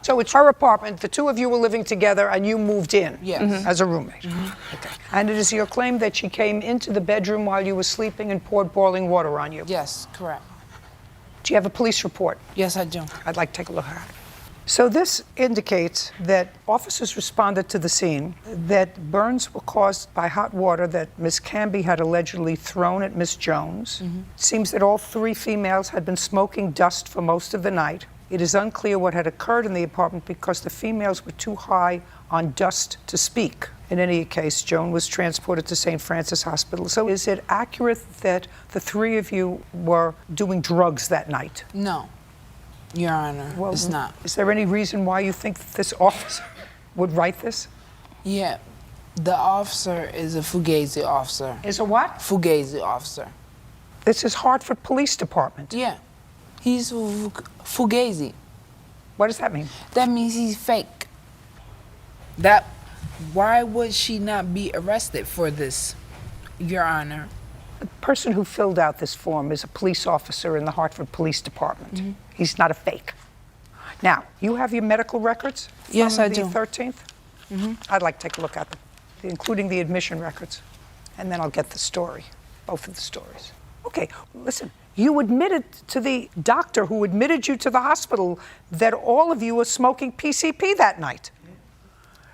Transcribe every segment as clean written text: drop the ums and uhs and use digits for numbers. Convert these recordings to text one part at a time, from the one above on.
So it's her apartment, the two of you were living together, and you moved in Yes. as a roommate. Okay. And it is your claim that she came into the bedroom while you were sleeping and poured boiling water on you? Yes, correct. Do you have a police report? Yes, I do. I'd like to take a look at it. So this indicates that officers responded to the scene that burns were caused by hot water that Ms. Canby had allegedly thrown at Ms. Jones. It seems that all three females had been smoking dust for most of the night. It is unclear what had occurred in the apartment because the females were too high on dust to speak. In any case, Joan was transported to St. Francis Hospital. So is it accurate that the three of you were doing drugs that night? No, Your Honor, it's not. Is there any reason why you think that this officer would write this? Yeah, the officer is a Fugazi officer. Is a what? Fugazi officer. This is Hartford Police Department. Yeah, he's Fugazi. What does that mean? That means he's fake. Why would she not be arrested for this, Your Honor? The person who filled out this form is a police officer in the Hartford Police Department. He's not a fake. Now, you have your medical records? Yes, I do. From the 13th? I'd like to take a look at them, including the admission records. And then I'll get the story, both of the stories. Okay, listen. You admitted to the doctor who admitted you to the hospital that all of you were smoking PCP that night.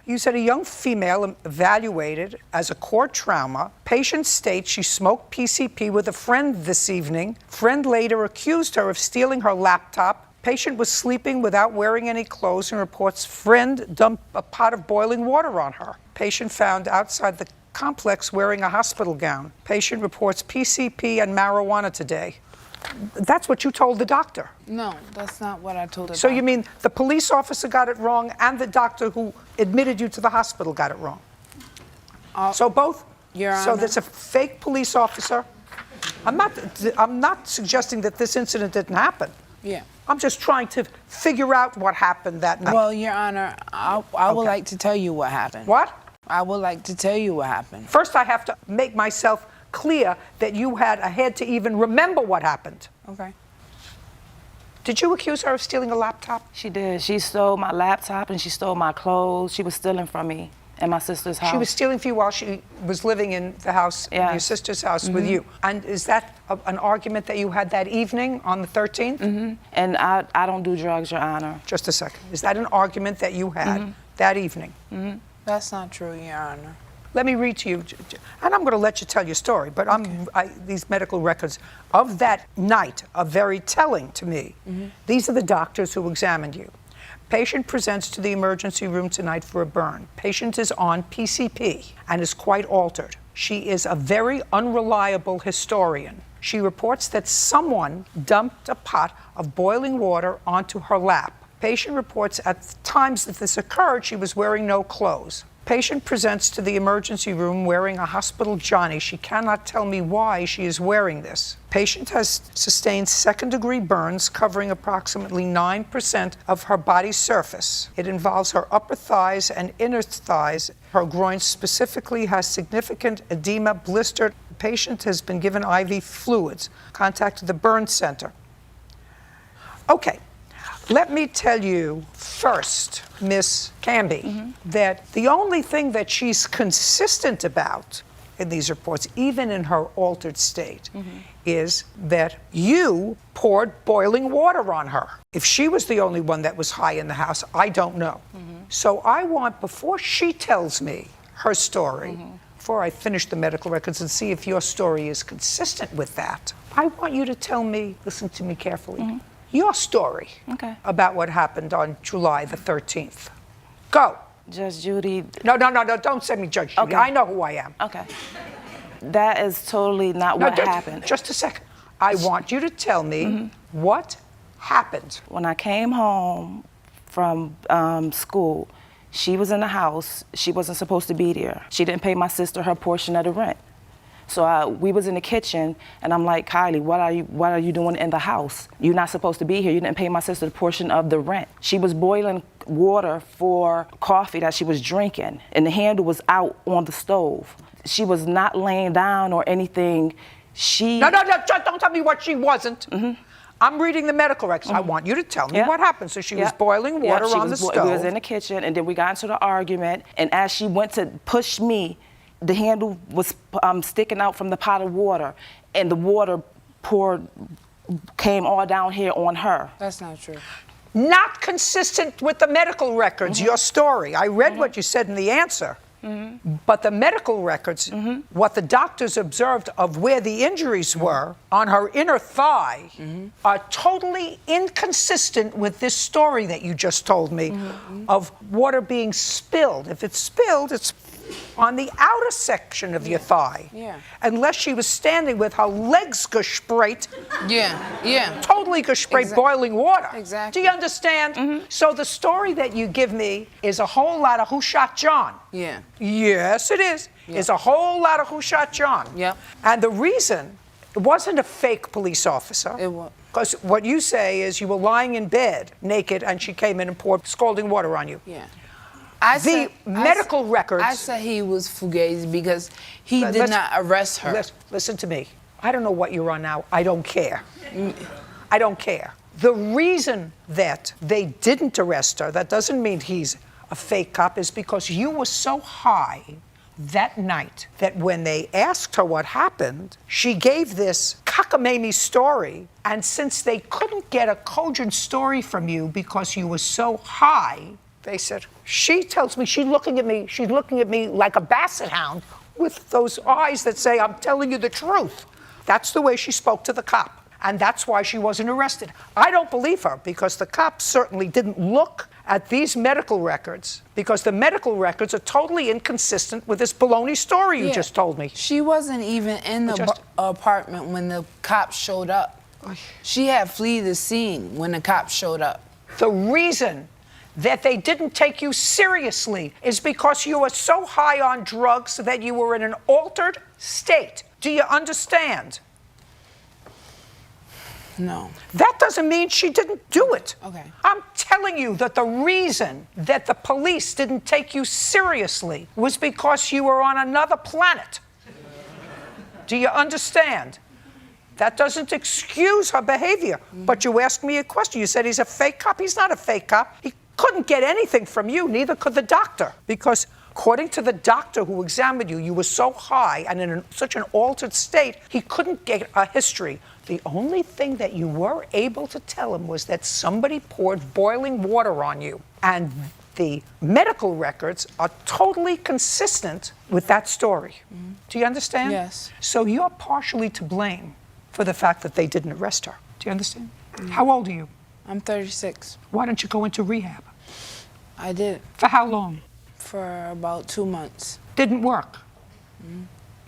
You said a young female evaluated as a core trauma. Patient states she smoked PCP with a friend this evening. Friend later accused her of stealing her laptop. Patient was sleeping without wearing any clothes and reports friend dumped a pot of boiling water on her. Patient found outside the complex wearing a hospital gown. Patient reports PCP and marijuana today. That's what you told the doctor. No, that's not what I told her. So you mean the police officer got it wrong and the doctor who admitted you to the hospital got it wrong? So both? Your Honor. So there's a fake police officer. I'm not suggesting that this incident didn't happen. Yeah. I'm just trying to figure out what happened that night. Well, Your Honor, I would like to tell you what happened. What? I would like to tell you what happened. First, I have to make myself clear that you had to even remember what happened. Okay. Did you accuse her of stealing a laptop? She did. She stole my laptop and she stole my clothes. She was stealing from me in my sister's house. She was stealing for you while she was living in the house, in your sister's house with you. And is that an argument that you had that evening on the 13th? And I don't do drugs, Your Honor. Just a second. Is that an argument that you had that evening? That's not true, Your Honor. Let me read to you, and I'm going to let you tell your story, but these medical records of that night are very telling to me. These are the doctors who examined you. Patient presents to the emergency room tonight for a burn. Patient is on PCP and is quite altered. She is a very unreliable historian. She reports that someone dumped a pot of boiling water onto her lap. Patient reports at the times that this occurred, she was wearing no clothes. Patient presents to the emergency room wearing a hospital Johnny. She cannot tell me why she is wearing this. Patient has sustained second-degree burns covering approximately 9% of her body's surface. It involves her upper thighs and inner thighs. Her groin specifically has significant edema, blistered. Patient has been given IV fluids. Contacted the burn center. Okay. Let me tell you first, Miss Canby, that the only thing that she's consistent about in these reports, even in her altered state, is that you poured boiling water on her. If she was the only one that was high in the house, I don't know. So I want, before she tells me her story, before I finish the medical records and see if your story is consistent with that, I want you to tell me, listen to me carefully, your story about what happened on July the 13th. Go. Judge Judy. No, don't send me Judge Judy. Okay. I know who I am. Okay. That is totally not what happened. Just a second. I want you to tell me what happened. When I came home from school, she was in the house. She wasn't supposed to be there. She didn't pay my sister her portion of the rent. So we was in the kitchen, and I'm like, Kylie, what are you doing in the house? You're not supposed to be here. You didn't pay my sister the portion of the rent. She was boiling water for coffee that she was drinking, and the handle was out on the stove. She was not laying down or anything. No, don't tell me what she wasn't. I'm reading the medical records. I want you to tell me what happened. So she was boiling water on the stove. We was in the kitchen, and then we got into the argument. And as she went to push me, the handle was sticking out from the pot of water, and the water came all down here on her. That's not true. Not consistent with the medical records, your story. I read what you said in the answer. But the medical records, what the doctors observed of where the injuries were on her inner thigh, are totally inconsistent with this story that you just told me of water being spilled. If it's spilled, it's on the outer section of your thigh. Yeah. Unless she was standing with her legs gesprayt. Yeah. Totally gesprayt boiling water. Exactly. Do you understand? So the story that you give me is a whole lot of who shot John. Yeah. Yes, it is. It's a whole lot of who shot John. Yep. And the reason, it wasn't a fake police officer. It was. Because what you say is you were lying in bed naked and she came in and poured scalding water on you. Yeah. Medical records. I said he was fugazi because he did not arrest her. Listen to me. I don't know what you're on now. I don't care. I don't care. The reason that they didn't arrest her, that doesn't mean he's a fake cop, is because you were so high that night that when they asked her what happened, she gave this cockamamie story. And since they couldn't get a cogent story from you because you were so high, they said, she tells me, she's looking at me like a basset hound with those eyes that say, I'm telling you the truth. That's the way she spoke to the cop. And that's why she wasn't arrested. I don't believe her because the cops certainly didn't look at these medical records because the medical records are totally inconsistent with this baloney story you just told me. She wasn't even in the apartment when the cops showed up. She had fled the scene when the cops showed up. The reason that they didn't take you seriously is because you were so high on drugs that you were in an altered state. Do you understand? No. That doesn't mean she didn't do it. Okay. I'm telling you that the reason that the police didn't take you seriously was because you were on another planet. Do you understand? That doesn't excuse her behavior. But you asked me a question. You said he's a fake cop. He's not a fake cop. He couldn't get anything from you, neither could the doctor. Because according to the doctor who examined you, you were so high and in such an altered state, he couldn't get a history. The only thing that you were able to tell him was that somebody poured boiling water on you. And the medical records are totally consistent with that story. Do you understand? Yes. So you're partially to blame for the fact that they didn't arrest her. Do you understand? How old are you? I'm 36. Why don't you go into rehab? I did. For how long? For about 2 months. Didn't work.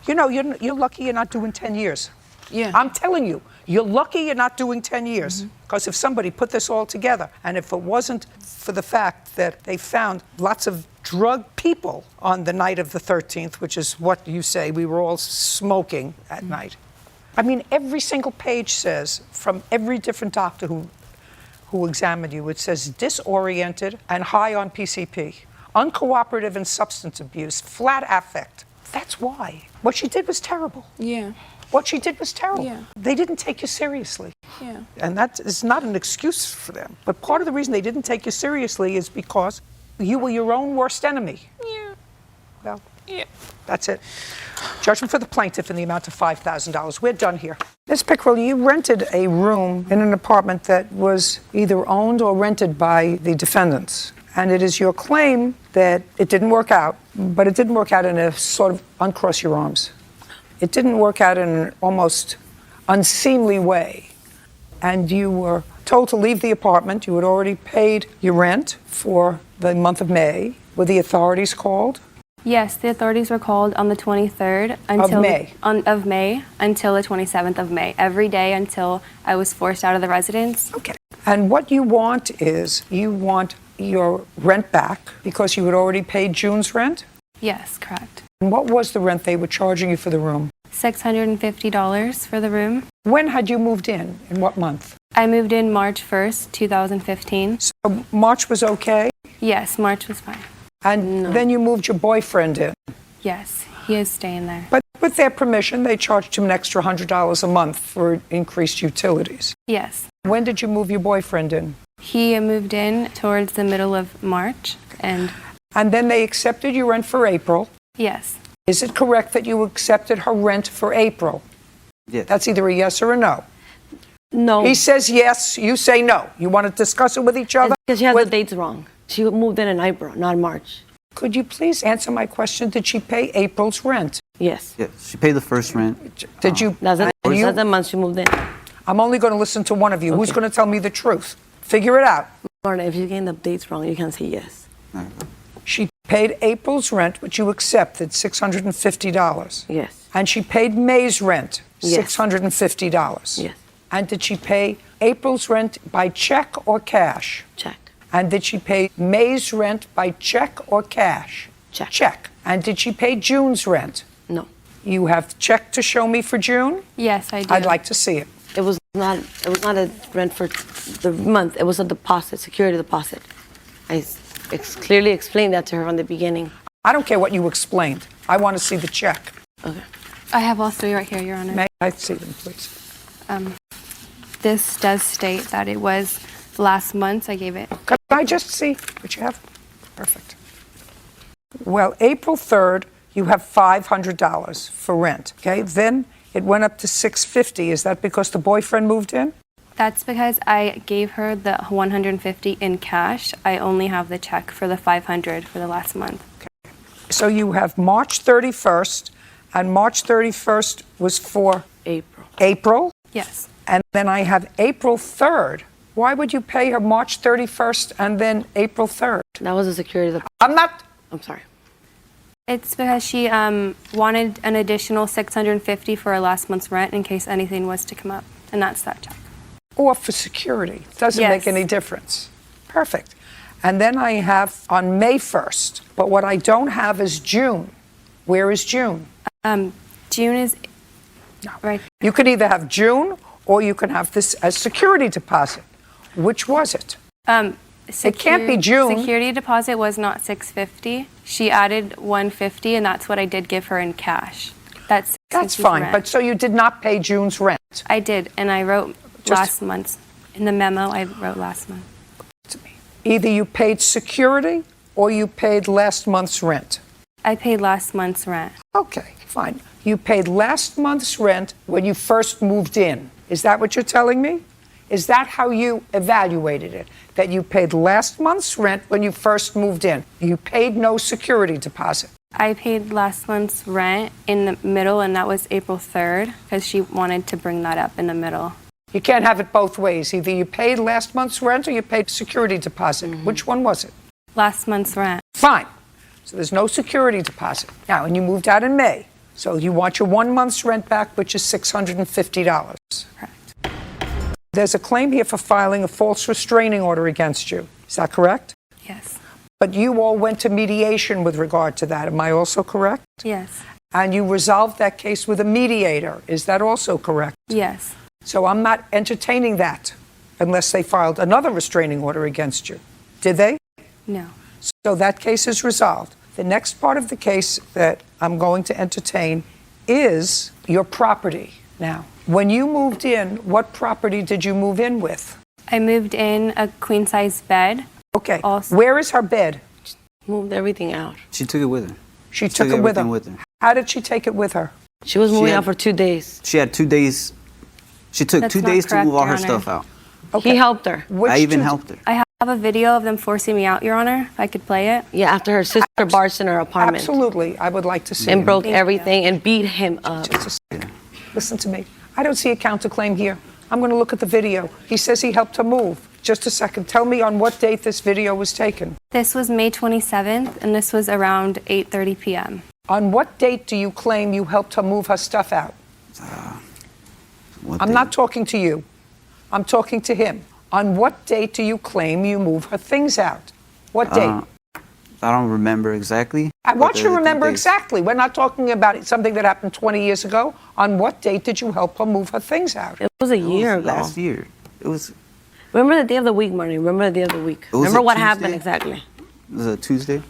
You know, you're lucky you're not doing 10 years. Yeah. I'm telling you, you're lucky you're not doing 10 years. Because if somebody put this all together, and if it wasn't for the fact that they found lots of drug people on the night of the 13th, which is what you say, we were all smoking at night. I mean, every single page says, from every different doctor who examined you, it says disoriented and high on PCP, uncooperative in substance abuse, flat affect. That's why. What she did was terrible. Yeah. What she did was terrible. Yeah. They didn't take you seriously. Yeah. And that is not an excuse for them. But part of the reason they didn't take you seriously is because you were your own worst enemy. Yeah. Well, Yeah. that's it. Judgment for the plaintiff in the amount of $5,000. We're done here. Ms. Pickrell, you rented a room in an apartment that was either owned or rented by the defendants. And it is your claim that it didn't work out, but it didn't work out in a sort of uncross your arms. It didn't work out in an almost unseemly way. And you were told to leave the apartment. You had already paid your rent for the month of May. Were the authorities called? Yes, the authorities were called on the 23rd of May until the 27th of May, every day until I was forced out of the residence. Okay. And what you want is you want your rent back because you had already paid June's rent? Yes, correct. And what was the rent they were charging you for the room? $650 for the room. When had you moved in? In what month? I moved in March 1st, 2015. So March was okay? Yes, March was fine. And then you moved your boyfriend in? Yes, he is staying there. But with their permission, they charged him an extra $100 a month for increased utilities. Yes. When did you move your boyfriend in? He moved in towards the middle of March, and then they accepted your rent for April. yes. Is it correct that you accepted her rent for April? Yes. That's either a yes or a no. No. He says yes, you say no. You want to discuss it with each other? Because she has the dates wrong. She moved in April, not March. Could you please answer my question? Did she pay April's rent? Yes. Yes, she paid the first rent. Did you? That's the month she moved in. I'm only going to listen to one of you. Who's Okay. going to tell me the truth? Figure it out. Lorna, if you getting the dates wrong, you can say yes. She paid April's rent, which you accepted, $650. Yes. And she paid May's rent, Yes. $650. Yes. And did she pay April's rent by check or cash? Check. And did she pay May's rent by check or cash? Check. Check. And did she pay June's rent? No. You have check to show me for June? Yes, I do. I'd like to see it. It was not a rent for the month. It was a deposit, security deposit. I clearly explained that to her from the beginning. I don't care what you explained. I want to see the check. Okay. I have all three right here, Your Honor. May I see them, please? This does state that it was last month. I gave it. Could I just see what you have? Perfect. Well, April 3rd, you have $500 for rent, okay? Then it went up to $650. Is that because the boyfriend moved in? That's because I gave her the $150 in cash. I only have the check for the $500 for the last month. So you have March 31st, and March 31st was for April. April, Yes. and then I have April 3rd. Why would you pay her March 31st and then April 3rd? That was a security deposit. I'm sorry. It's because she wanted an additional $650 for her last month's rent in case anything was to come up, and that's that check. Or for security. Doesn't Yes. make any difference. Perfect. And then I have on May 1st, but what I don't have is June. Where is June? June is right. You could either have June or you can have this as security deposit. Which was it? It can't be June. Security deposit was not $650. She added $150, and that's what I did give her in cash. That's fine. rent. But so you did not pay June's rent. I did, and I wrote last month's in the memo. I wrote last month. Either you paid security or you paid last month's rent. I paid last month's rent. Okay, fine. You paid last month's rent when you first moved in. Is that what you're telling me? Is that how you evaluated it? That you paid last month's rent when you first moved in? You paid no security deposit? I paid last month's rent in the middle, and that was April 3rd, because she wanted to bring that up in the middle. You can't have it both ways. Either you paid last month's rent or you paid security deposit. Which one was it? Last month's rent. Fine. So there's no security deposit. Now, and you moved out in May. So you want your 1 month's rent back, which is $650. Correct. There's a claim here for filing a false restraining order against you. Is that correct? Yes. But you all went to mediation with regard to that. Am I also correct? Yes. And you resolved that case with a mediator. Is that also correct? Yes. So I'm not entertaining that unless they filed another restraining order against you. Did they? No. So that case is resolved. The next part of the case that I'm going to entertain is your property. Now, when you moved in, what property did you move in with? I moved in a queen-size bed. Okay. Also- Where is her bed? Moved everything out. She took it with her. She took it with her. everything with her. How did she take it with her? She was moving had- out for 2 days. She had 2 days. She took That's 2 not days to correct, move all Your her Honor. stuff out. Okay. He helped her. Which I even two- helped her. I have a video of them forcing me out, Your Honor, if I could play it. Yeah, after her sister barged in her apartment Absolutely. I would like to see and it. broke Thank you. everything and beat him up. Just a second. Listen to me. I don't see a counterclaim here. I'm going to look at the video. He says he helped her move. Just a second. Tell me on what date this video was taken. This was May 27th, and this was around 8:30 p.m. On what date do you claim you helped her move her stuff out? What I'm day? not talking to you. I'm talking to him. On what date do you claim you move her things out? What date? I don't remember exactly. I want you to the remember dates. exactly. We're not talking about something that happened 20 years ago. On what date did you help her move her things out? It was a It was year ago. Last year. It was Remember the day of the week, Marnie. Remember the day of the week. was Remember a what Tuesday. happened exactly. it was a Tuesday.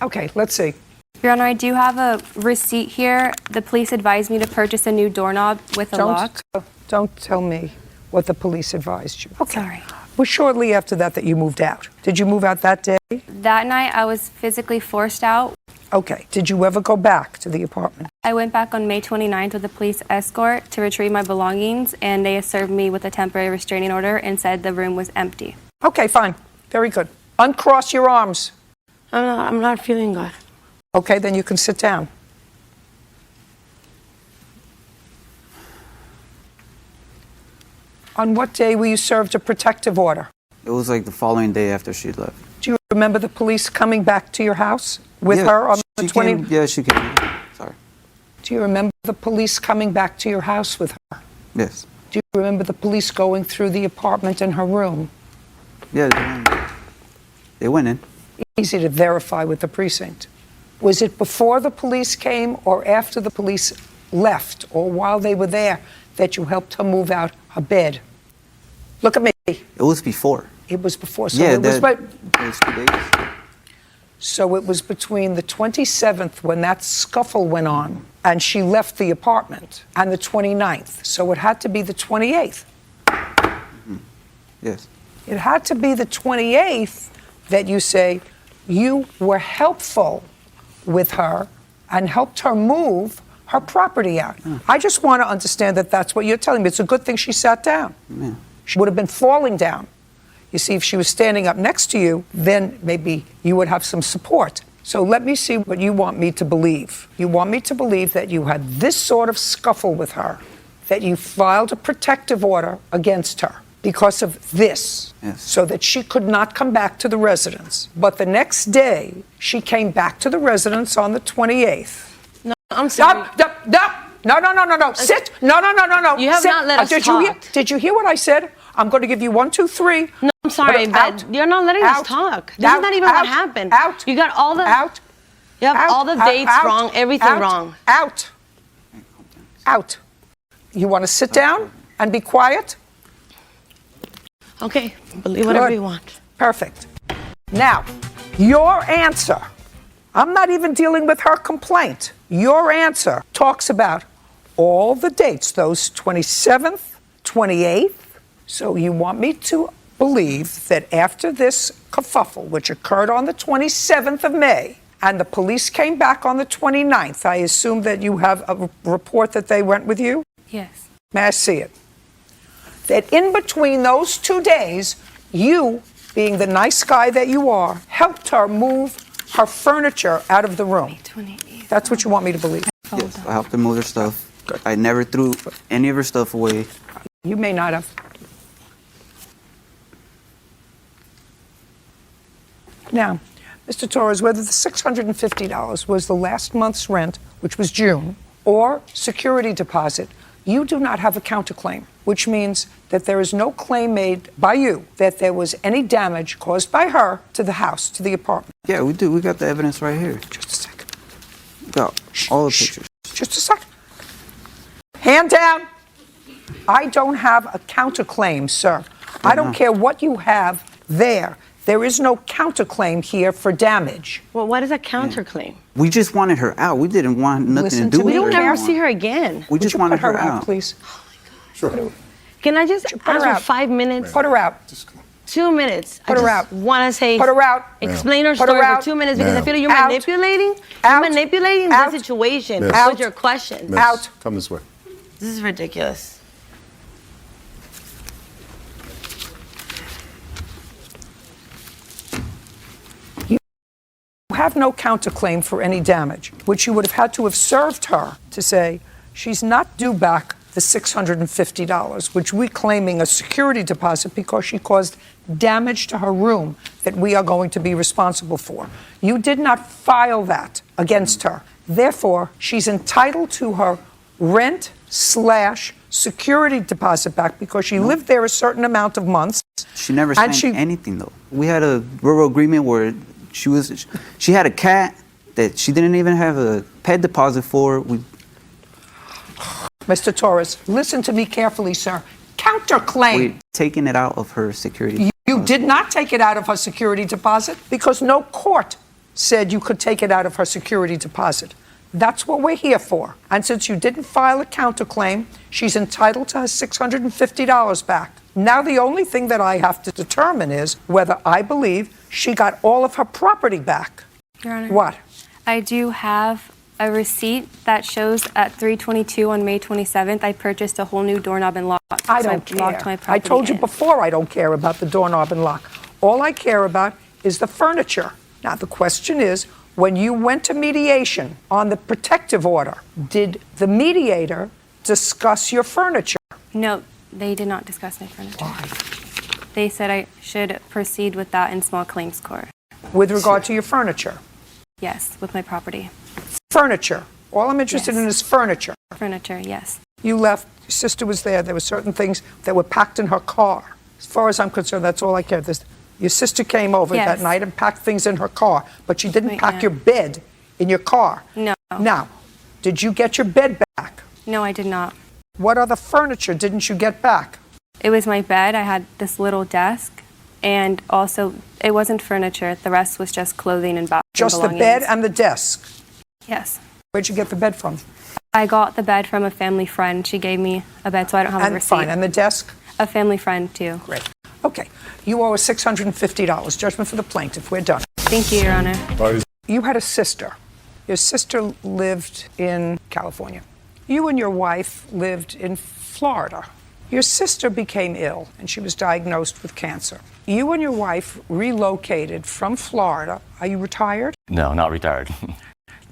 Okay, let's see. Your Honor, I do have a receipt here. The police advised me to purchase a new doorknob with a lock. Don't tell me what the police advised you. Okay. Sorry. Well, shortly after that you moved out. Did you move out that day? That night, I was physically forced out. Okay. Did you ever go back to the apartment? I went back on May 29th with a police escort to retrieve my belongings, and they served me with a temporary restraining order and said the room was empty. Okay, fine. Very good. Uncross your arms. I'm not feeling good. Okay, then you can sit down. On what day were you served a protective order? It was like the following day after she left. Do you remember the police coming back to your house with Yeah, her on the she 20? came, yeah, she came. Sorry. Do you remember the police coming back to your house with her? Yes. Do you remember the police going through the apartment and her room? Yeah, they went in. Easy to verify with the precinct. Was it before the police came or after the police left or while they were there that you helped her move out her bed? Look at me. It was before. It was before. So Yeah, it was, it was 2 days. so it was between the 27th when that scuffle went on and she left the apartment and the 29th. So it had to be the 28th. Yes. It had to be the 28th that you say you were helpful with her and helped her move her property out. I just want to understand that that's what you're telling me. It's a good thing she sat down. Yeah. She would have been falling down. You see, if she was standing up next to you, then maybe you would have some support. So let me see what you want me to believe. You want me to believe that you had this sort of scuffle with her, that you filed a protective order against her because of this, Yes. so that she could not come back to the residence. But the next day, she came back to the residence on the 28th. No, I'm sorry. Stop. No. Sit. No. You have Sit. not let us talk. Did you hear what I said? I'm going to give you 1, 2, 3. No, I'm sorry, but you're not letting us talk. This is not even what happened. Out. You got all the. Out. You have Out. all the Out. dates Out. wrong. Everything Out. wrong. Out. You want to sit down and be quiet? Okay, believe whatever Good. you want. Perfect. Now, your answer. I'm not even dealing with her complaint. Your answer talks about all the dates, those 27th, 28th. So you want me to believe that after this kerfuffle, which occurred on the 27th of May, and the police came back on the 29th, I assume that you have a report that they went with you? Yes. May I see it? That in between those 2 days, you, being the nice guy that you are, helped her move her furniture out of the room. 28th. That's what you want me to believe. Yes. I helped her move her stuff. I never threw any of her stuff away. You may not have. Now, Mr. Torres, whether the $650 was the last month's rent, which was June, or security deposit, you do not have a counterclaim, which means that there is no claim made by you that there was any damage caused by her to the house, to the apartment. Yeah, we do. We got the evidence right here. Just a second. We got all the pictures. Just a second. Hand down. I don't have a counterclaim, sir. I don't care what you have there. There is no counterclaim here for damage. Well, what is a counterclaim? We just wanted her out. We didn't want nothing Listen to do to with me We her. don't ever anymore. see her again. We Would just you wanted put her out. please? Can I just Put her ask for out. 5 minutes? Put her out. 2 minutes. Put her out. Want to say. Put her out. Explain her Put her story out. for 2 minutes because I feel like you're Out. manipulating. Out. You're manipulating Out. the situation Out. with your questions. Miss, Out. Come this way. This is ridiculous. You have no counterclaim for any damage, which you would have had to have served her to say she's not due back the $650, which we're claiming a security deposit because she caused damage to her room that we are going to be responsible for. You did not file that against her. Therefore, she's entitled to her rent/security deposit back because she lived there a certain amount of months. She never And signed anything though. We had a verbal agreement where she had a cat that she didn't even have a pet deposit for. Mr. Torres, listen to me carefully, sir. Counterclaim. We taking it out of her security. You did not take it out of her security deposit because no court said you could take it out of her security deposit. That's what we're here for. And since you didn't file a counterclaim, she's entitled to her $650 back. Now the only thing that I have to determine is whether I believe she got all of her property back. Your Honor. What? I do have a receipt that shows at 3:22 on May 27th, I purchased a whole new doorknob and lock. I So don't care. locked my I property told you in. before I don't care about the doorknob and lock. All I care about is the furniture. Now the question is, when you went to mediation on the protective order, did the mediator discuss your furniture? No, they did not discuss my furniture. Why? They said I should proceed with that in small claims court. With regard to your furniture? Yes, with my property. Furniture. All I'm interested in is furniture. Furniture, yes. You left, your sister was there, there were certain things that were packed in her car. As far as I'm concerned, that's all I care. Your sister came over Yes. that night and packed things in her car, but she didn't Right, pack yeah. your bed in your car. No. Now, did you get your bed back? No, I did not. What other furniture didn't you get back? It was my bed. I had this little desk, and also it wasn't furniture. The rest was just clothing and bathroom Just the belongings. bed and the desk. Yes. Where'd you get the bed from? I got the bed from a family friend. She gave me a bed, so I don't have a And receipt. fine, and the desk? A family friend, too. Great. Okay, you owe us $650. Judgment for the plaintiff. We're done. Thank you, Your Honor. You had a sister. Your sister lived in California. You and your wife lived in Florida. Your sister became ill, and she was diagnosed with cancer. You and your wife relocated from Florida. Are you retired? No, not retired.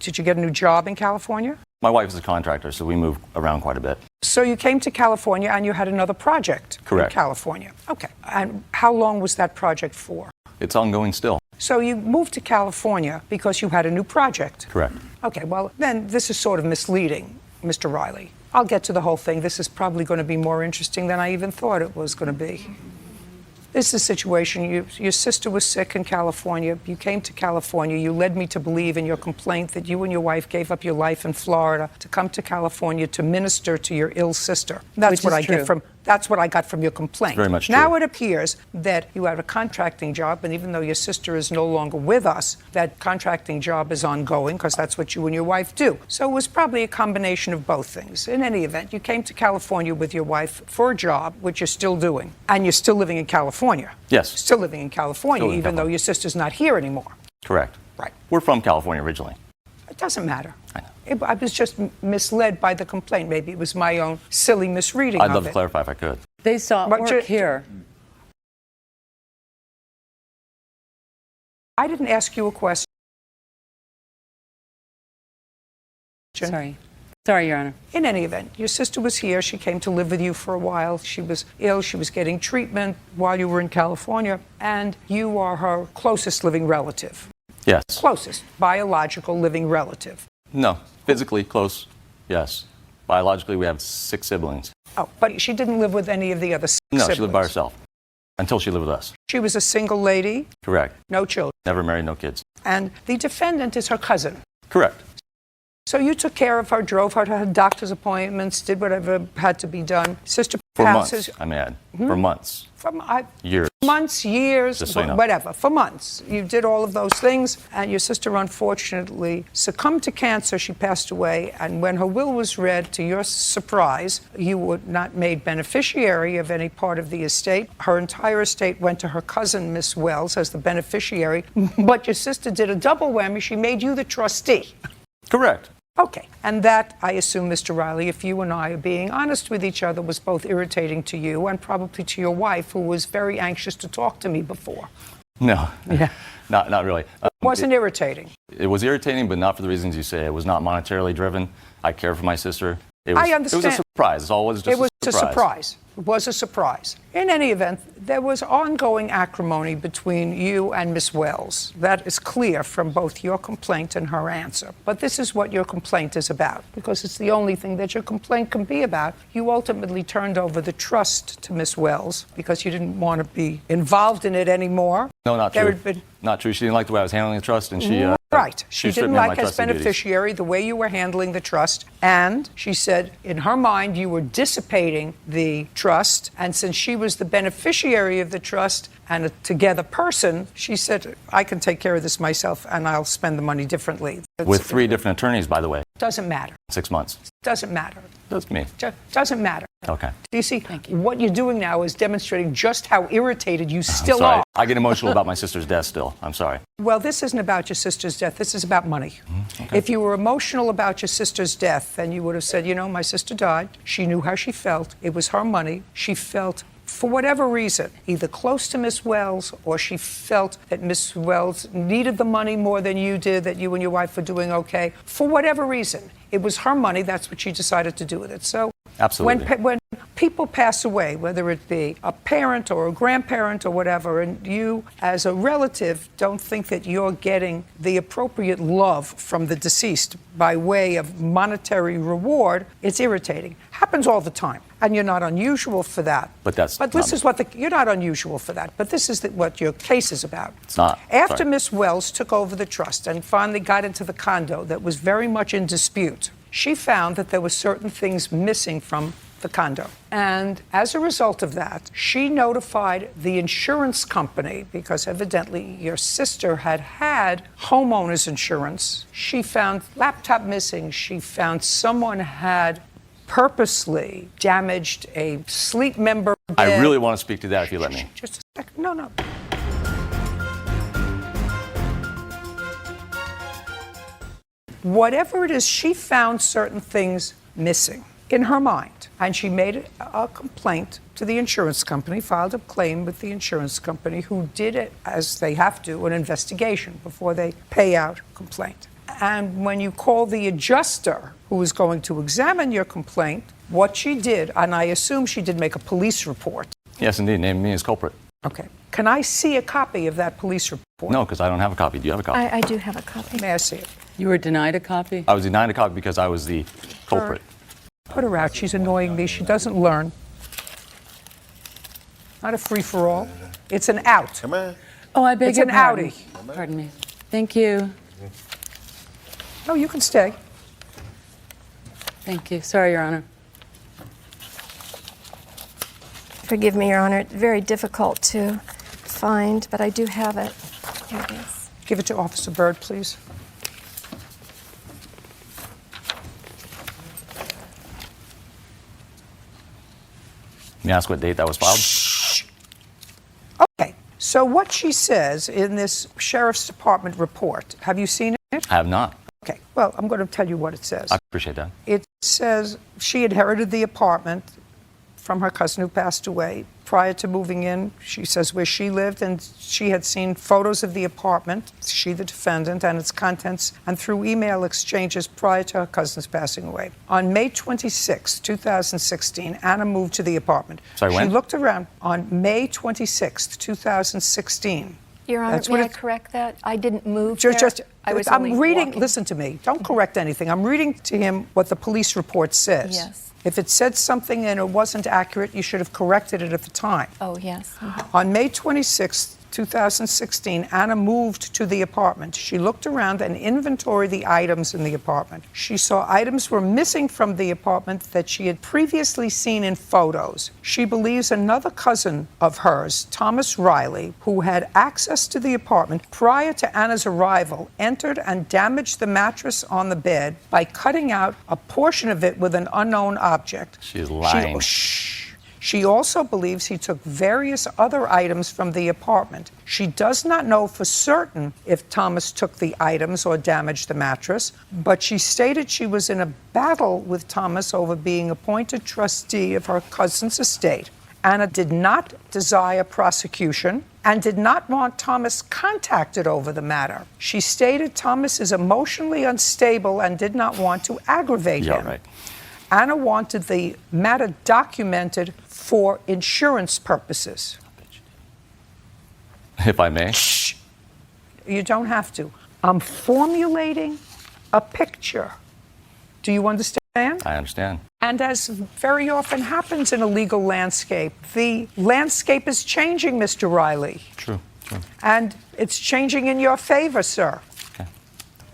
Did you get a new job in California? My wife is a contractor, so we move around quite a bit. So you came to California and you had another project Correct. in California. Okay. And how long was that project for? It's ongoing still. So you moved to California because you had a new project. Correct. Okay, well, then this is sort of misleading, Mr. Riley. I'll get to the whole thing. This is probably going to be more interesting than I even thought it was going to be. This is a situation. Your sister was sick in California. You came to California. You led me to believe in your complaint that you and your wife gave up your life in Florida to come to California to minister to your ill sister. That's what I get from. That's what I got from your complaint. Very much now true. it appears that you have a contracting job, and even though your sister is no longer with us, that contracting job is ongoing because that's what you and your wife do. So it was probably a combination of both things. In any event, you came to California with your wife for a job, which you're still doing, and you're still living in California. Yes. Still living in California, Still in even though California. your sister's not here anymore. Correct. Right. We're from California originally. It doesn't matter. I know. I was just misled by the complaint. Maybe it was my own silly misreading I'd of love it. to clarify if I could. They saw But work here. I didn't ask you a question. Sorry. Sorry, Your Honor. In any event, your sister was here. She came to live with you for a while. She was ill. She was getting treatment while you were in California. And you are her closest living relative. Yes. Closest biological living relative. No. Physically close. Yes. Biologically, we have 6 siblings. Oh, but she didn't live with any of the other No, siblings. she lived by herself until she lived with us. She was a single lady, Correct. no children. Never married, no kids. And the defendant is her cousin. Correct. So you took care of her, drove her to her doctor's appointments, did whatever had to be done. Sister For passes. months, I may add. For months. Years. Months, years, Just so you know. whatever. For months. You did all of those things, and your sister unfortunately succumbed to cancer. She passed away, and when her will was read, to your surprise, you were not made beneficiary of any part of the estate. Her entire estate went to her cousin, Miss Wells, as the beneficiary, but your sister did a double whammy. She made you the trustee. Correct. Okay, and that, I assume, Mr. Riley, if you and I are being honest with each other, was both irritating to you and probably to your wife, who was very anxious to talk to me before. No. Yeah. Not really. Wasn't irritating. It was irritating, but not for the reasons you say. It was not monetarily driven. I care for my sister. It was, I understand. It was a surprise. It's always just It was a surprise. It was a surprise. In any event, there was ongoing acrimony between you and Miss Wells. That is clear from both your complaint and her answer. But this is what your complaint is about, because it's the only thing that your complaint can be about. You ultimately turned over the trust to Miss Wells because you didn't want to be involved in it anymore. No, not There true. had been- Not true. She didn't like the way I was handling the trust, and she Right. She stripped didn't me of my like as trustee duties. beneficiary the way you were handling the trust. And she said in her mind you were dissipating the trust. And since she was the beneficiary of the trust and a together person, she said, I can take care of this myself and I'll spend the money differently. With 3 different attorneys, by the way. Doesn't matter. 6 months. Doesn't matter. That's me. Doesn't matter. Okay. Do you see? What you're doing now is demonstrating just how irritated you still I'm sorry. are. I get emotional about my sister's death still. I'm sorry. Well, this isn't about your sister's death. This is about money. Okay. If you were emotional about your sister's death, then you would have said, you know, my sister died. She knew how she felt. It was her money. She felt, for whatever reason, either close to Miss Wells or she felt that Miss Wells needed the money more than you did, that you and your wife were doing okay. For whatever reason, it was her money. That's what she decided to do with it. So Absolutely. when people pass away, whether it be a parent or a grandparent or whatever, and you as a relative don't think that you're getting the appropriate love from the deceased by way of monetary reward, it's irritating. Happens all the time. And you're not unusual for that. But this is what you're not unusual for that. But this is what your case is about. It's not. After Sorry. Miss Wells took over the trust and finally got into the condo that was very much in dispute, she found that there were certain things missing from the condo. And as a result of that, she notified the insurance company because evidently your sister had homeowners insurance. She found laptop missing. She found someone had purposely damaged a sleep member bed. I really want to speak to that if you let me. Just a second. No. Whatever it is, she found certain things missing in her mind. And she made a complaint to the insurance company, filed a claim with the insurance company, who did it, as they have to, an investigation before they pay out a complaint. And when you call the adjuster who is going to examine your complaint, what she did, and I assume she did make a police report. Yes, indeed. Name me as culprit. Okay. Can I see a copy of that police report? No, because I don't have a copy. Do you have a copy? I do have a copy. May I see it? You were denied a copy? I was denied a copy because I was the culprit. Put her out. She's annoying me. She doesn't learn. Not a free-for-all. It's an out. Come on. Oh, I beg It's your an pardon. outie. Pardon me. Thank you. No, you can stay. Thank you. Sorry, Your Honor. Forgive me, Your Honor. It's very difficult to find, but I do have it. Here it is. Give it to Officer Byrd, please. May I ask what date that was filed? Okay. So what she says in this Sheriff's Department report, have you seen it? I have not. Okay. Well, I'm going to tell you what it says. I appreciate that. It says she inherited the apartment from her cousin who passed away. Prior to moving in, she says where she lived, and she had seen photos of the apartment, she the defendant, and its contents, and through email exchanges prior to her cousin's passing away. On May 26, 2016, Anna moved to the apartment. Sorry, when? She looked around on May 26, 2016. Your Honor, That's what may I it- correct that? I didn't move Just, there. I was only I'm reading, walking. listen to me, don't correct anything. I'm reading to him what the police report says. Yes. If it said something and it wasn't accurate, you should have corrected it at the time. Oh, yes. On May 26, 2016, Anna moved to the apartment. She looked around and inventoried the items in the apartment. She saw items were missing from the apartment that she had previously seen in photos. She believes another cousin of hers, Thomas Riley, who had access to the apartment prior to Anna's arrival, entered and damaged the mattress on the bed by cutting out a portion of it with an unknown object. She's lying. She also believes he took various other items from the apartment. She does not know for certain if Thomas took the items or damaged the mattress, but she stated she was in a battle with Thomas over being appointed trustee of her cousin's estate. Anna did not desire prosecution and did not want Thomas contacted over the matter. She stated Thomas is emotionally unstable and did not want to aggravate him. Right. Anna wanted the matter documented for insurance purposes. If I may. You don't have to. I'm formulating a picture. Do you understand? I understand. And as very often happens in a legal landscape, the landscape is changing, Mr. Riley. True. And it's changing in your favor, sir. Okay.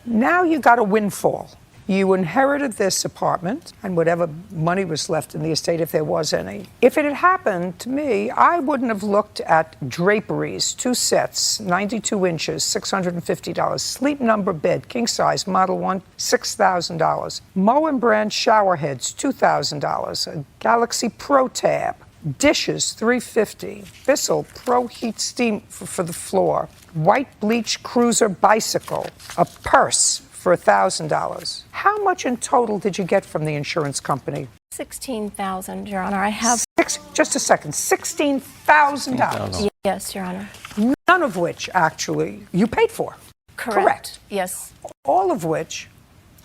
Now you got a windfall. You inherited this apartment and whatever money was left in the estate, if there was any. If it had happened to me, I wouldn't have looked at draperies, 2 sets, 92 inches, $650. Sleep number bed, king size, model 1, $6,000. Moen brand shower heads, $2,000. A Galaxy Pro Tab. Dishes, $350. Bissell Pro Heat Steam for the floor. White bleach cruiser bicycle. A purse for $1,000. How much in total did you get from the insurance company? $16,000, Your Honor. I have. Just a second. $16,000. Yes, Your Honor. None of which, actually, you paid for. Correct. Yes. All of which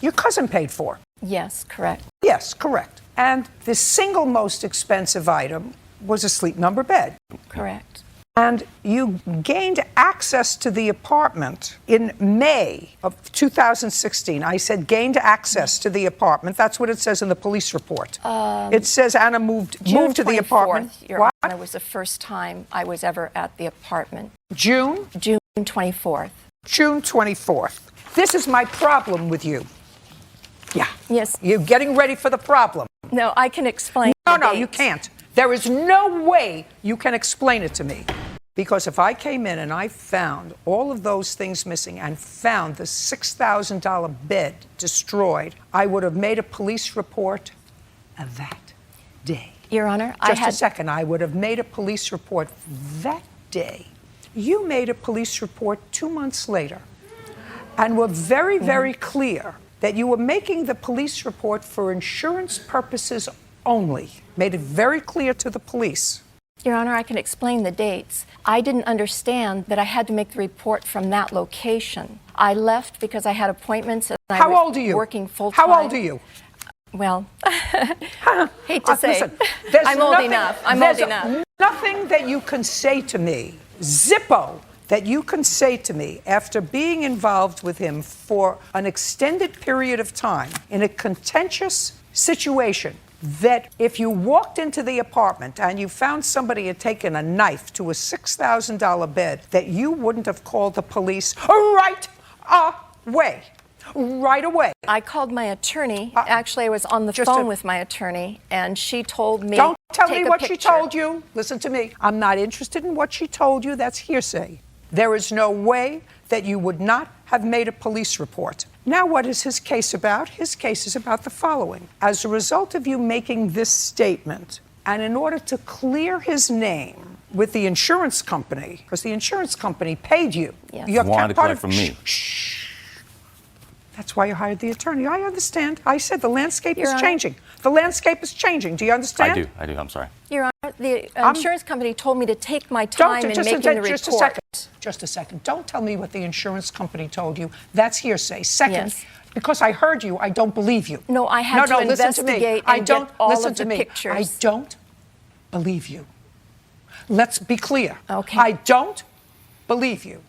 your cousin paid for. Yes, correct. Yes, correct. And the single most expensive item was a sleep number bed. Correct. And you gained access to the apartment in May of 2016. I said gained access to the apartment. That's what it says in the police report. It says Anna moved to the apartment. Your Honor, was the first time I was ever at the apartment. June 24th. June 24th. This is my problem with you. Yeah. Yes. You're getting ready for the problem. No, I can explain. No, you can't. There is no way you can explain it to me. Because if I came in and I found all of those things missing and found the $6,000 bed destroyed, I would have made a police report that day. Your Honor, Just a second. I would have made a police report that day. You made a police report 2 months later and were very, very clear that you were making the police report for insurance purposes only. Made it very clear to the police. Your Honor, I can explain the dates. I didn't understand that I had to make the report from that location. I left because I had appointments and How old are you? Working full-time. How old are you? Well, hate to say. Listen, I'm old enough. I'm old enough. Nothing that you can say to me, Zippo, that you can say to me after being involved with him for an extended period of time in a contentious situation, that if you walked into the apartment and you found somebody had taken a knife to a $6,000 bed, that you wouldn't have called the police right away. Right away. I called my attorney. Actually, I was on the phone with my attorney, and she told me. Don't tell me what picture. she told you. Listen to me. I'm not interested in what she told you. That's hearsay. There is no way that you would not have made a police report. Now, what is his case about? His case is about the following. As a result of you making this statement, and in order to clear his name with the insurance company, because the insurance company paid you. Yes. You wanted to collect from me. That's why you hired the attorney. I understand. I said the landscape Your is Honor. changing. The landscape is changing. Do you understand? I do. I'm sorry. Your Honor, the insurance company told me to take my time in making the report. Just a second. Don't tell me what the insurance company told you. That's hearsay. Second, Yes. because I heard you, I don't believe you. No, I had to listen to me. investigate I and don't get all listen of to the me. pictures. I don't believe you. Let's be clear. Okay. I don't believe you.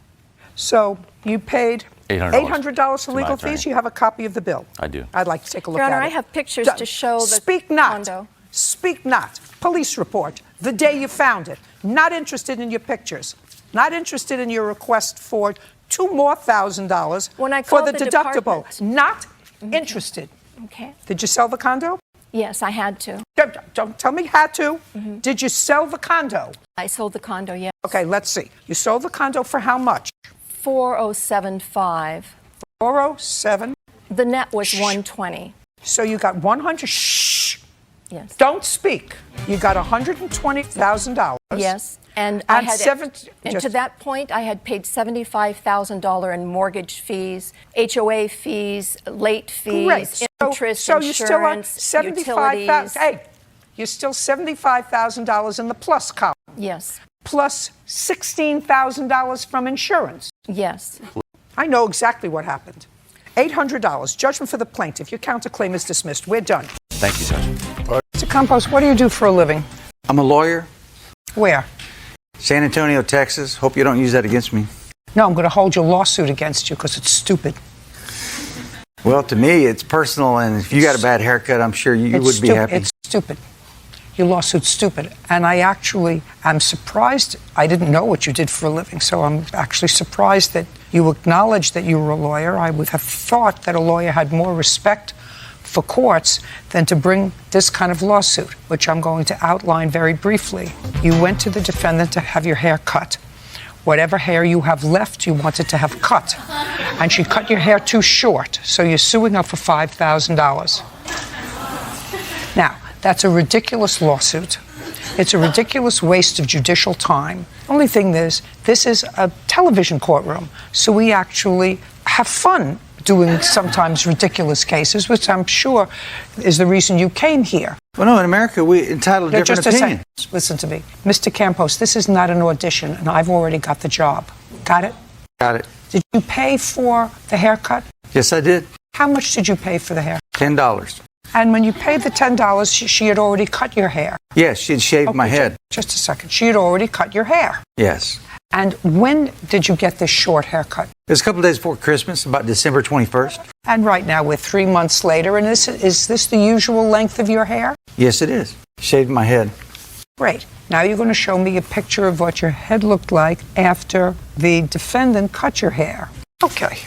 So you paid $800 for to my legal attorney. fees. You have a copy of the bill. I do. I'd like to take a look Your at Honor, it. I have pictures to show the Speak not. condo. Speak not. Police report. The day you found it. Not interested in your pictures. Not interested in your request for $2,000 more When I for called the the deductible. department. Not interested. Okay. Did you sell the condo? Yes, I had to. Don't tell me had to. Did you sell the condo? I sold the condo, yes. Okay, let's see. You sold the condo for how much? 4075. 407. The net was 120. So you got 100. Shh. Yes. Don't speak. You got $120,000. Yes. And And to that point, I had paid $75,000 in mortgage fees, HOA fees, late fees, Correct. interest, so you still are insurance, $75,000. utilities. Hey, you're still $75,000 in the plus column, Yes. plus $16,000 from insurance. Yes. I know exactly what happened. $800. Judgment for the plaintiff. Your counterclaim is dismissed. We're done. Thank you, Judge. Mr. Campos, what do you do for a living? I'm a lawyer, Where? San Antonio, Texas. Hope you don't use that against me. No, I'm going to hold your lawsuit against you because it's stupid. Well, to me, it's personal, and if you got a bad haircut, I'm sure you It's would be happy. It's stupid. your lawsuit's stupid. And I actually am surprised. I didn't know what you did for a living, so I'm actually surprised that you acknowledged that you were a lawyer. I would have thought that a lawyer had more respect for courts than to bring this kind of lawsuit, which I'm going to outline very briefly. You went to the defendant to have your hair cut. Whatever hair you have left, you wanted to have cut. And she cut your hair too short, so you're suing her for $5,000. Now, that's a ridiculous lawsuit. It's a ridiculous waste of judicial time. Only thing is, this is a television courtroom, so we actually have fun doing sometimes ridiculous cases, which I'm sure is the reason you came here. Well, no, in America, we entitle different opinions. Listen to me. Mr. Campos, this is not an audition, and I've already got the job. Got it? Got it. Did you pay for the haircut? Yes, I did. How much did you pay for the hair? $10. And when you paid the $10, she had already cut your hair. Yes, she had shaved my head. Just a second. She had already cut your hair. Yes. And when did you get this short haircut? It was a couple of days before Christmas, about December 21st. And right now we're 3 months later, and is this the usual length of your hair? Yes, it is. Shaved my head. Great. Now you're going to show me a picture of what your head looked like after the defendant cut your hair. Okay.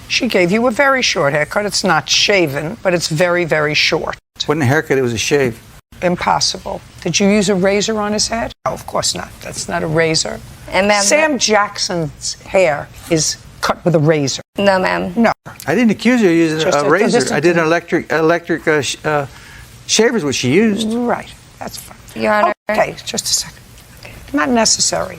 She gave you a very short haircut. It's not shaven, but it's very, very short. It wasn't a haircut, it was a shave. Impossible. Did you use a razor on his head? No, of course not. That's not a razor. And ma'am, Sam Jackson's hair is cut with a razor. No, ma'am. No. I didn't accuse her of using Just a razor. listen I to did me. an electric shaver is what she used. Right. That's fine. Your Honor. Okay, just a second. Okay. Not necessary.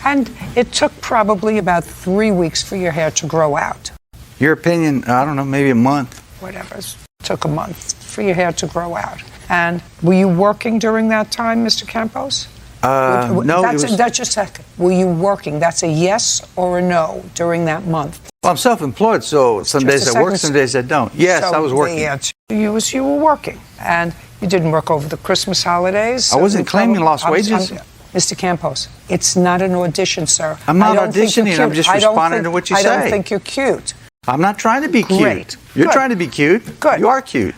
And it took probably about 3 weeks for your hair to grow out. Your opinion, I don't know, maybe a month. Whatever. It took a month for your hair to grow out. And were you working during that time, Mr. Campos? No, That's just a second. Were you working? That's a yes or a no during that month. Well, I'm self-employed, so some Just days a I work, second. some days I don't. Yes, So I was working. The answer you were working. And you didn't work over the Christmas holidays. I wasn't so claiming lost wages. Mr. Campos, it's not an audition, sir. I'm not I don't think you're auditioning, cute. I'm just I don't responding think- to what you I don't say. think you're cute. I'm not trying to be cute. Great. You're Good. trying to be cute. Good. You are cute.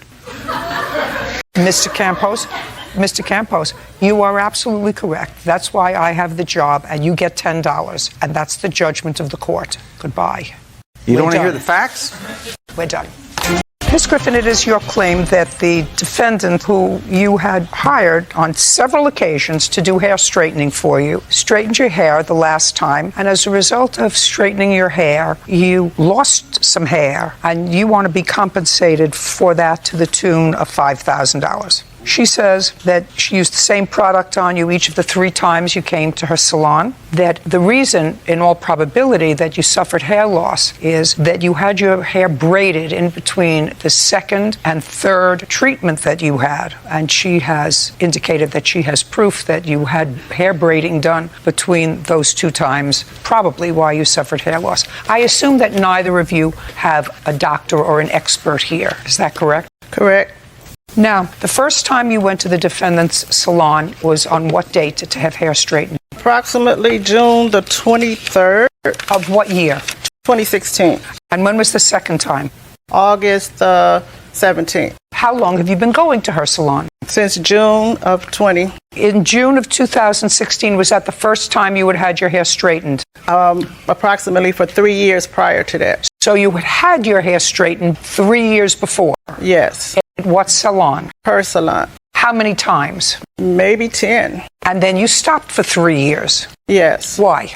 Mr. Campos, you are absolutely correct. That's why I have the job, and you get $10, and that's the judgment of the court. Goodbye. You don't We're want to hear done. the facts? We're done. Ms. Griffin, it is your claim that the defendant who you had hired on several occasions to do hair straightening for you straightened your hair the last time, and as a result of straightening your hair, you lost some hair, and you want to be compensated for that to the tune of $5,000. She says that she used the same product on you each of the 3 times you came to her salon, that the reason, in all probability, that you suffered hair loss is that you had your hair braided in between the second and third treatment that you had. And she has indicated that she has proof that you had hair braiding done between those 2 times, probably why you suffered hair loss. I assume that neither of you have a doctor or an expert here. Is that correct? Correct. Now, the first time you went to the defendant's salon was on what date to have hair straightened? Approximately June the 23rd, Of what year? 2016. And when was the second time? August the 17th. How long have you been going to her salon? Since June of 20. In June of 2016, was that the first time you had your hair straightened? Approximately for 3 years prior to that. So you had your hair straightened 3 years before. Yes. At what salon? Her salon. How many times? Maybe 10. And then you stopped for 3 years. Yes. Why?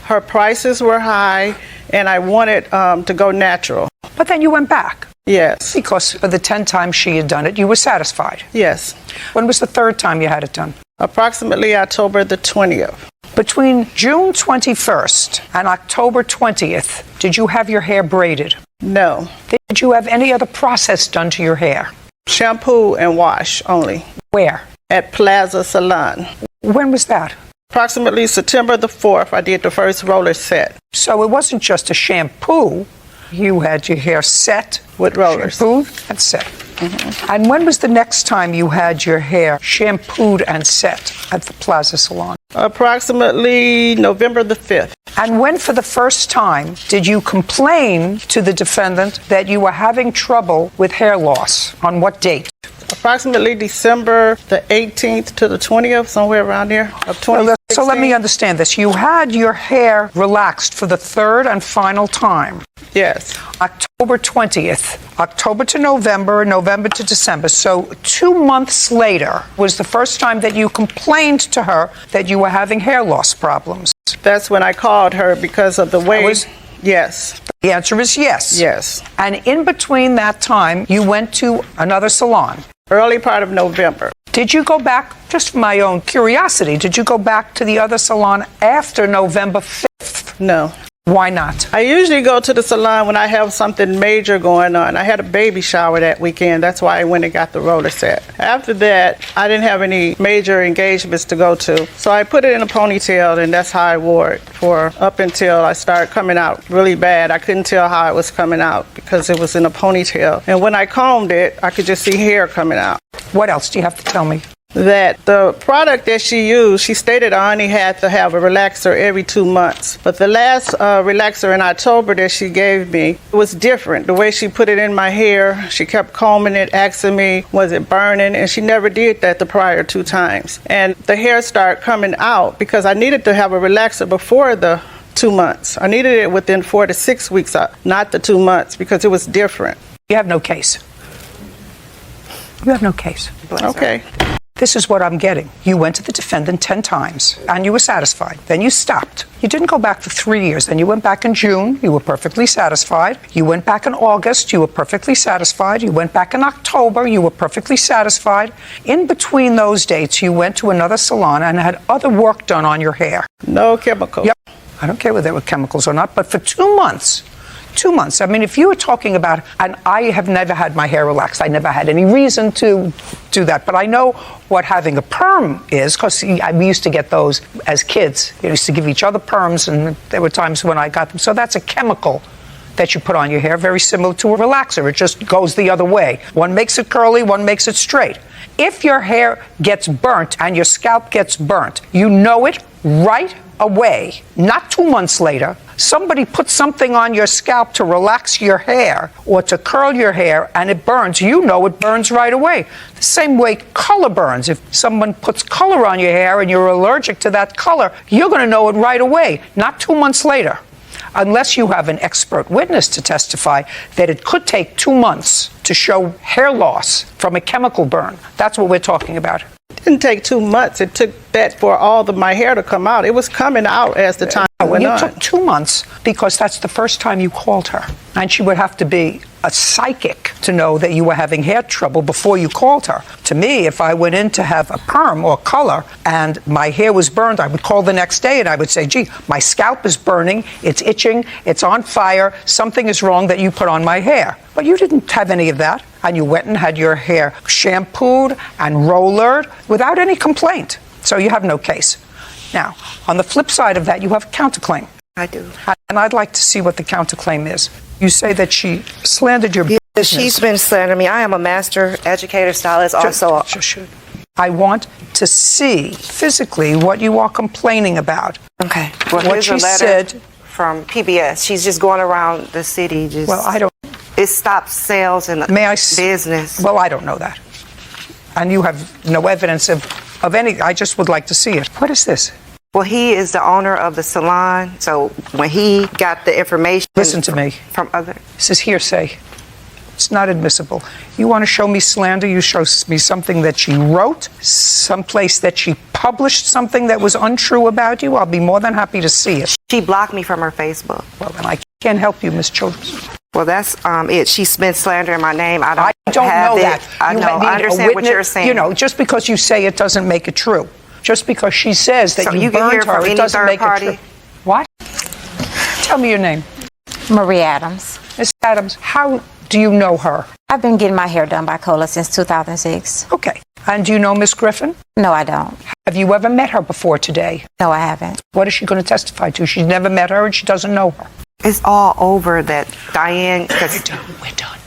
Her prices were high, and I wanted to go natural. But then you went back. Yes. Because for the 10 times she had done it, you were satisfied. Yes. When was the third time you had it done? Approximately October the 20th. Between June 21st and October 20th, did you have your hair braided? No. Did you have any other process done to your hair? Shampoo and wash only. Where? At Plaza Salon. When was that? Approximately September the 4th, I did the first roller set. So it wasn't just a shampoo. You had your hair set with rollers. Shampooed and set. Mm-hmm. And when was the next time you had your hair shampooed and set at the Plaza Salon? Approximately November the 5th. And when for the first time did you complain to the defendant that you were having trouble with hair loss? On what date? approximately December the 18th to the 20th, somewhere around there of 2016. So let me understand this. You had your hair relaxed for the third and final time. Yes. October 20th, October to November, November to December. So 2 months later was the first time that you complained to her that you were having hair loss problems. That's when I called her because of the way. Yes. The answer is yes. Yes. And in between that time, you went to another salon. Early part of November. Did you go back, just for my own curiosity, did you go back to the other salon after November 5th? No. Why not? I usually go to the salon when I have something major going on. I had a baby shower that weekend. That's why I went and got the roller set. After that, I didn't have any major engagements to go to. So I put it in a ponytail, and that's how I wore it for up until I started coming out really bad. I couldn't tell how it was coming out because it was in a ponytail. And when I combed it, I could just see hair coming out. What else do you have to tell me? That the product that she used, she stated I only had to have a relaxer every 2 months. But the last relaxer in October that she gave me was different. The way she put it in my hair, she kept combing it, asking me, was it burning? And she never did that the prior 2 times. And the hair started coming out because I needed to have a relaxer before the 2 months. I needed it within 4 to 6 weeks, not the 2 months, because it was different. You have no case. You have no case. Okay. This is what I'm getting. You went to the defendant 10 times, and you were satisfied. Then you stopped. You didn't go back for 3 years. Then you went back in June. You were perfectly satisfied. You went back in August. You were perfectly satisfied. You went back in October. You were perfectly satisfied. In between those dates, you went to another salon and had other work done on your hair. No chemicals. Yep. I don't care whether they were chemicals or not, but for 2 months, 2 months. I mean, if you were talking about, and I have never had my hair relaxed. I never had any reason to do that. But I know what having a perm is, because we used to get those as kids. We used to give each other perms, and there were times when I got them. So that's a chemical that you put on your hair, very similar to a relaxer. It just goes the other way. One makes it curly, one makes it straight. If your hair gets burnt and your scalp gets burnt, you know it right away, not 2 months later. Somebody puts something on your scalp to relax your hair or to curl your hair, and it burns. You know it burns right away. The same way color burns. If someone puts color on your hair and you're allergic to that color, you're going to know it right away, not 2 months later. Unless you have an expert witness to testify that it could take 2 months to show hair loss from a chemical burn. That's what we're talking about. It didn't take 2 months. It took that for all of my hair to come out. It was coming out as the time went on. You took 2 months because that's the first time you called her. And she would have to be a psychic to know that you were having hair trouble before you called her. To me, if I went in to have a perm or color and my hair was burned, I would call the next day and I would say, gee, my scalp is burning, it's itching, it's on fire, something is wrong that you put on my hair. But you didn't have any of that, and you went and had your hair shampooed and rollered without any complaint. So you have no case. Now, on the flip side of that, you have a counterclaim. I do. And I'd like to see what the counterclaim is. You say that she slandered your business. She's been slandering me. I am a master educator, stylist, also. I want to see physically what you are complaining about. Okay. Well, what here's she a letter said from PBS. She's just going around the city. Just, well, I don't. It stops sales and business. Well, I don't know that. And you have no evidence of any. I just would like to see it. What is this? Well, he is the owner of the salon. So when he got the information. Listen to me. From other. This is hearsay. It's not admissible. You want to show me slander? You show me something that she wrote, someplace that she published something that was untrue about you. I'll be more than happy to see it. She blocked me from her Facebook. Well, then I can't help you, Miss Childers. Well, that's it. She's been slandering my name. I don't know it. that. I know. I understand what you're saying. You know, just because you say it doesn't make it true. Just because she says that you burned her, it doesn't make it true. What? Tell me your name. Marie Adams. Miss Adams, how do you know her? I've been getting my hair done by Cola since 2006. Okay. And do you know Miss Griffin? No, I don't. Have you ever met her before today? No, I haven't. What is she going to testify to? She's never met her and she doesn't know her. It's all over that Diane. We're done.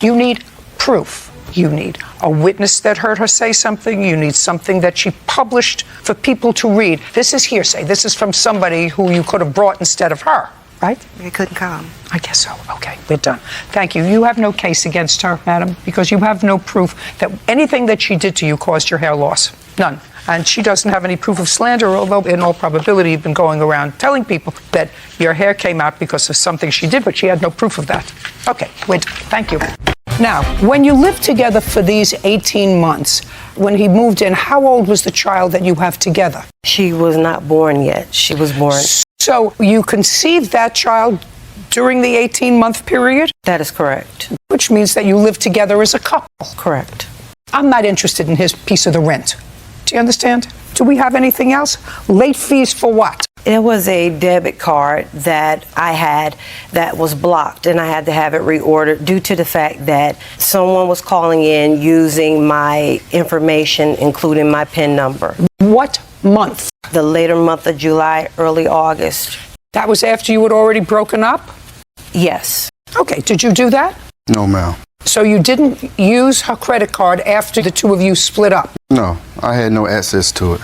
You need proof. You need a witness that heard her say something. You need something that she published for people to read. This is hearsay. This is from somebody who you could have brought instead of her. right? They couldn't come. I guess so. Okay, we're done. Thank you. You have no case against her, madam, because you have no proof that anything that she did to you caused your hair loss. None. And she doesn't have any proof of slander, although in all probability you've been going around telling people that your hair came out because of something she did, but she had no proof of that. Okay, wait. Thank you. Now, when you lived together for these 18 months, when he moved in, how old was the child that you have together? She was not born yet. She was born. So you conceived that child during the 18-month period? That is correct. Which means that you lived together as a couple. Correct. I'm not interested in his piece of the rent. Do you understand? Do we have anything else? Late fees for what? It was a debit card that I had that was blocked, and I had to have it reordered due to the fact that someone was calling in using my information, including my PIN number. What month? The later month of July, early August. That was after you had already broken up? Yes. Okay, did you do that? No, ma'am. So you didn't use her credit card after the two of you split up? No, I had no access to it.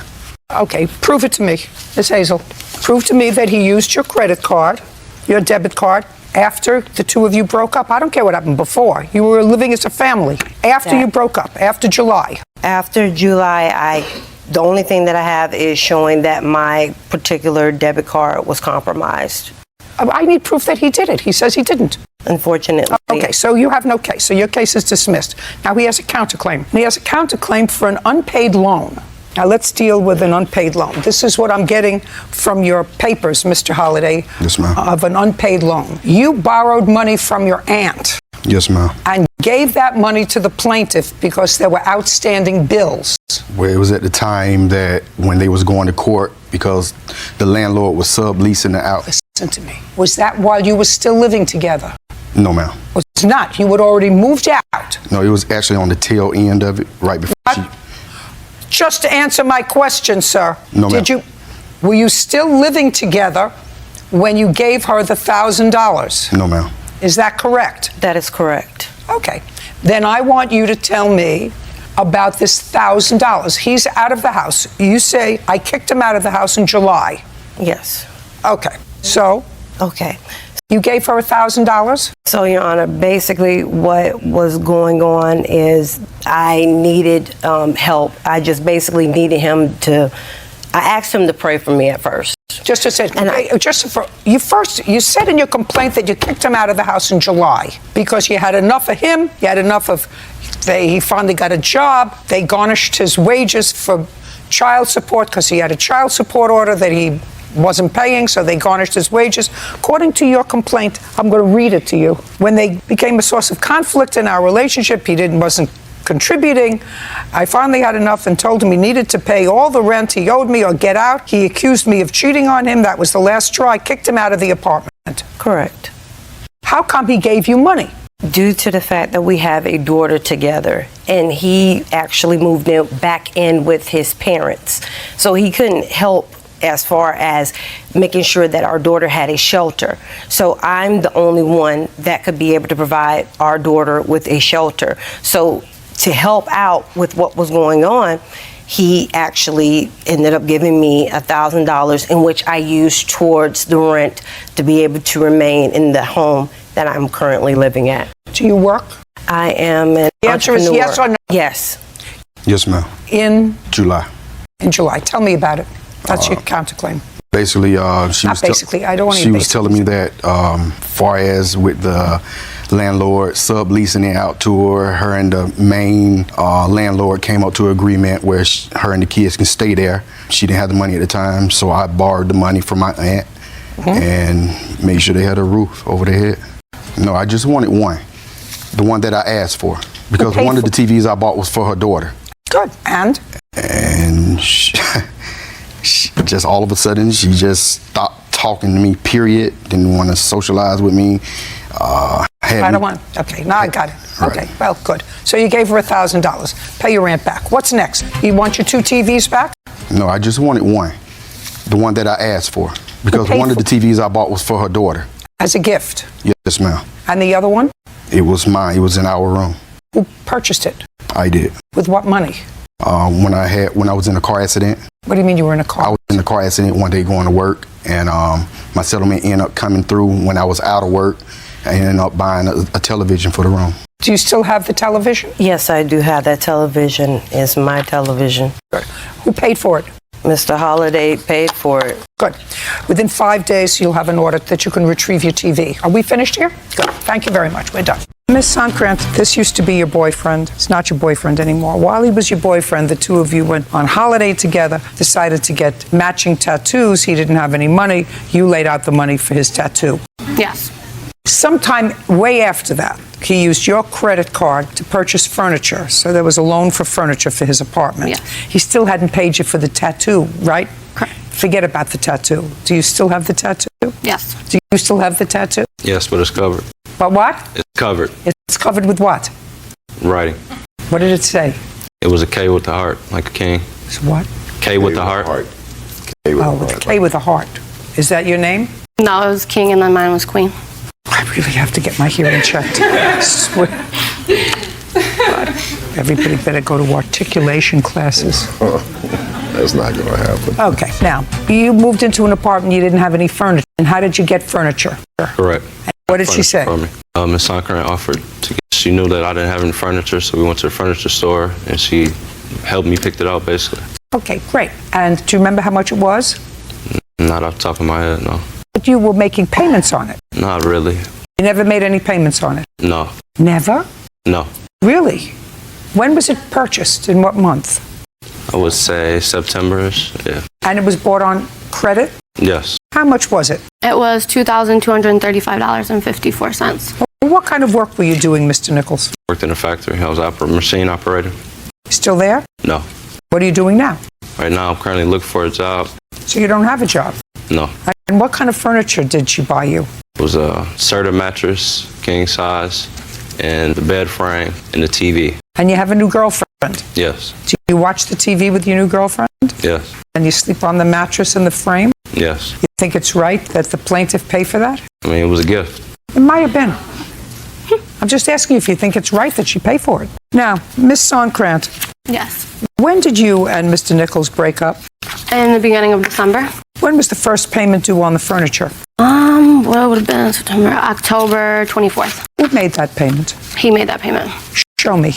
Okay, prove it to me, Miss Hazel. Prove to me that he used your credit card, your debit card, after the two of you broke up. I don't care what happened before. You were living as a family. After you broke up, after July. After July, the only thing that I have is showing that my particular debit card was compromised. I need proof that he did it. He says he didn't. Unfortunately. Okay, so you have no case. So your case is dismissed. Now he has a counterclaim. And he has a counterclaim for an unpaid loan. Now let's deal with an unpaid loan. This is what I'm getting from your papers, Mr. Holliday. Yes, ma'am. Of an unpaid loan. You borrowed money from your aunt. Yes, ma'am. And gave that money to the plaintiff because there were outstanding bills. Well, it was at the time that when they was going to court because the landlord was subleasing it out. Listen to me. Was that while you were still living together? No, ma'am. It's not. You had already moved out. No, it was actually on the tail end of it, right before she... Just to answer my question, sir. No, ma'am. Were you still living together when you gave her the $1,000? No, ma'am. Is that correct? That is correct. Okay. Then I want you to tell me about this $1,000. He's out of the house. You say, I kicked him out of the house in July. Yes. Okay. So? Okay. You gave her $1,000? So, Your Honor, basically what was going on is I needed help. I just basically needed him to, I asked him to pray for me at first. Just a second. You said in your complaint that you kicked him out of the house in July because you had enough of him, you had enough of, he finally got a job, they garnished his wages for child support because he had a child support order that he wasn't paying, so they garnished his wages. According to your complaint, I'm going to read it to you. When they became a source of conflict in our relationship, he wasn't contributing. I finally had enough and told him he needed to pay all the rent he owed me or get out. He accused me of cheating on him. That was the last straw. I kicked him out of the apartment. Correct. How come he gave you money? Due to the fact that we have a daughter together, and he actually moved back in with his parents. So he couldn't help as far as making sure that our daughter had a shelter. So I'm the only one that could be able to provide our daughter with a shelter. So to help out with what was going on, he actually ended up giving me $1,000 in which I used towards the rent to be able to remain in the home that I'm currently living at. Do you work? I am an The answer entrepreneur. is yes or no? Yes. Yes, ma'am. In July. Tell me about it. That's your counterclaim. Basically, she Not basically. I don't want She was telling me that, far as with the landlord subleasing it out to her and the main landlord came up to an agreement where her and the kids can stay there. She didn't have the money at the time, so I borrowed the money from my aunt and made sure they had a roof over their head. No, I just wanted one, the one that I asked for, because one of the TVs I bought was for her daughter. Good. And she just all of a sudden, she just stopped talking to me, period. Didn't want to socialize with me. I don't want, okay, now I got it. Right. Okay, well, good. So you gave her $1,000. Pay your rent back. What's next? You want your 2 TVs back? No, I just wanted one, the one that I asked for, because one of the TVs I bought was for her daughter. As a gift? Yes, ma'am. And the other one? It was mine. It was in our room. Who purchased it? I did. With what money? When I was in a car accident. What do you mean you were in a car? I was in a car accident one day going to work, and my settlement ended up coming through when I was out of work. I ended up buying a television for the room. Do you still have the television? Yes, I do have that television. It's my television. Good. Who paid for it? Mr. Holliday paid for it. Good. Within 5 days, you'll have an order that you can retrieve your TV. Are we finished here? Good. Thank you very much. We're done. Ms. Sonkrant, this used to be your boyfriend. It's not your boyfriend anymore. While he was your boyfriend, the two of you went on holiday together, decided to get matching tattoos. He didn't have any money. You laid out the money for his tattoo. Yes. Sometime way after that, he used your credit card to purchase furniture. So there was a loan for furniture for his apartment. Yes. He still hadn't paid you for the tattoo, right? Correct. Forget about the tattoo. Do you still have the tattoo? Yes. Do you still have the tattoo? Yes, but it's covered. But what? It's covered. It's covered with what? Writing. What did it say? It was a K with the heart, like a king. It's what? K with the heart. Oh, with K with a heart. Is that your name? No, it was king and then mine was queen. I really have to get my hearing checked. I swear. God, everybody better go to articulation classes. That's not going to happen. Okay, now, you moved into an apartment, you didn't have any furniture. And how did you get furniture? Correct. What did she say? For me. Ms. Sonkrant offered to get, she knew that I didn't have any furniture, so we went to the furniture store, and she helped me pick it out, basically. Okay, great. And do you remember how much it was? Not off the top of my head, no. But you were making payments on it. Not really. You never made any payments on it? No. Never? No. Really? When was it purchased? In what month? I would say September-ish, yeah. And it was bought on credit? Yes. How much was it? It was $2,235.54. What kind of work were you doing, Mr. Nichols? Worked in a factory. I was a machine operator. Still there? No. What are you doing now? Right now, I'm currently looking for a job. So you don't have a job? No. And what kind of furniture did she buy you? It was a Serta mattress, king size, and the bed frame, and the TV. And you have a new girlfriend? Yes. Do you watch the TV with your new girlfriend? Yes. And you sleep on the mattress and the frame? Yes. You think it's right that the plaintiff pay for that? I mean, it was a gift. It might have been. I'm just asking if you think it's right that she pay for it. Now, Miss Sonkrant. Yes. When did you and Mr. Nichols break up? In the beginning of December. When was the first payment due on the furniture? What would have been September, October 24th. Who made that payment? He made that payment. Show me.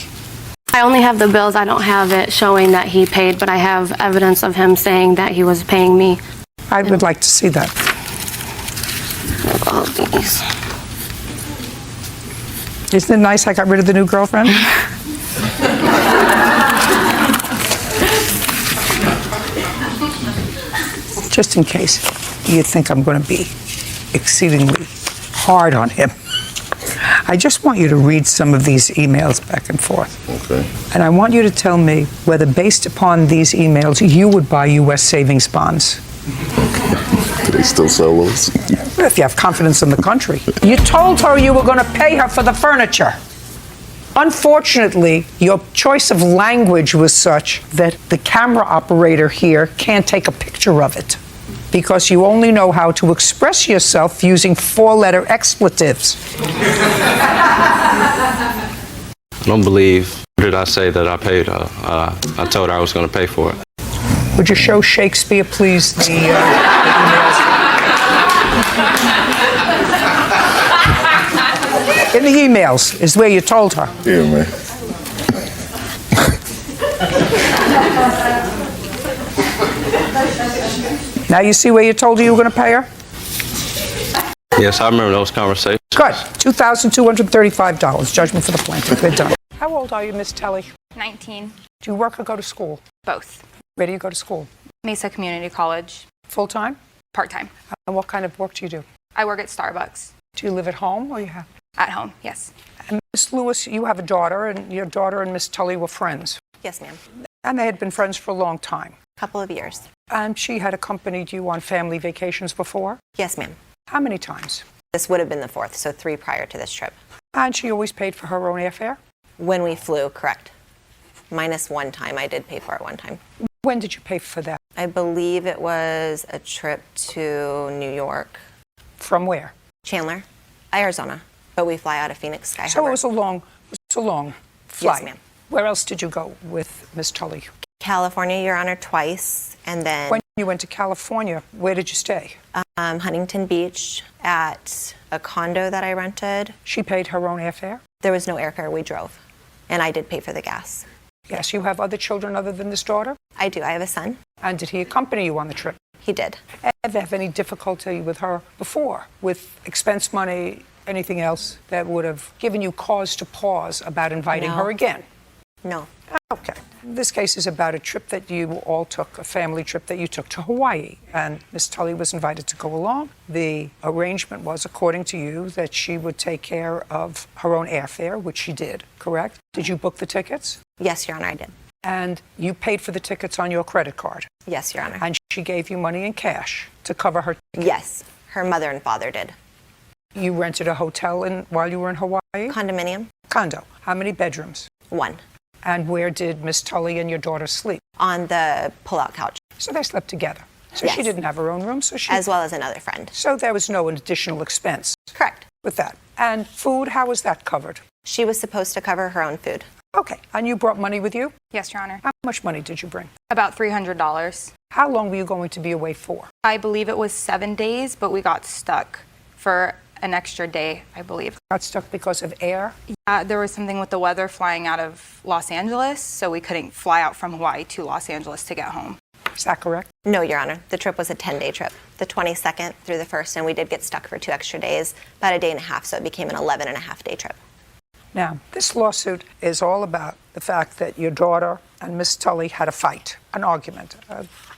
I only have the bills. I don't have it showing that he paid, but I have evidence of him saying that he was paying me. I would like to see that. All these. Isn't it nice I got rid of the new girlfriend? Just in case you think I'm going to be exceedingly hard on him. I just want you to read some of these emails back and forth. Okay. And I want you to tell me whether, based upon these emails, you would buy U.S. savings bonds. Okay. Do they still sell those? If you have confidence in the country. You told her you were going to pay her for the furniture. Unfortunately, your choice of language was such that the camera operator here can't take a picture of it because you only know how to express yourself using four-letter expletives. I don't believe. What did I say that I paid her? I told her I was going to pay for it. Would you show Shakespeare, please, the emails? In the emails is where you told her. Yeah, man. Now you see where you told her you were going to pay her? Yes, I remember those conversations. Good. $2,235. Judgment for the plaintiff. Good done. How old are you, Miss Telly? 19. Do you work or go to school? Both. Where do you go to school? Mesa Community College. Full-time? Part-time. And what kind of work do you do? I work at Starbucks. Do you live at home or you have? At home, yes. And Miss Lewis, you have a daughter, and your daughter and Miss Tully were friends. Yes, ma'am. And they had been friends for a long time. Couple of years. And she had accompanied you on family vacations before? Yes, ma'am. How many times? This would have been the fourth, so 3 prior to this trip. And she always paid for her own airfare? When we flew, correct. Minus one time. I did pay for it one time. When did you pay for that? I believe it was a trip to New York. From where? Chandler, Arizona. But we fly out of Phoenix Sky So Harbor. it was a long flight. Yes, ma'am. Where else did you go with Miss Tully? California, Your Honor, twice. And then When you went to California, where did you stay? Huntington Beach at a condo that I rented. She paid her own airfare? There was no airfare, we drove. And I did pay for the gas. Yes, you have other children other than this daughter? I do, I have a son. And did he accompany you on the trip? He did. Ever have any difficulty with her before, with expense money, anything else that would have given you cause to pause about inviting No. her again? No. Okay. This case is about a trip that you all took, a family trip that you took to Hawaii, and Miss Tully was invited to go along. The arrangement was, according to you, that she would take care of her own airfare, which she did, correct? Did you book the tickets? Yes, Your Honor, I did. And you paid for the tickets on your credit card? Yes, Your Honor. And she gave you money in cash to cover her ticket? Yes, her mother and father did. You rented a hotel while you were in Hawaii? Condominium. Condo. How many bedrooms? 1. And where did Miss Tully and your daughter sleep? On the pull-out couch. So they slept together. So Yes. she didn't have her own room, so she... As well as another friend. So there was no additional expense? Correct. With that. And food, how was that covered? She was supposed to cover her own food. Okay. And you brought money with you? Yes, Your Honor. How much money did you bring? About $300. How long were you going to be away for? I believe it was 7 days, but we got stuck for an extra day, I believe. Got stuck because of air? There was something with the weather flying out of Los Angeles, so we couldn't fly out from Hawaii to Los Angeles to get home. Is that correct? No, Your Honor. The trip was a 10-day trip, the 22nd through the 1st, and we did get stuck for 2 extra days, about a day and a half, so it became an 11-and-a-half-day trip. Now, this lawsuit is all about the fact that your daughter and Miss Tully had a fight, an argument.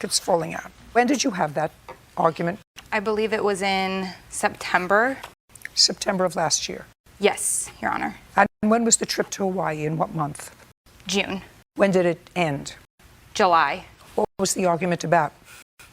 It's falling out. When did you have that argument? I believe it was in September. September of last year. Yes, Your Honor. And when was the trip to Hawaii? In what month? June. When did it end? July. What was the argument about?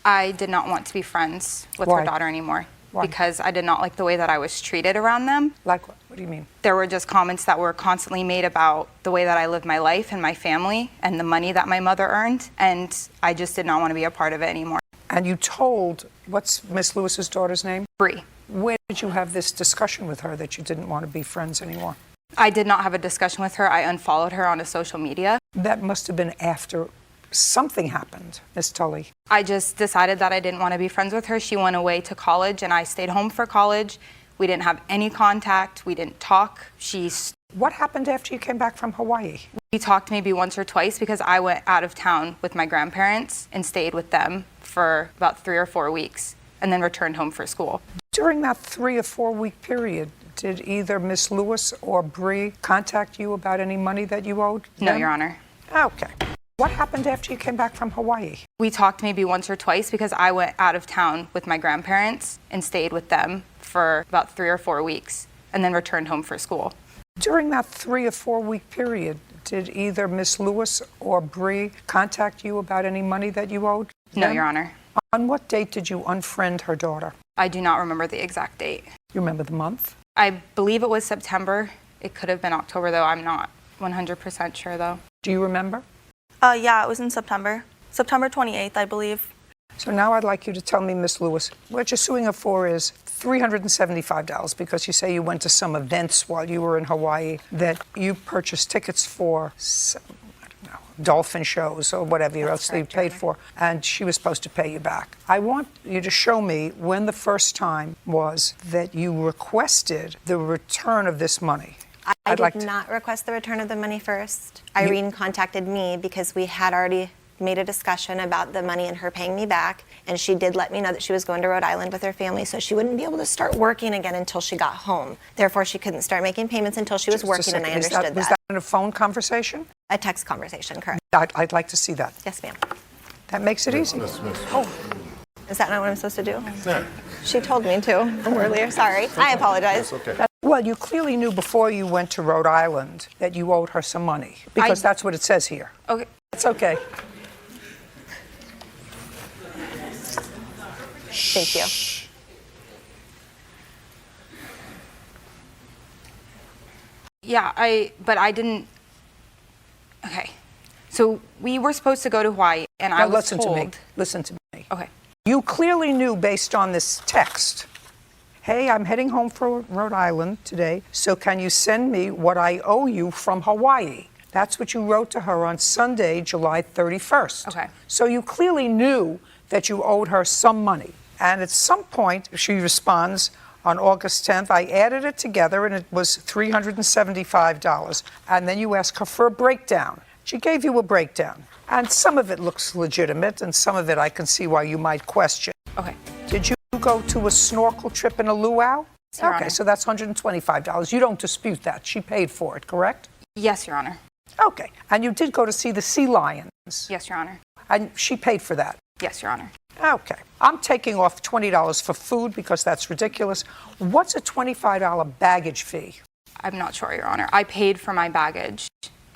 I did not want to be friends with Why? her daughter anymore. Why? Because I did not like the way that I was treated around them. Like what? What do you mean? There were just comments that were constantly made about the way that I lived my life and my family and the money that my mother earned, and I just did not want to be a part of it anymore. And you told, what's Miss Lewis's daughter's name? Bree. Where did you have this discussion with her that you didn't want to be friends anymore? I did not have a discussion with her. I unfollowed her on social media. That must have been after something happened, Miss Tully. I just decided that I didn't want to be friends with her. She went away to college and I stayed home for college. We didn't have any contact. We didn't talk. What happened after you came back from Hawaii? We talked maybe once or twice because I went out of town with my grandparents and stayed with them for about 3 or 4 weeks and then returned home for school. During that 3 or 4 week period, did either Miss Lewis or Bree contact you about any money that you owed them? No, Your Honor. Okay. What happened after you came back from Hawaii? We talked maybe once or twice because I went out of town with my grandparents and stayed with them for about 3 or 4 weeks and then returned home for school. During that 3 or 4 week period, did either Miss Lewis or Bree contact you about any money that you owed them? No, Your Honor. On what date did you unfriend her daughter? I do not remember the exact date. You remember the month? I believe it was September. It could have been October, though. I'm not 100% sure, though. Do you remember? Yeah, it was in September. September 28th, I believe. So now I'd like you to tell me, Miss Lewis, what you're suing her for is $375 because you say you went to some events while you were in Hawaii that you purchased tickets for, I don't know, dolphin shows or whatever else you paid for, and she was supposed to pay you back. I want you to show me when the first time was that you requested the return of this money. I did not request the return of the money first. Irene contacted me because we had already made a discussion about the money and her paying me back, and she did let me know that she was going to Rhode Island with her family, so she wouldn't be able to start working again until she got home. Therefore, she couldn't start making payments until she was working, and I understood that. Was that in a phone conversation? A text conversation, correct. I'd like to see that. Yes, ma'am. That makes it easy. Oh, is that not what I'm supposed to do? Yeah. She told me to earlier. Sorry. I apologize. That's okay. Well, you clearly knew before you went to Rhode Island that you owed her some money, because that's what it says here. Okay. It's okay. Thank you. Yeah, but I didn't. Okay. So we were supposed to go to Hawaii, and I was told. Listen to me. Okay. You clearly knew based on this text, hey, I'm heading home from Rhode Island today, so can you send me what I owe you from Hawaii? That's what you wrote to her on Sunday, July 31st. Okay. So you clearly knew that you owed her some money. And at some point, she responds on August 10th, I added it together and it was $375. And then you ask her for a breakdown. She gave you a breakdown. And some of it looks legitimate and some of it I can see why you might question. Okay. Did you go to a snorkel trip in a luau? Your Okay, Honor. so that's $125. You don't dispute that. She paid for it, correct? Yes, Your Honor. Okay. And you did go to see the sea lions. Yes, Your Honor. And she paid for that. Yes, Your Honor. Okay. I'm taking off $20 for food because that's ridiculous. What's a $25 baggage fee? I'm not sure, Your Honor. I paid for my baggage.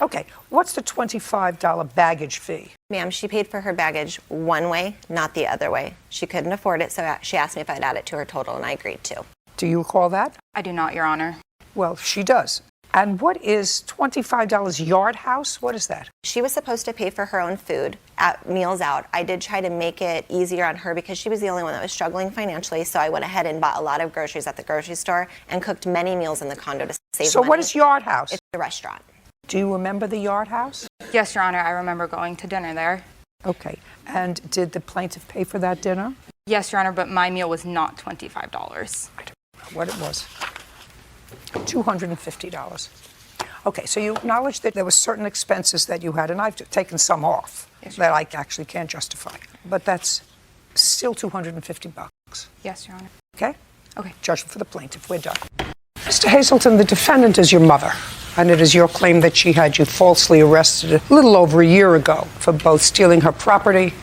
Okay. What's the $25 baggage fee? Ma'am, she paid for her baggage one way, not the other way. She couldn't afford it, so she asked me if I'd add it to her total, and I agreed to. Do you recall that? I do not, Your Honor. Well, she does. And what is $25 yard house? What is that? She was supposed to pay for her own food at meals out. I did try to make it easier on her because she was the only one that was struggling financially, so I went ahead and bought a lot of groceries at the grocery store and cooked many meals in the condo to save money. So what is yard house? It's a restaurant. Do you remember the yard house? Yes, Your Honor. I remember going to dinner there. Okay. And did the plaintiff pay for that dinner? Yes, Your Honor, but my meal was not $25. I don't know what it was. $250. Okay, so you acknowledge that there were certain expenses that you had, and I've taken some off that I actually can't justify. But that's still $250. Yes, Your Honor. Okay? Okay. Judgment for the plaintiff. We're done. Mr. Hazelton, the defendant is your mother, and it is your claim that she had you falsely arrested a little over a year ago for both stealing her property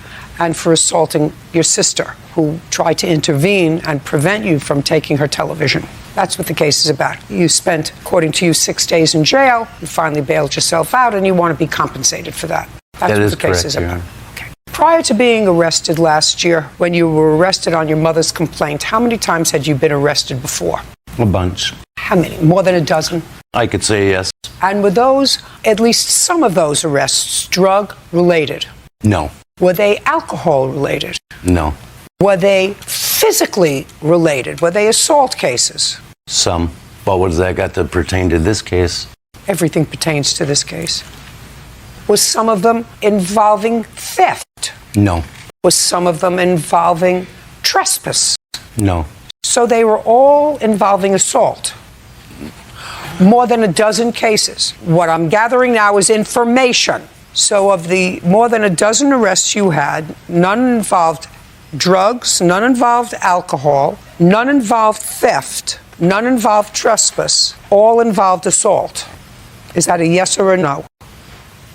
and for assaulting your sister, who tried to intervene and prevent you from taking her television. That's what the case is about. You spent, according to you, 6 days in jail. You finally bailed yourself out, and you want to be compensated for that. That's what the case is about. Okay. Prior to being arrested last year, when you were arrested on your mother's complaint, how many times had you been arrested before? A bunch. How many? More than a dozen? I could say yes. And were those, at least some of those arrests, drug-related? No. Were they alcohol-related? No. Were they physically related? Were they assault cases? Some. But what does that got to pertain to this case? Everything pertains to this case. Was some of them involving theft? No. Was some of them involving trespass? No. So they were all involving assault. More than a dozen cases. What I'm gathering now is information. So of the more than a dozen arrests you had, none involved drugs, none involved alcohol, none involved theft, none involved trespass, all involved assault. Is that a yes or a no?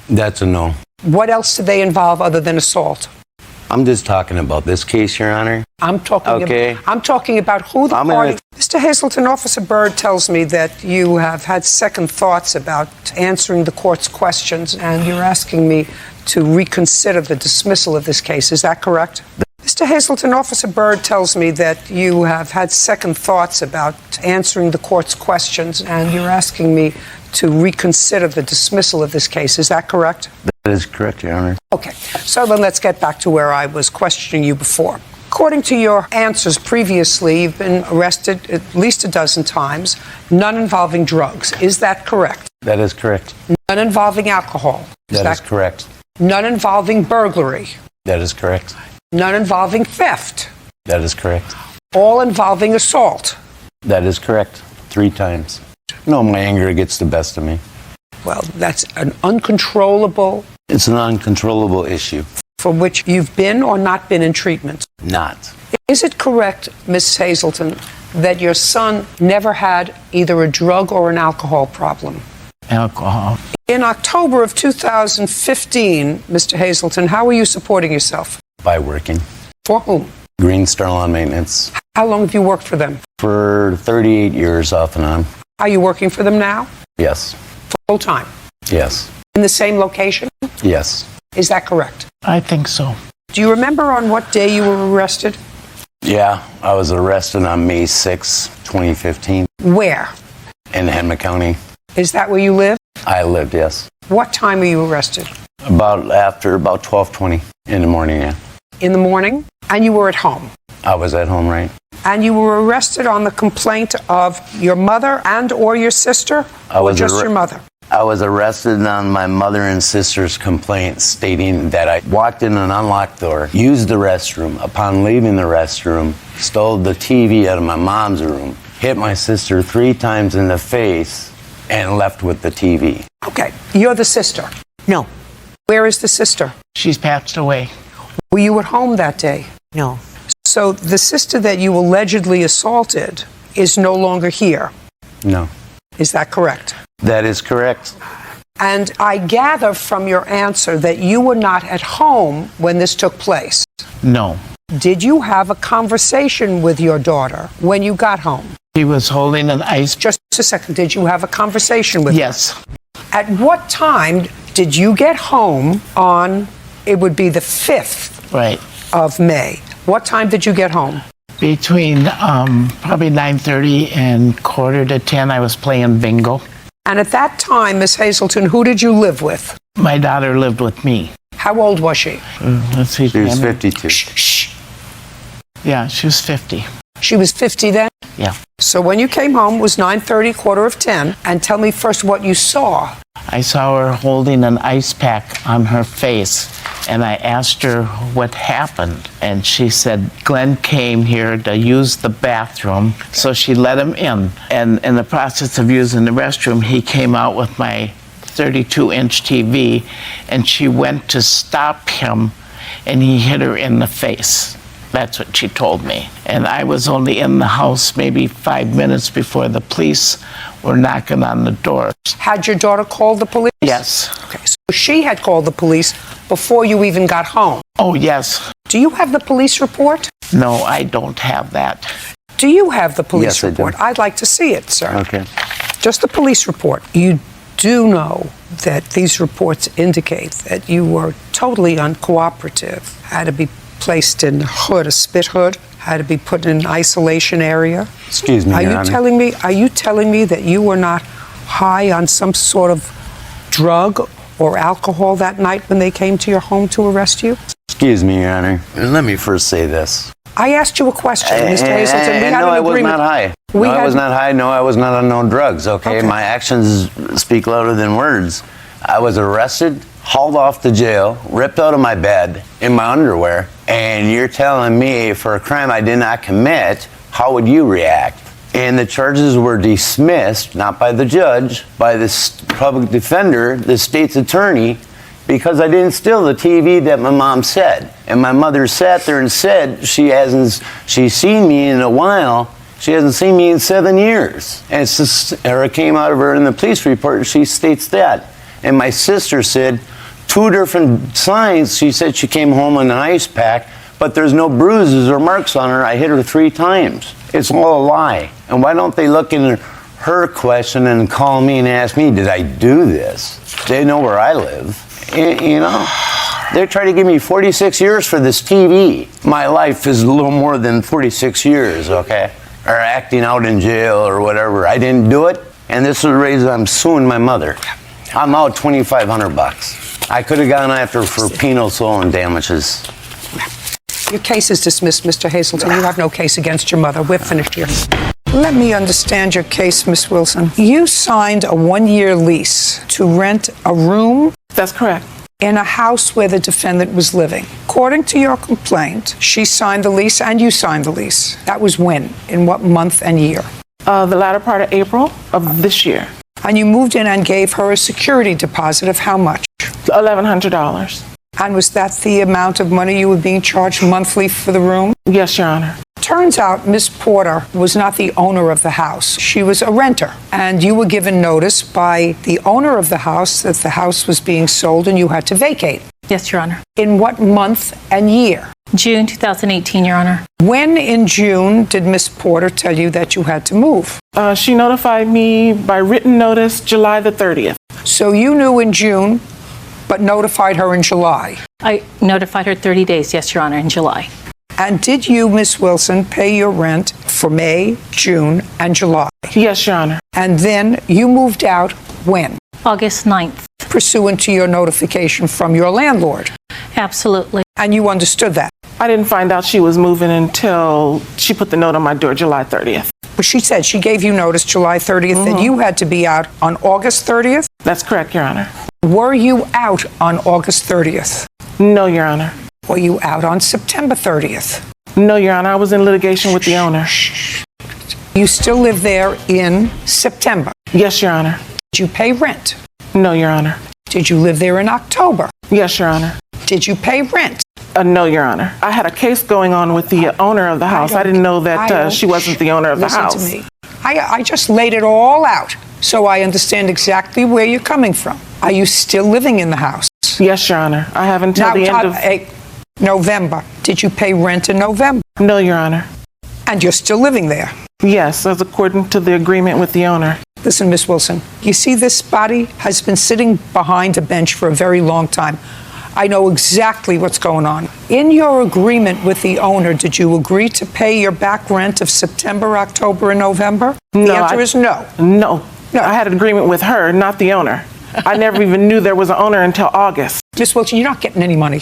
That's a no. What else do they involve other than assault? I'm just talking about this case, Your Honor. I'm talking about who the party... Mr. Hazelton, Officer Byrd tells me that you have had second thoughts about answering the court's questions, and you're asking me to reconsider the dismissal of this case. Is that correct? Mr. Hazelton, Officer Byrd tells me that you have had second thoughts about answering the court's questions, and you're asking me to reconsider the dismissal of this case. Is that correct? That is correct, Your Honor. Okay, so then let's get back to where I was questioning you before. According to your answers previously, you've been arrested at least a dozen times, none involving drugs. Is that correct? That is correct. None involving alcohol. That is correct. None involving burglary. That is correct. None involving theft. That is correct. All involving assault. That is correct. 3 times. No, my anger gets the best of me. Well, that's an uncontrollable... It's an uncontrollable issue. For which you've been or not been in treatment? Not. Is it correct, Ms. Hazelton, that your son never had either a drug or an alcohol problem? Alcohol. In October of 2015, Mr. Hazelton, how were you supporting yourself? By working. For whom? Green Star Lawn Maintenance. How long have you worked for them? For 38 years off and on. Are you working for them now? Yes. Full time? Yes. In the same location? Yes. Is that correct? I think so. Do you remember on what day you were arrested? Yeah, I was arrested on May 6, 2015. Where? In Henry County. Is that where you live? I lived, yes. What time were you arrested? About 12:20 in the morning, yeah. In the morning? And you were at home? I was at home, right? And you were arrested on the complaint of your mother and or your sister? Or just your mother? I was arrested on my mother and sister's complaint stating that I walked in an unlocked door, used the restroom. Upon leaving the restroom, stole the TV out of my mom's room, hit my sister 3 times in the face, and left with the TV. Okay, you're the sister. No. Where is the sister? She's passed away. Were you at home that day? No. So the sister that you allegedly assaulted is no longer here. No. Is that correct? That is correct. And I gather from your answer that you were not at home when this took place. No. Did you have a conversation with your daughter when you got home? She was holding an ice. Just a second. Did you have a conversation with her? Yes. At what time did you get home on, it would be the 5th Right. of May? What time did you get home? Between probably 9:30 and 9:45, I was playing bingo. And at that time, Miss Hazelton, who did you live with? My daughter lived with me. How old was she? Let's see. She was 52. Yeah, she was 50. She was 50 then? Yeah. So when you came home, it was 9:30, 9:45, and tell me first what you saw. I saw her holding an ice pack on her face, and I asked her what happened. And she said Glenn came here to use the bathroom, so she let him in. And in the process of using the restroom, he came out with my 32-inch TV, and she went to stop him, and he hit her in the face. That's what she told me. And I was only in the house maybe 5 minutes before the police were knocking on the door. Had your daughter called the police? Yes. Okay, so she had called the police before you even got home? Oh, yes. Do you have the police report? No, I don't have that. Do you have the police Yes, I do. report? I'd like to see it, sir. Okay. Just the police report. You do know that these reports indicate that you were totally uncooperative, had to be placed in hood, a spit hood, had to be put in an isolation area. Excuse me, Are Your you Honor. telling me that you were not high on some sort of drug or alcohol that night when they came to your home to arrest you? Excuse me, Your Honor. Let me first say this. I asked you a question, Mr. Hazelton. We had no, an I was agreement. not high. We No, I had- was not high. No, I was not on no drugs, okay? My actions speak louder than words. I was arrested, hauled off to jail, ripped out of my bed in my underwear, and you're telling me for a crime I did not commit, how would you react? And the charges were dismissed, not by the judge, by the public defender, the state's attorney, because I didn't steal the TV that my mom said. And my mother sat there and said she's seen me in a while. She hasn't seen me in 7 years. And it's just, or it came out of her in the police report, she states that. And my sister said 2 different signs. She said she came home in an ice pack, but there's no bruises or marks on her. I hit her 3 times. It's all a lie. And why don't they look in her question and call me and ask me, did I do this? They know where I live. You know, they're trying to give me 46 years for this TV. My life is a little more than 46 years, okay? Or acting out in jail or whatever. I didn't do it, and this is the reason I'm suing my mother. I'm out $2,500. I could have gone after for penal stolen damages. Your case is dismissed, Mr. Hazelton. You have no case against your mother. We're finished here. Let me understand your case, Miss Wilson. You signed a 1-year lease to rent a room. That's correct. In a house where the defendant was living. According to your complaint, she signed the lease and you signed the lease. That was when? In what month and year? The latter part of April of this year. And you moved in and gave her a security deposit of how much? $1,100. And was that the amount of money you were being charged monthly for the room? Yes, Your Honor. Turns out Miss Porter was not the owner of the house. She was a renter. And you were given notice by the owner of the house that the house was being sold and you had to vacate. Yes, Your Honor. In what month and year? June 2018, Your Honor. When in June did Miss Porter tell you that you had to move? She notified me by written notice July the 30th. So you knew in June, but notified her in July? I notified her 30 days, yes, Your Honor, in July. And did you, Miss Wilson, pay your rent for May, June, and July? Yes, Your Honor. And then you moved out when? August 9th. Pursuant to your notification from your landlord? Absolutely. And you understood that? I didn't find out she was moving until she put the note on my door July 30th. But she said she gave you notice July 30th that you had to be out on August 30th? That's correct, Your Honor. Were you out on August 30th? No, Your Honor. Were you out on September 30th? No, Your Honor. I was in litigation with the owner. You still live there in September? Yes, Your Honor. Did you pay rent? No, Your Honor. Did you live there in October? Yes, Your Honor. Did you pay rent? No, Your Honor. I had a case going on with the owner of the house. I didn't know that she wasn't the owner of the house. Listen to me. I just laid it all out so I understand exactly where you're coming from. Are you still living in the house? Yes, Your Honor. I have until the end of November. Did you pay rent in November? No, Your Honor. And you're still living there? Yes, as according to the agreement with the owner. Listen, Miss Wilson, you see this body has been sitting behind a bench for a very long time. I know exactly what's going on. In your agreement with the owner, did you agree to pay your back rent of September, October, and November? No, the answer is no. No. I had an agreement with her, not the owner. I never even knew there was an owner until August. Miss Wilson, you're not getting any money.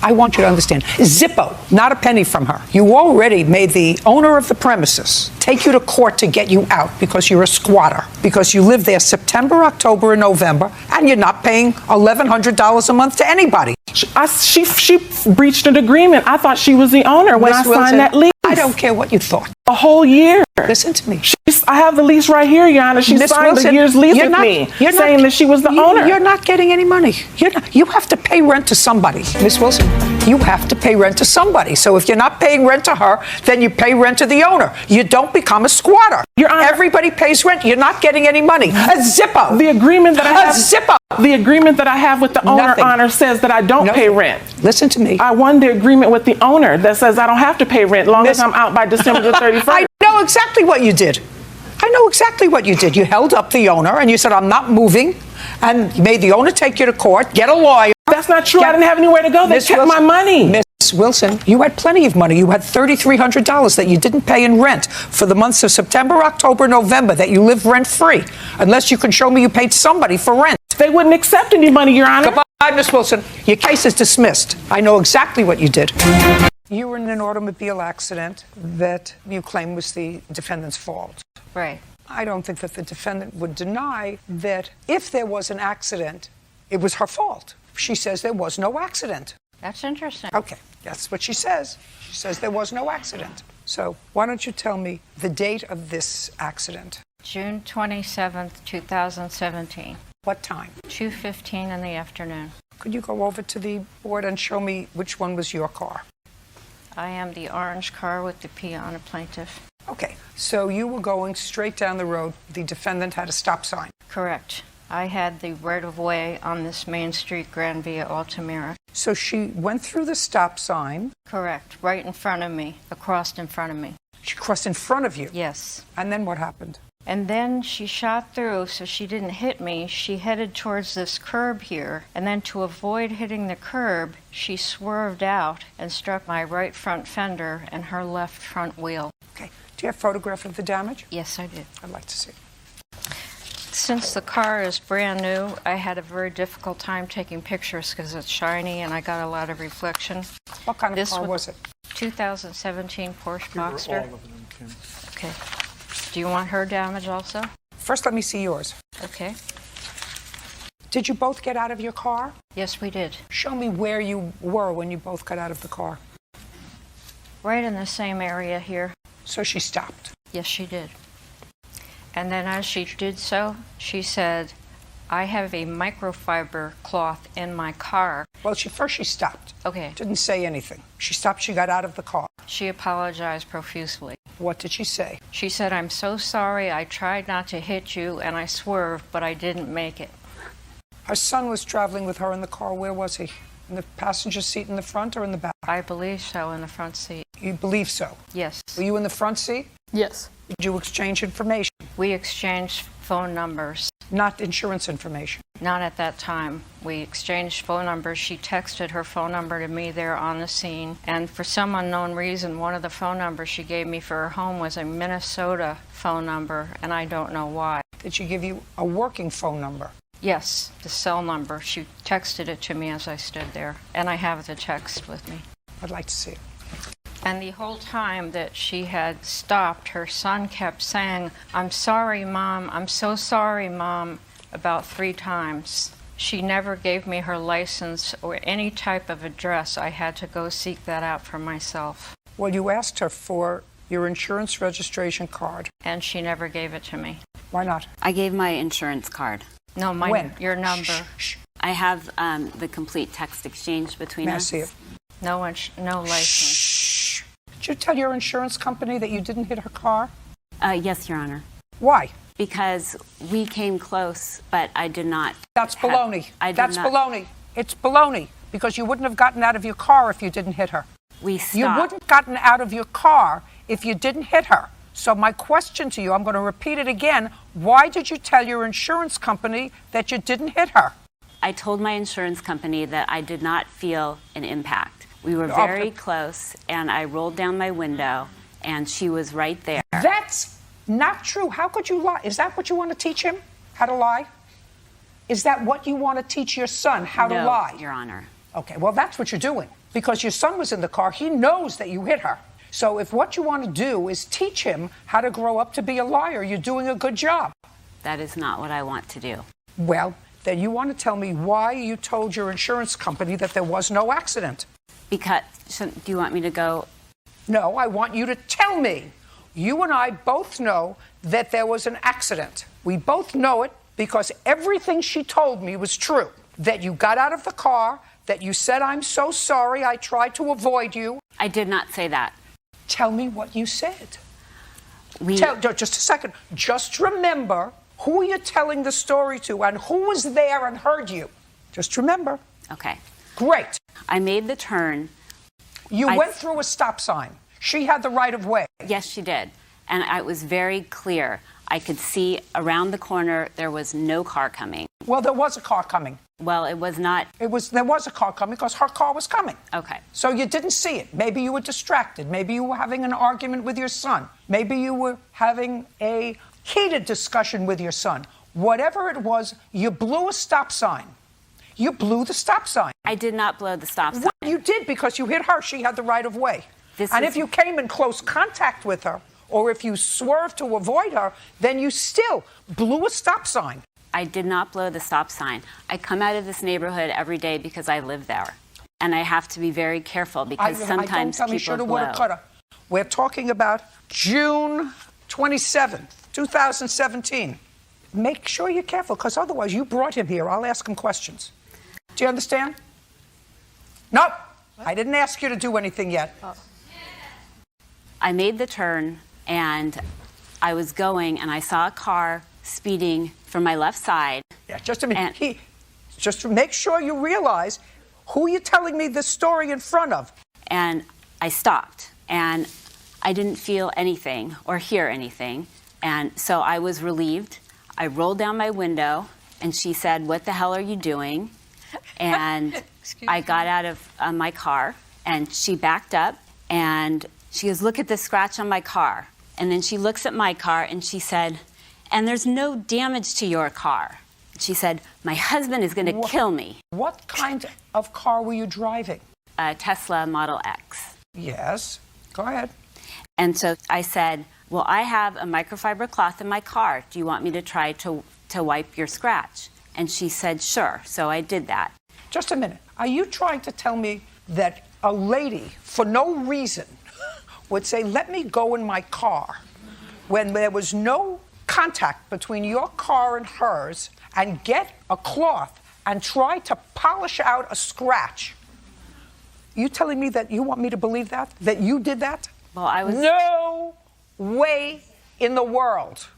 I want you to understand. Zippo, not a penny from her. You already made the owner of the premises take you to court to get you out because you're a squatter, because you live there September, October, and November, and you're not paying $1,100 a month to anybody. She breached an agreement. I thought she was the owner when I signed that lease. I don't care what you thought. A whole year. Listen to me. I have the lease right here, Your Honor. She signed a year's lease with me, saying that she was the owner. You're not getting any money. You have to pay rent to somebody. Miss Wilson, you have to pay rent to somebody. So if you're not paying rent to her, then you pay rent to the owner. You don't become a squatter. Your Honor, everybody pays rent. You're not getting any money. A Zippo. The agreement that I have. A Zippo. The agreement that I have with the owner, Honor, says that I don't pay rent. Listen to me. I won the agreement with the owner that says I don't have to pay rent as long as I'm out by December the 31st. I know exactly what you did. I know exactly what you did. You held up the owner and you said, I'm not moving, and you made the owner take you to court, get a lawyer. That's not true. I didn't have anywhere to go. They kept my money. Miss Wilson, you had plenty of money. You had $3,300 that you didn't pay in rent for the months of September, October, November that you lived rent-free, unless you can show me you paid somebody for rent. They wouldn't accept any money, Your Honor. Goodbye, Miss Wilson. Your case is dismissed. I know exactly what you did. You were in an automobile accident that you claim was the defendant's fault. Right. I don't think that the defendant would deny that if there was an accident, it was her fault. She says there was no accident. That's interesting. Okay, that's what she says. She says there was no accident. So why don't you tell me the date of this accident? June 27th, 2017. What time? 2:15 in the afternoon. Could you go over to the board and show me which one was your car? I am the orange car with the P on a plaintiff. Okay, so you were going straight down the road. The defendant had a stop sign. Correct. I had the right-of-way on this main street, Grand Via Altamira. So she went through the stop sign. Correct. Right in front of me, across in front of me. She crossed in front of you? Yes. And then what happened? And then she shot through, so she didn't hit me. She headed towards this curb here, and then to avoid hitting the curb, she swerved out and struck my right front fender and her left front wheel. Okay. Do you have a photograph of the damage? Yes, I did. I'd like to see. Since the car is brand new, I had a very difficult time taking pictures because it's shiny and I got a lot of reflection. What kind of car was it? 2017 Porsche Boxster. Okay. Do you want her damage also? First, let me see yours. Okay. Did you both get out of your car? Yes, we did. Show me where you were when you both got out of the car. Right in the same area here. So she stopped? Yes, she did. And then as she did so, she said, I have a microfiber cloth in my car. Well, first she stopped. Okay. Didn't say anything. She stopped, she got out of the car. She apologized profusely. What did she say? She said, I'm so sorry, I tried not to hit you and I swerved, but I didn't make it. Her son was traveling with her in the car. Where was he? In the passenger seat in the front or in the back? I believe so, in the front seat. You believe so? Yes. Were you in the front seat? Yes. Did you exchange information? We exchanged phone numbers. Not insurance information? Not at that time. We exchanged phone numbers. She texted her phone number to me there on the scene. And for some unknown reason, one of the phone numbers she gave me for her home was a Minnesota phone number, and I don't know why. Did she give you a working phone number? Yes, the cell number. She texted it to me as I stood there, and I have the text with me. I'd like to see it. And the whole time that she had stopped, her son kept saying, I'm sorry, Mom. I'm so sorry, Mom. about 3 times. She never gave me her license or any type of address. I had to go seek that out for myself. Well, you asked her for your insurance registration card. And she never gave it to me. Why not? I gave my insurance card. No, your number. I have the complete text exchange between May I us. see it? No license. Did you tell your insurance company that you didn't hit her car? Yes, Your Honor. Why? Because we came close, but I did not. That's baloney. That's not. baloney. It's baloney. Because you wouldn't have gotten out of your car if you didn't hit her. We stopped. You wouldn't have gotten out of your car if you didn't hit her. So my question to you, I'm going to repeat it again. Why did you tell your insurance company that you didn't hit her? I told my insurance company that I did not feel an impact. We were very close, and I rolled down my window, and she was right there. That's not true. How could you lie? Is that what you want to teach him? How to lie? Is that what you want to teach your son? How to lie? Your Honor. Okay, well, that's what you're doing. Because your son was in the car, he knows that you hit her. So if what you want to do is teach him how to grow up to be a liar, you're doing a good job. That is not what I want to do. Well, then you want to tell me why you told your insurance company that there was no accident. Because, do you want me to go? No, I want you to tell me. You and I both know that there was an accident. We both know it because everything she told me was true. That you got out of the car, that you said, "I'm so sorry, I tried to avoid you." I did not say that. Tell me what you said. Just a second. Just remember who you're telling the story to and who was there and heard you. Just remember. Okay. Great. I made the turn. You went through a stop sign. She had the right of way. Yes, she did. And it was very clear. I could see around the corner there was no car coming. Well, there was a car coming. Well, it was not. There was a car coming because her car was coming. Okay. So you didn't see it. Maybe you were distracted. Maybe you were having an argument with your son. Maybe you were having a heated discussion with your son. Whatever it was, you blew a stop sign. You blew the stop sign. I did not blow the stop sign. Well, you did because you hit her. She had the right of way. If you came in close contact with her, or if you swerved to avoid her, then you still blew a stop sign. I did not blow the stop sign. I come out of this neighborhood every day because I live there. And I have to be very careful because sometimes people blow. We're talking about June 27th, 2017. Make sure you're careful because otherwise you brought him here. I'll ask him questions. Do you understand? Nope. I didn't ask you to do anything yet. I made the turn and I was going and I saw a car speeding from my left side. Yeah, just a minute. Just to make sure you realize who you're telling me this story in front of. And I stopped and I didn't feel anything or hear anything. And so I was relieved. I rolled down my window and she said, "What the hell are you doing?" And I got out of my car and she backed up and she goes, "Look at the scratch on my car." And then she looks at my car and she said, "And there's no damage to your car." She said, "My husband is going to kill me." What kind of car were you driving? A Tesla Model X. Yes. Go ahead. And so I said, "Well, I have a microfiber cloth in my car. Do you want me to try to wipe your scratch?" And she said, "Sure." So I did that. Just a minute. Are you trying to tell me that a lady, for no reason, would say, "Let me go in my car," when there was no contact between your car and hers, and get a cloth and try to polish out a scratch? You telling me that you want me to believe that? That you did that? Well, I was... No way in the world.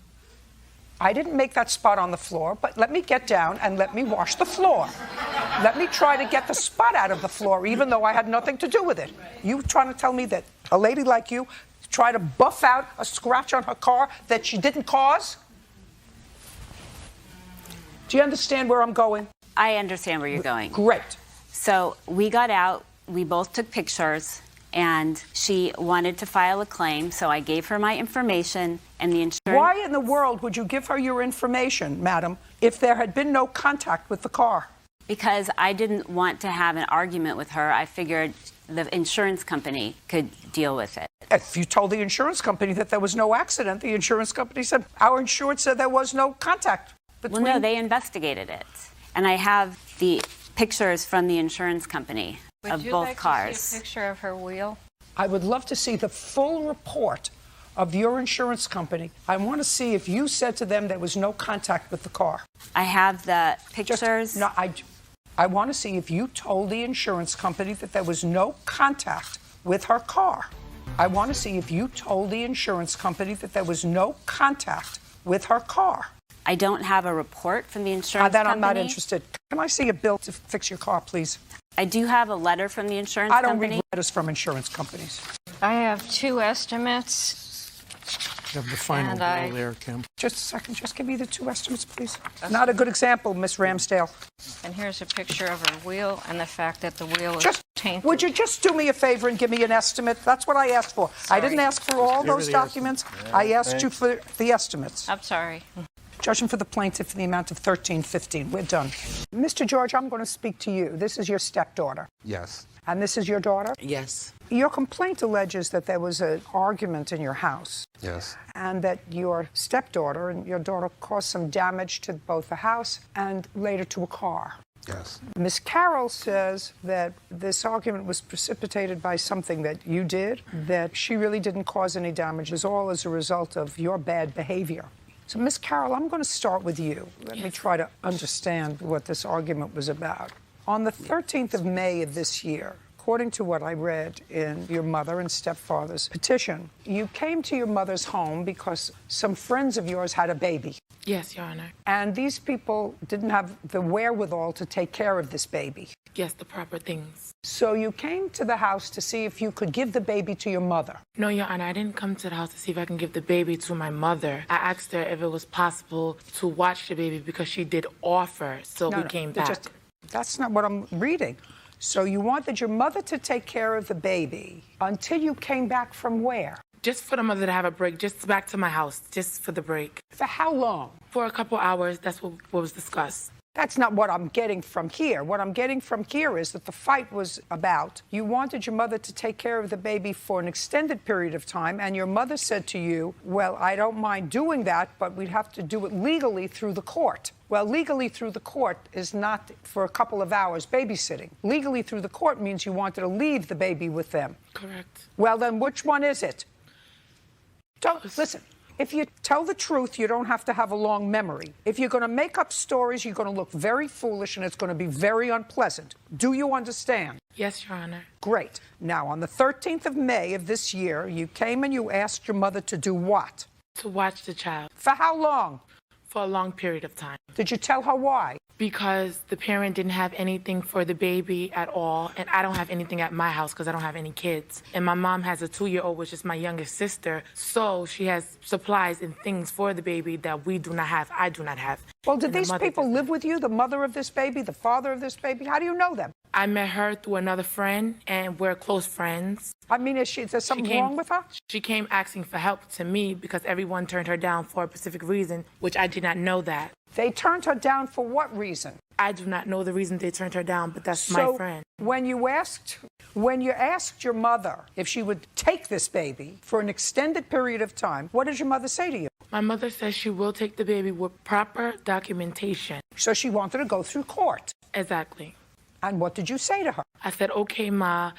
I didn't make that spot on the floor, but let me get down and let me wash the floor. Let me try to get the spot out of the floor, even though I had nothing to do with it. You trying to tell me that a lady like you try to buff out a scratch on her car that she didn't cause? Do you understand where I'm going? I understand where you're going. Great. So we got out, we both took pictures, and she wanted to file a claim, so I gave her my information and the insurance. Why in the world would you give her your information, madam, if there had been no contact with the car? Because I didn't want to have an argument with her. I figured the insurance company could deal with it. If you told the insurance company that there was no accident, the insurance company said, "Our insurance said there was no contact." between? Well, no, they investigated it. And I have the pictures from the insurance company of both Would cars. you like to see a picture of her wheel? I would love to see the full report of your insurance company. I want to see if you said to them there was no contact with the car. I have the pictures. I want to see if you told the insurance company that there was no contact with her car. I want to see if you told the insurance company that there was no contact with her car. I don't have a report from the insurance Then company. I'm not interested. Can I see a bill to fix your car, please? I do have a letter from the insurance I don't company. read letters from insurance companies. I have 2 estimates. You have the final And bill there, Kim. Just a second. Just give me the 2 estimates, please. Not a good example, Miss Ramsdale. And here's a picture of her wheel and the fact that the wheel is tainted. Would you just do me a favor and give me an estimate? That's what I asked for. I didn't ask for all those documents. I asked you for the estimates. I'm sorry. Judgment for the plaintiff in the amount of $13.15. We're done. Mr. George, I'm going to speak to you. This is your stepdaughter. Yes. And this is your daughter? Yes. Your complaint alleges that there was an argument in your house. Yes. And that your stepdaughter and your daughter caused some damage to both the house and later to a car. Yes. Miss Carroll says that this argument was precipitated by something that you did, that she really didn't cause any damage, is all as a result of your bad behavior. So, Miss Carroll, I'm going to start with you. Let me try to understand what this argument was about. On the 13th of May of this year, according to what I read in your mother and stepfather's petition, you came to your mother's home because some friends of yours had a baby. Yes, Your Honor. And these people didn't have the wherewithal to take care of this baby. Yes, the proper things. So you came to the house to see if you could give the baby to your mother. No, Your Honor, I didn't come to the house to see if I can give the baby to my mother. I asked her if it was possible to watch the baby because she did offer, so we came back. That's not what I'm reading. So you wanted your mother to take care of the baby until you came back from where? Just for the mother to have a break, just back to my house, just for the break. For how long? For a couple hours, that's what was discussed. That's not what I'm getting from here. What I'm getting from here is that the fight was about you wanted your mother to take care of the baby for an extended period of time, and your mother said to you, well, I don't mind doing that, but we'd have to do it legally through the court. Well, legally through the court is not for a couple of hours babysitting. Legally through the court means you wanted to leave the baby with them. Correct. Well, then which one is it? Listen. If you tell the truth, you don't have to have a long memory. If you're going to make up stories, you're going to look very foolish and it's going to be very unpleasant. Do you understand? Yes, Your Honor. Great. Now, on the 13th of May of this year, you came and you asked your mother to do what? To watch the child. For how long? For a long period of time. Did you tell her why? Because the parent didn't have anything for the baby at all, and I don't have anything at my house because I don't have any kids. And my mom has a 2-year-old, which is my youngest sister, so she has supplies and things for the baby that we do not have, I do not have. Well, did these people live with you, the mother of this baby, the father of this baby? How do you know them? I met her through another friend, and we're close friends. I mean, is there something wrong with her? She came asking for help to me because everyone turned her down for a specific reason, which I did not know that. They turned her down for what reason? I do not know the reason they turned her down, but that's my friend. When you asked your mother if she would take this baby for an extended period of time, what did your mother say to you? My mother says she will take the baby with proper documentation. So she wanted to go through court. Exactly. And what did you say to her? I said, okay, Ma,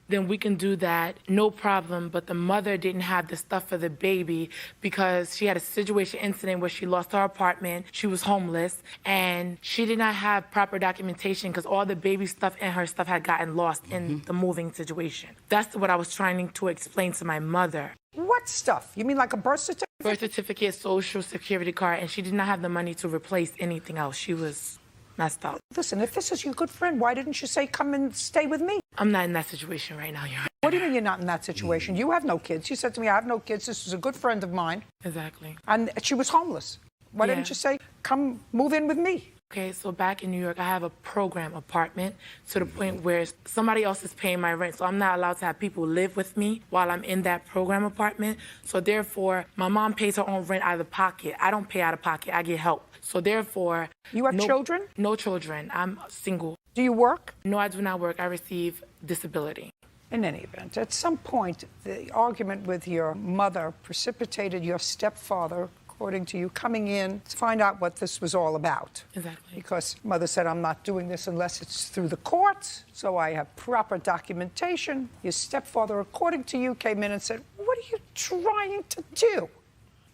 then we can do that, no problem. But the mother didn't have the stuff for the baby because she had a situation incident where she lost her apartment, she was homeless, and she did not have proper documentation because all the baby stuff and her stuff had gotten lost in the moving situation. That's what I was trying to explain to my mother. What stuff? You mean like a birth certificate? Birth certificate, social security card, and she did not have the money to replace anything else. She was messed up. Listen, if this is your good friend, why didn't you say, come and stay with me? I'm not in that situation right now, Your Honor. What do you mean you're not in that situation? You have no kids. You said to me, I have no kids. This is a good friend of mine. Exactly. And she was homeless. Why didn't you say, come move in with me? Okay, so back in New York, I have a program apartment to the point where somebody else is paying my rent. So I'm not allowed to have people live with me while I'm in that program apartment. So therefore, my mom pays her own rent out of pocket. I don't pay out of pocket. I get help. So therefore... You have children? No children. I'm single. Do you work? No, I do not work. I receive disability. In any event, at some point, the argument with your mother precipitated your stepfather according to you, coming in to find out what this was all about. Exactly. Because mother said, I'm not doing this unless it's through the courts, so I have proper documentation. Your stepfather, according to you, came in and said, what are you trying to do?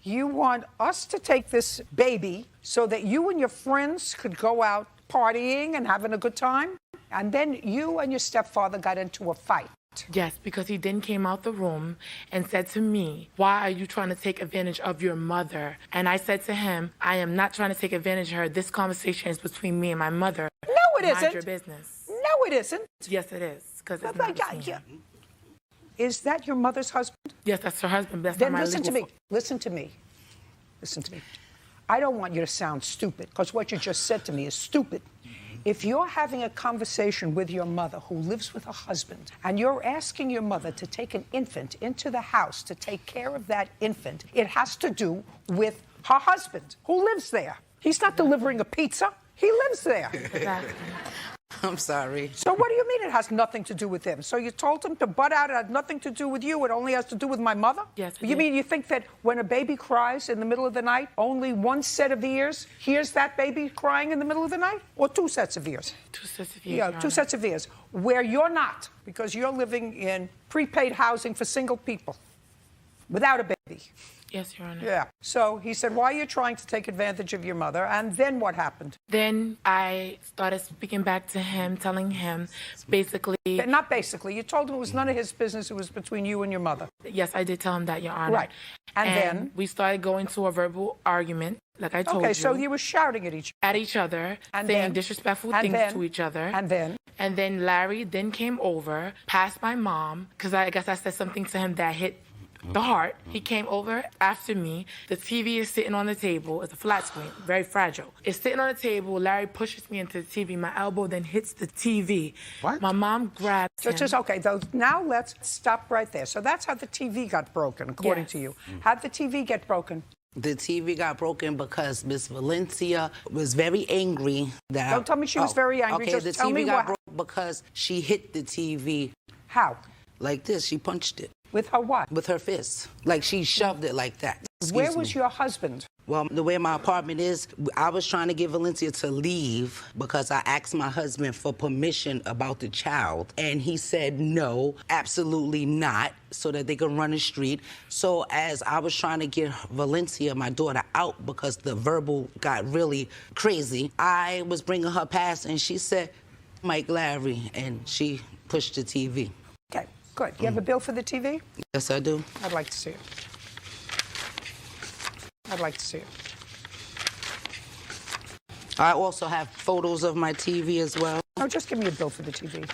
You want us to take this baby so that you and your friends could go out partying and having a good time? And then you and your stepfather got into a fight. Yes, because he then came out the room and said to me, why are you trying to take advantage of your mother? And I said to him, I am not trying to take advantage of her. This conversation is between me and my mother. No, it isn't. Mind your business. No, it isn't. Yes, it is. Because it's not between me. Is that your mother's husband? Yes, that's her husband. That's Then not my listen to legal me. Listen to me. Listen to me. I don't want you to sound stupid, because what you just said to me is stupid. If you're having a conversation with your mother who lives with her husband, and you're asking your mother to take an infant into the house to take care of that infant, it has to do with her husband who lives there. He's not delivering a pizza. He lives there. Exactly. I'm sorry. So what do you mean it has nothing to do with him? So you told him to butt out, it had nothing to do with you, it only has to do with my mother? Yes. You mean you think that when a baby cries in the middle of the night, only one set of ears hears that baby crying in the middle of the night? Or two sets of ears? Two sets of ears. Yeah, two sets of ears. Where you're not, because you're living in prepaid housing for single people without a baby. Yes, Your Honor. Yeah. So he said, why are you trying to take advantage of your mother? And then what happened? Then I started speaking back to him, telling him basically... Not basically. You told him it was none of his business. It was between you and your mother. Yes, I did tell him that, Your Honor. Right. And then? We started going to a verbal argument, like I told you. Okay, so you were shouting at each other, and saying then, disrespectful and things then, to each other. And then? And then Larry then came over, past my mom, because I guess I said something to him that hit the heart. He came over after me. The TV is sitting on the table. It's a flat screen, very fragile. It's sitting on the table. Larry pushes me into the TV. My elbow then hits the TV. What? My mom grabs him. Okay, now let's stop right there. So that's how the TV got broken, according to you. How'd the TV get broken? The TV got broken because Miss Valencia was very angry. Don't tell me she was very angry. Okay, Just the tell TV me got what. broke because she hit the TV. How? Like this. She punched it. With her what? With her fist. Like she shoved it like that. Where was your husband? Well, the way my apartment is, I was trying to get Valencia to leave because I asked my husband for permission about the child. And he said no, absolutely not, so that they could run the street. So as I was trying to get Valencia, my daughter, out because the verbal got really crazy, I was bringing her past and she said, Mike Larry, and she pushed the TV. Okay, good. You have a bill for the TV? Yes, I do. I'd like to see it. I'd like to see it. I also have photos of my TV as well. No, just give me a bill for the TV.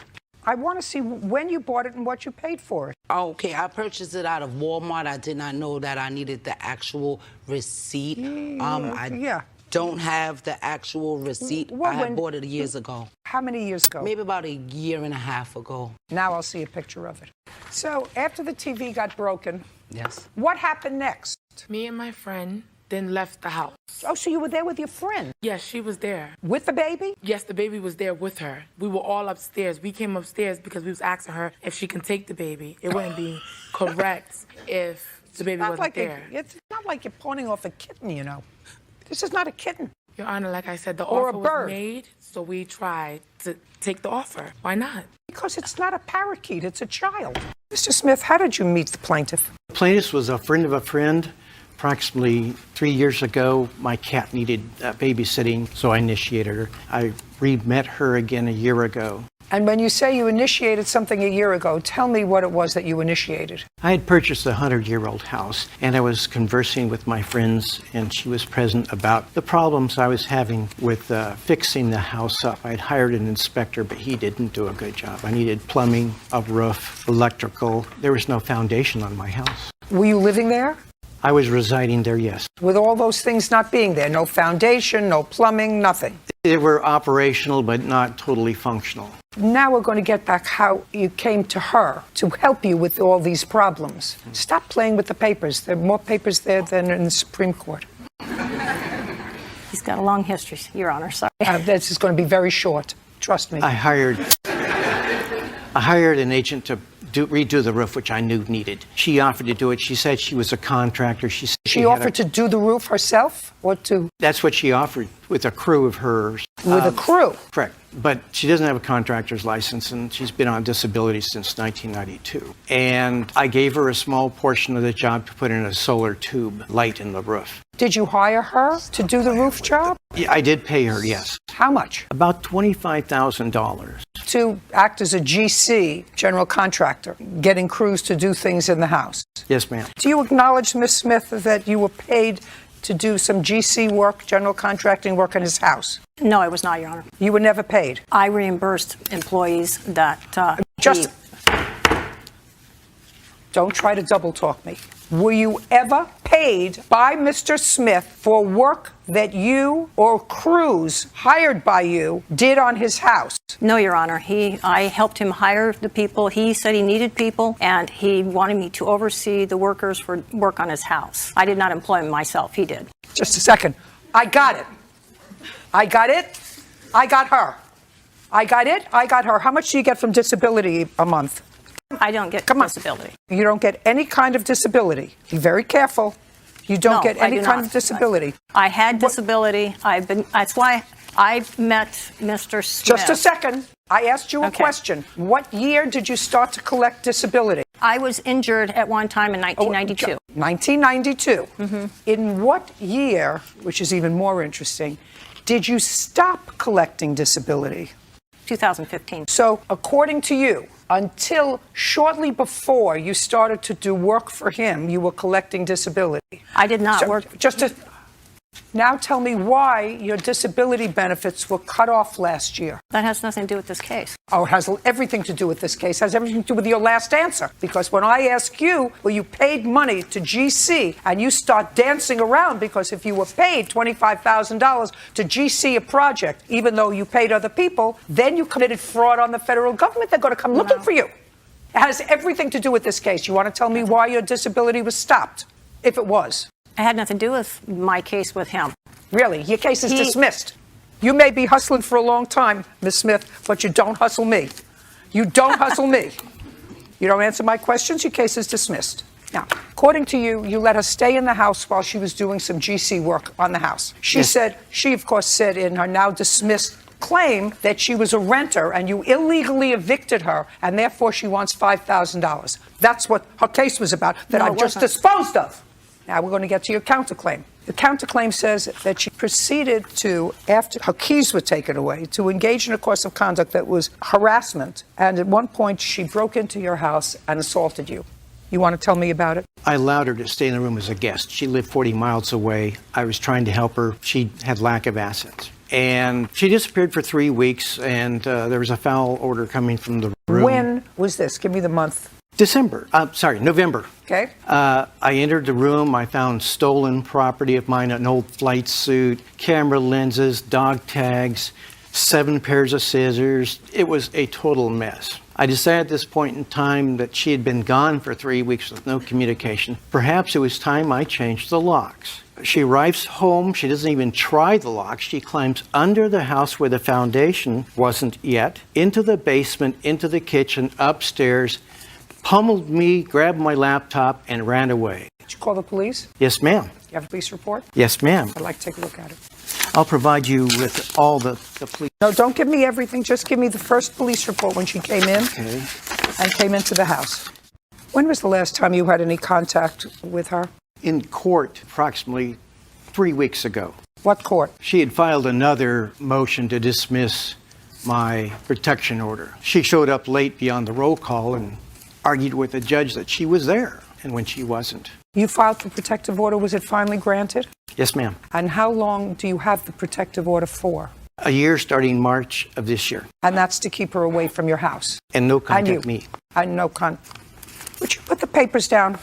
I want to see when you bought it and what you paid for it. Okay, I purchased it out of Walmart. I did not know that I needed the actual receipt. I don't have the actual receipt. I had bought it years ago. How many years ago? Maybe about a year and a half ago. Now I'll see a picture of it. So after the TV got broken, yes, what happened next? Me and my friend then left the house. Oh, so you were there with your friend? Yes, she was there. With the baby? Yes, the baby was there with her. We were all upstairs. We came upstairs because we was asking her if she can take the baby. It wouldn't be correct if the baby wasn't there. It's not like you're pawning off a kitten, you know. This is not a kitten. Your Honor, like I said, the Or offer a bird. was made, so we tried to take the offer. Why not? Because it's not a parakeet, it's a child. Mr. Smith, how did you meet the plaintiff? The plaintiff was a friend of a friend. Approximately 3 years ago, my cat needed babysitting, so I initiated her. I re-met her again a year ago. And when you say you initiated something a year ago, tell me what it was that you initiated. I had purchased a 100-year-old house, and I was conversing with my friends, and she was present about the problems I was having with fixing the house up. I had hired an inspector, but he didn't do a good job. I needed plumbing, a roof, electrical. There was no foundation on my house. Were you living there? I was residing there, yes. With all those things not being there, no foundation, no plumbing, nothing. They were operational, but not totally functional. Now we're going to get back how you came to her to help you with all these problems. Stop playing with the papers. There are more papers there than in the Supreme Court. He's got a long history, Your Honor, sorry. This is going to be very short. Trust me. I hired an agent to redo the roof, which I knew needed. She offered to do it. She said she was a contractor. She said She offered to do the roof herself? Or to? That's what she offered with a crew of hers. With a crew? Correct. But she doesn't have a contractor's license, and she's been on disability since 1992. And I gave her a small portion of the job to put in a solar tube light in the roof. Did you hire her to do the roof job? Yeah, I did pay her, yes. How much? About $25,000. To act as a GC, general contractor, getting crews to do things in the house. Yes, ma'am. Do you acknowledge, Ms. Smith, that you were paid to do some GC work, general contracting work in his house? No, I was not, Your Honor. You were never paid? I reimbursed employees that... Don't try to double talk me. Were you ever paid by Mr. Smith for work that you or crews hired by you did on his house? No, Your Honor. I helped him hire the people. He said he needed people, and he wanted me to oversee the workers for work on his house. I did not employ him myself. He did. Just a second. I got it. I got it. I got her. I got it. I got her. How much do you get from disability a month? I don't get disability. You don't get any kind of disability. Be very careful. You don't get any kind of disability. I had disability. That's why I met Mr. Smith. Just a second. I asked you a question. What year did you start to collect disability? I was injured at one time in 1992. 1992. Mm-hmm. In what year, which is even more interesting, did you stop collecting disability? 2015. So, according to you, until shortly before you started to do work for him, you were collecting disability. I did not work. Now tell me why your disability benefits were cut off last year. That has nothing to do with this case. Oh, it has everything to do with this case. It has everything to do with your last answer. Because when I ask you, well, you paid money to GC, and you start dancing around because if you were paid $25,000 to GC a project, even though you paid other people, then you committed fraud on the federal government. They're going to come looking for you. It has everything to do with this case. You want to tell me why your disability was stopped, if it was? It had nothing to do with my case with him. Really? Your case is dismissed. You may be hustling for a long time, Ms. Smith, but you don't hustle me. You don't hustle me. You don't answer my questions, your case is dismissed. Now, according to you, you let her stay in the house while she was doing some GC work on the house. She of course said in her now dismissed claim that she was a renter and you illegally evicted her and therefore she wants $5,000. That's what her case was about, that I've just disposed of. Now we're going to get to your counterclaim. The counterclaim says that she proceeded to, after her keys were taken away, to engage in a course of conduct that was harassment. And at one point, she broke into your house and assaulted you. You want to tell me about it? I allowed her to stay in the room as a guest. She lived 40 miles away. I was trying to help her. She had lack of assets. And she disappeared for 3 weeks, and there was a foul order coming from the room. When was this? Give me the month. November. Okay. I entered the room. I found stolen property of mine, an old flight suit, camera lenses, dog tags, 7 pairs of scissors. It was a total mess. I decided at this point in time that she had been gone for 3 weeks with no communication. Perhaps it was time I changed the locks. She arrives home. She doesn't even try the locks. She climbs under the house where the foundation wasn't yet, into the basement, into the kitchen, upstairs, pummeled me, grabbed my laptop, and ran away. Did you call the police? Yes, ma'am. You have a police report? Yes, ma'am. I'd like to take a look at it. I'll provide you with all the police. No, don't give me everything. Just give me the first police report when she came in and came into the house. When was the last time you had any contact with her? In court, approximately 3 weeks ago. What court? She had filed another motion to dismiss my protection order. She showed up late beyond the roll call and argued with the judge that she was there, and when she wasn't. You filed for protective order. Was it finally granted? Yes, ma'am. And how long do you have the protective order for? A year starting March of this year. And that's to keep her away from your house? And no contact me. And no Would you put the papers down?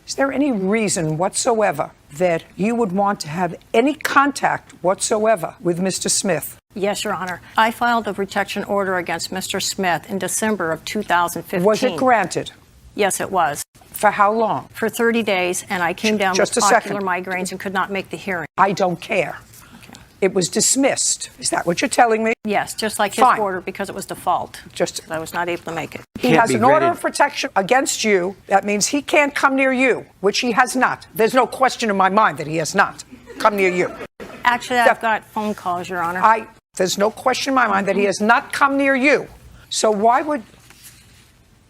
Is there any reason whatsoever that you would want to have any contact whatsoever with Mr. Smith? Yes, Your Honor. I filed a protection order against Mr. Smith in December of 2015. Was it granted? Yes, it was. For how long? For 30 days, and I came down with ocular migraines and could not make the hearing. I don't care. Okay. It was dismissed. Is that what you're telling me? Yes, just like his order, because it was default. I was not able to make it. He can't has be an order granted- of protection against you. That means he can't come near you, which he has not. There's no question in my mind that he has not come near you. Actually, I've got phone calls, Your Honor. There's no question in my mind that he has not come near you. So why would...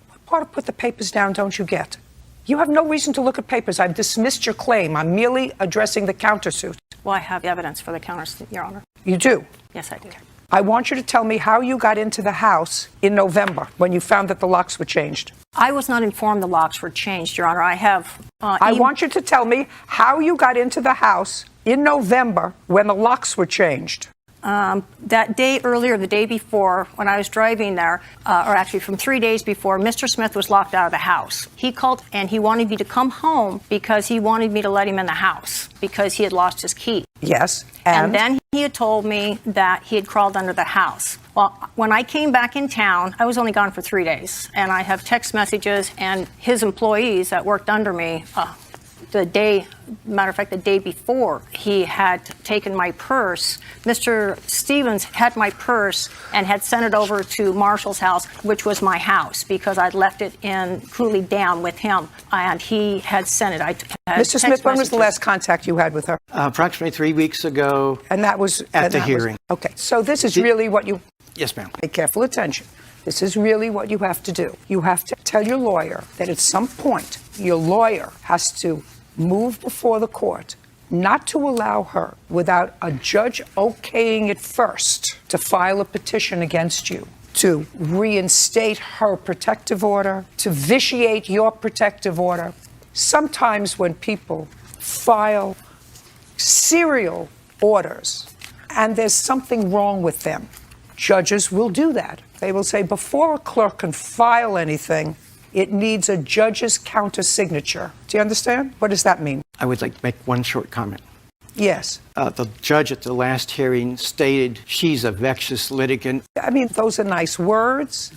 What part of put the papers down don't you get? You have no reason to look at papers. I've dismissed your claim. I'm merely addressing the countersuit. Well, I have evidence for the countersuit, Your Honor. You do? Yes, I do. I want you to tell me how you got into the house in November when you found that the locks were changed. I was not informed the locks were changed, Your Honor. I have... I want you to tell me how you got into the house in November when the locks were changed. That day earlier, the day before, when I was driving there, or actually from 3 days before, Mr. Smith was locked out of the house. He called and he wanted me to come home because he wanted me to let him in the house because he had lost his key. Yes. And then he had told me that he had crawled under the house. Well, when I came back in town, I was only gone for 3 days. And I have text messages and his employees that worked under me, the day before, he had taken my purse. Mr. Stevens had my purse and had sent it over to Marshall's house, which was my house, because I'd left it in Cooley Dam with him, and he had sent it. Mr. Smith, when was the last contact you had with her? Approximately 3 weeks ago. And that was at the hearing. Okay, so this is really what you... Yes, ma'am. Pay careful attention. This is really what you have to do. You have to tell your lawyer that at some point, your lawyer has to move before the court not to allow her, without a judge okaying it first, to file a petition against you, to reinstate her protective order, to vitiate your protective order. Sometimes when people file serial orders and there's something wrong with them, judges will do that. They will say, before a clerk can file anything, it needs a judge's counter-signature. Do you understand? What does that mean? I would like to make one short comment. Yes. The judge at the last hearing stated she's a vexed litigant. I mean, those are nice words.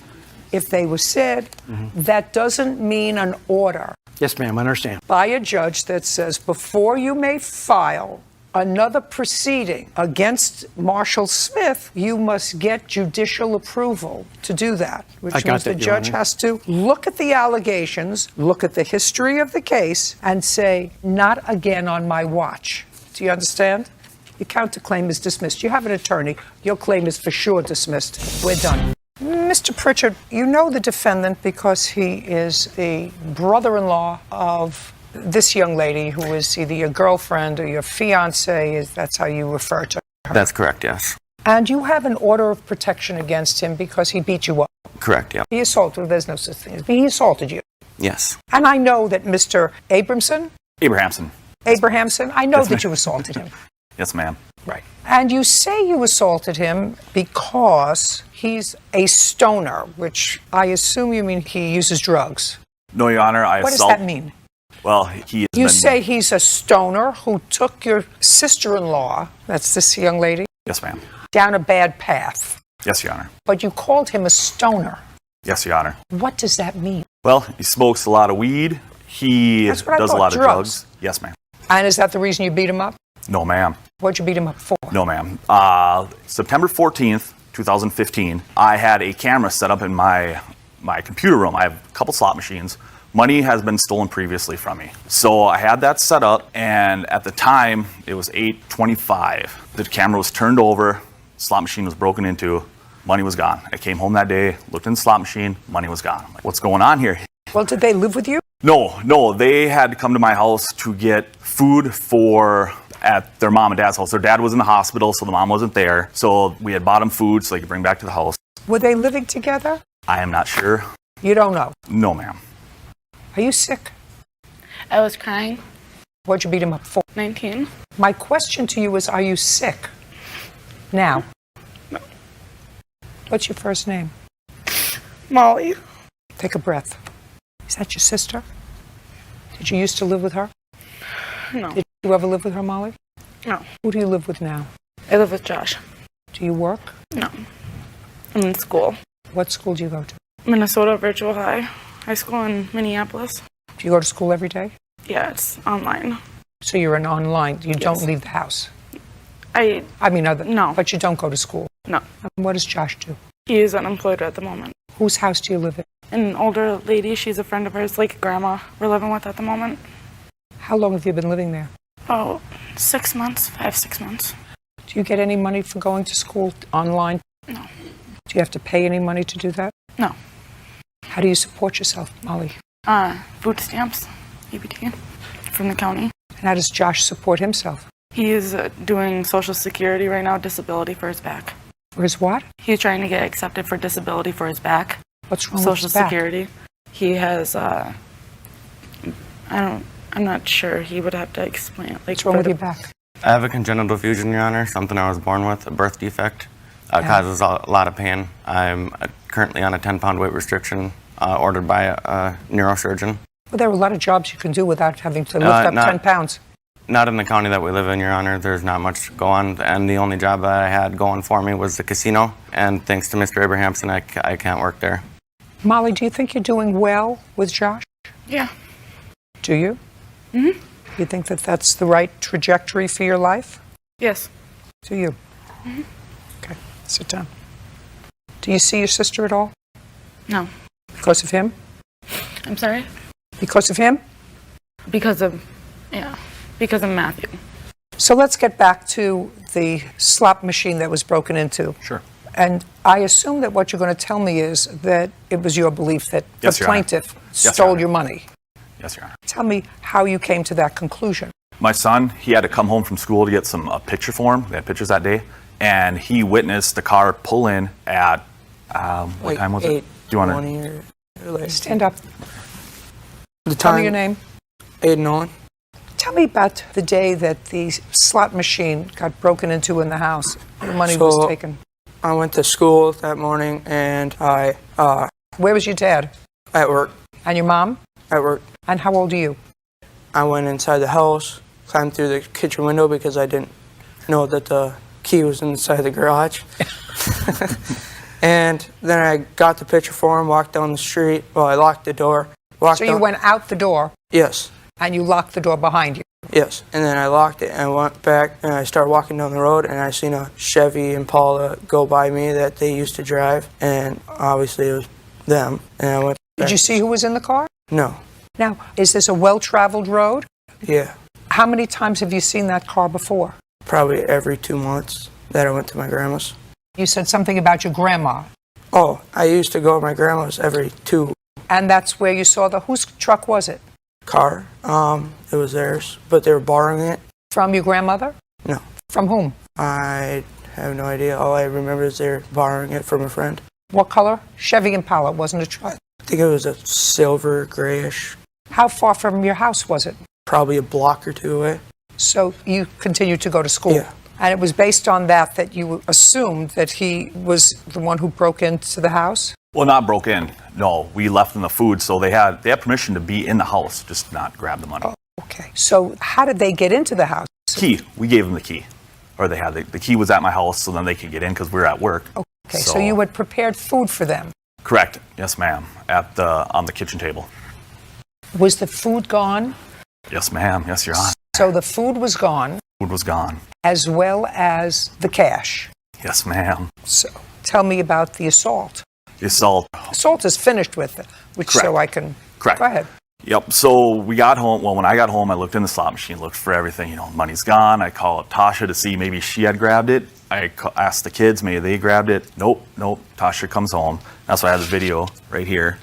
If they were said, that doesn't mean an order. Yes, ma'am, I understand. By a judge that says, before you may file another proceeding against Marshall Smith, you must get judicial approval to do that, which means the judge has to look at the allegations, look at the history of the case, and say, not again on my watch. Do you understand? Your counterclaim is dismissed. You have an attorney. Your claim is for sure dismissed. We're done. Mr. Pritchard, you know the defendant because he is the brother-in-law of this young lady who is either your girlfriend or your fiance, that's how you refer to her. That's correct, yes. And you have an order of protection against him because he beat you up. Correct, yeah. He assaulted, there's no such thing as, he assaulted you. Yes. And I know that Mr. Abrahamson, I know that you assaulted him. Yes, ma'am. Right. And you say you assaulted him because he's a stoner, which I assume you mean he uses drugs. No, Your Honor, What does that mean? Well, he has You say he's a stoner who took your sister-in-law, that's this young lady, Yes, ma'am. down a bad path. Yes, Your Honor. But you called him a stoner. Yes, Your Honor. What does that mean? Well, he smokes a lot of weed. He That's what I does a thought, lot of drugs. drugs. Yes, ma'am. And is that the reason you beat him up? No, ma'am. What'd you beat him up for? No, ma'am. September 14th, 2015, I had a camera set up in my computer room. I have a couple slot machines. Money has been stolen previously from me. So I had that set up, and at the time, it was 8:25. The camera was turned over, slot machine was broken into, money was gone. I came home that day, looked in the slot machine, money was gone. I'm like, what's going on here? Well, did they live with you? No, they had to come to my house to get food at their mom and dad's house. Their dad was in the hospital, so the mom wasn't there. So we had bought them food so they could bring back to the house. Were they living together? I am not sure. You don't know? No, ma'am. Are you sick? I was crying. What'd you beat him up for? 19. My question to you is, are you sick? Now. No. What's your first name? Molly. Take a breath. Is that your sister? Did you used to live with her? No. Did you ever live with her, Molly? No. Who do you live with now? I live with Josh. Do you work? No. I'm in school. What school do you go to? Minnesota Virtual High School in Minneapolis. Do you go to school every day? Yeah, it's online. So you're an online, you don't leave the house? No. But you don't go to school? No. And what does Josh do? He is unemployed at the moment. Whose house do you live in? An older lady, she's a friend of hers, like grandma, we're living with at the moment. How long have you been living there? Oh, 6 months, 6 months. Do you get any money for going to school online? No. Do you have to pay any money to do that? No. How do you support yourself, Molly? Food stamps, EBT, from the county. And how does Josh support himself? He is doing Social Security right now, disability for his back. For his what? He's trying to get accepted for disability for his back. What's wrong with Social his back? Security. He has, I'm not sure. He would have to explain it. Like, What's wrong with your back? I have a congenital fusion, Your Honor, something I was born with, a birth defect. Causes a lot of pain. I'm currently on a 10-pound weight restriction ordered by a neurosurgeon. Well, there are a lot of jobs you can do without having to lift up 10 pounds. Not in the county that we live in, Your Honor. There's not much to go on, and the only job that I had going for me was the casino, and thanks to Mr. Abrahamson, I can't work there. Molly, do you think you're doing well with Josh? Yeah. Do you? Mm-hmm. You think that that's the right trajectory for your life? Yes. Do you? Mm-hmm. Okay, sit down. Do you see your sister at all? No. Because of him? I'm sorry? Because of him? Because of Matthew. So let's get back to the slot machine that was broken into. Sure. And I assume that what you're going to tell me is that it was your belief that Yes, the Your Honor. plaintiff Yes, Your stole Honor. your money. Yes, Your Honor. Tell me how you came to that conclusion. My son, he had to come home from school to get some picture for him. They had pictures that day. And he witnessed the car pull in at, what time was it? Do you want to? Stand up. The Tell me time- your name. Aiden Owen. Tell me about the day that the slot machine got broken into in the house. The money was taken. I went to school that morning and I, Where was your dad? at work. And your mom? At work. And how old are you? I went inside the house, climbed through the kitchen window because I didn't know that the key was inside the garage. And then I got the picture for him, walked down the street. Well, I locked the door. So you went out the door? Yes. And you locked the door behind you? Yes. And then I locked it and went back and I started walking down the road and I seen a Chevy Impala go by me that they used to drive. And obviously it was them. And I went Did you see who was in the car? No. Now, is this a well-traveled road? Yeah. How many times have you seen that car before? Probably every 2 months that I went to my grandma's. You said something about your grandma. Oh, I used to go to my grandma's every 2. And that's where you saw whose truck was it? Car. It was theirs, but they were borrowing it. From your grandmother? No. From whom? I have no idea. All I remember is they're borrowing it from a friend. What color? Chevy Impala. It wasn't a truck. I think it was a silver, grayish. How far from your house was it? Probably a block or 2 away. So you continued to go to school? Yeah. And it was based on that you assumed that he was the one who broke into the house? Well, not broke in. No, we left them the food, so they had permission to be in the house, just not grab the money. Oh, okay. So how did they get into the house? Key. We gave them the key. Or they had the key was at my house, so then they could get in because we were at work. Okay, so you had prepared food for them? Correct. Yes, ma'am. On the kitchen table. Was the food gone? Yes, ma'am. Yes, Your Honor. So the food was gone? Food was gone. As well as the cash? Yes, ma'am. So tell me about the assault. The assault. Assault is finished with, which Correct. so I can... Correct. Go ahead. Yep. So we got home. Well, when I got home, I looked in the slot machine, looked for everything. You know, money's gone. I called up Tasha to see maybe she had grabbed it. I asked the kids, maybe they grabbed it. Nope. Tasha comes home. That's why I have the video right here.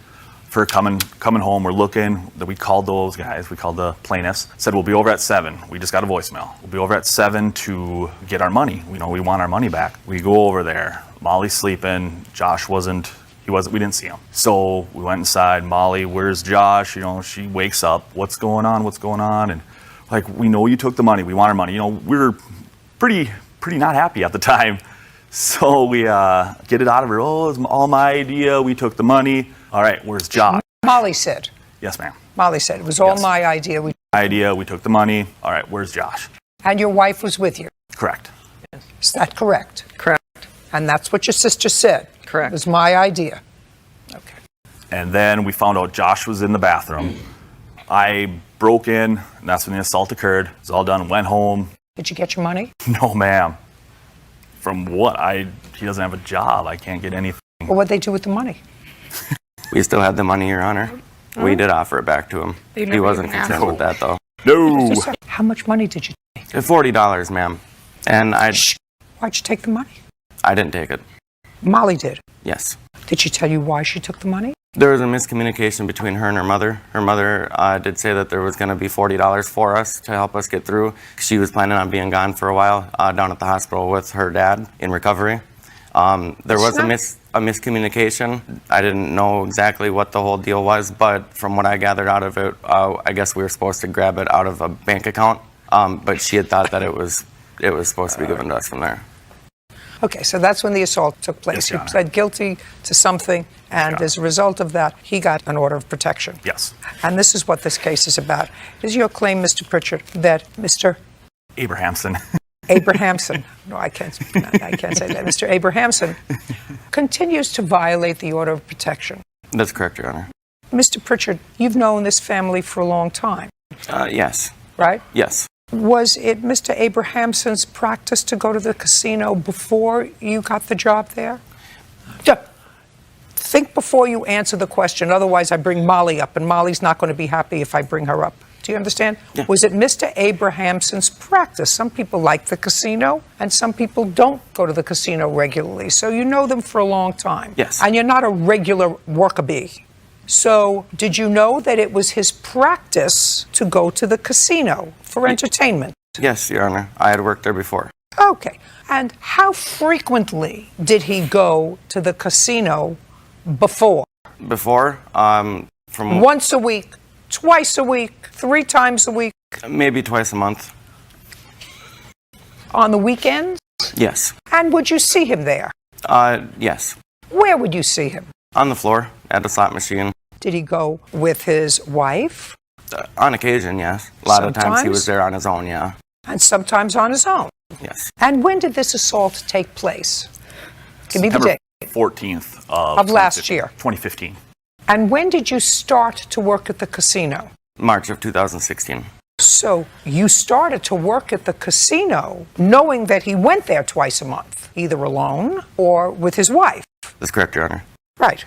For coming home, we're looking. We called those guys. We called the plaintiffs. Said we'll be over at 7. We just got a voicemail. We'll be over at 7 to get our money. We want our money back. We go over there. Molly's sleeping. Josh wasn't. We didn't see him. So we went inside. Molly, where's Josh? You know, she wakes up. What's going on? What's going on? And like, we know you took the money. We want our money. You know, we were pretty not happy at the time. So we get it out of her. Oh, it's all my idea. We took the money. All right, where's Josh? Molly said. Yes, ma'am. Molly said, it was all my idea. We took the money. All right, where's Josh? And your wife was with you? Correct. Is that correct? Correct. And that's what your sister said? Correct. It was my idea. Okay. And then we found out Josh was in the bathroom. I broke in, and that's when the assault occurred. It was all done, went home. Did you get your money? No, ma'am. From what? He doesn't have a job. I can't get anything. Well, what'd they do with the money? We still had the money, Your Honor. We did offer it back to him. They He never wasn't even asked. concerned with that, though. No. How much money did you take? $40, ma'am. And Why'd you take the money? I didn't take it. Molly did. Yes. Did she tell you why she took the money? There was a miscommunication between her and her mother. Her mother did say that there was going to be $40 for us to help us get through. She was planning on being gone for a while down at the hospital with her dad in recovery. There was a miscommunication. I didn't know exactly what the whole deal was, but from what I gathered out of it, I guess we were supposed to grab it out of a bank account, but she had thought that it was supposed to be given to us from there. Okay, so that's when the assault took place. Yes, He Your Honor. pled guilty to something, and Honor. as a result of that, he got an order of protection. Yes. And this is what this case is about. Is your claim, Mr. Pritchard, that Mr. Abrahamson. Abrahamson, no, I can't say that, Mr. Abrahamson continues to violate the order of protection? That's correct, Your Honor. Mr. Pritchard, you've known this family for a long time, Yes. right? Yes. Was it Mr. Abrahamson's practice to go to the casino before you got the job there? Think before you answer the question, otherwise I bring Molly up, and Molly's not going to be happy if I bring her up. Do you understand? Yeah. Was it Mr. Abrahamson's practice? Some people like the casino, and some people don't go to the casino regularly. So you know them for a long time. Yes. And you're not a regular worker bee. So did you know that it was his practice to go to the casino for entertainment? Yes, Your Honor. I had worked there before. Okay. And how frequently did he go to the casino before? Before, from Once a week, twice a week, 3 times a week, maybe twice a month. on the weekends? Yes. And would you see him there? Yes. Where would you see him? On the floor, at a slot machine. Did he go with his wife? On occasion, yes. A lot of times he Sometimes? was there on his own, yeah. And sometimes on his own. Yes. And when did this assault take place? Give me the September date. 14th Of last 2015 year. 2015. And when did you start to work at the casino? March of 2016. So you started to work at the casino knowing that he went there twice a month, either alone or with his wife. That's correct, Your Honor. Right.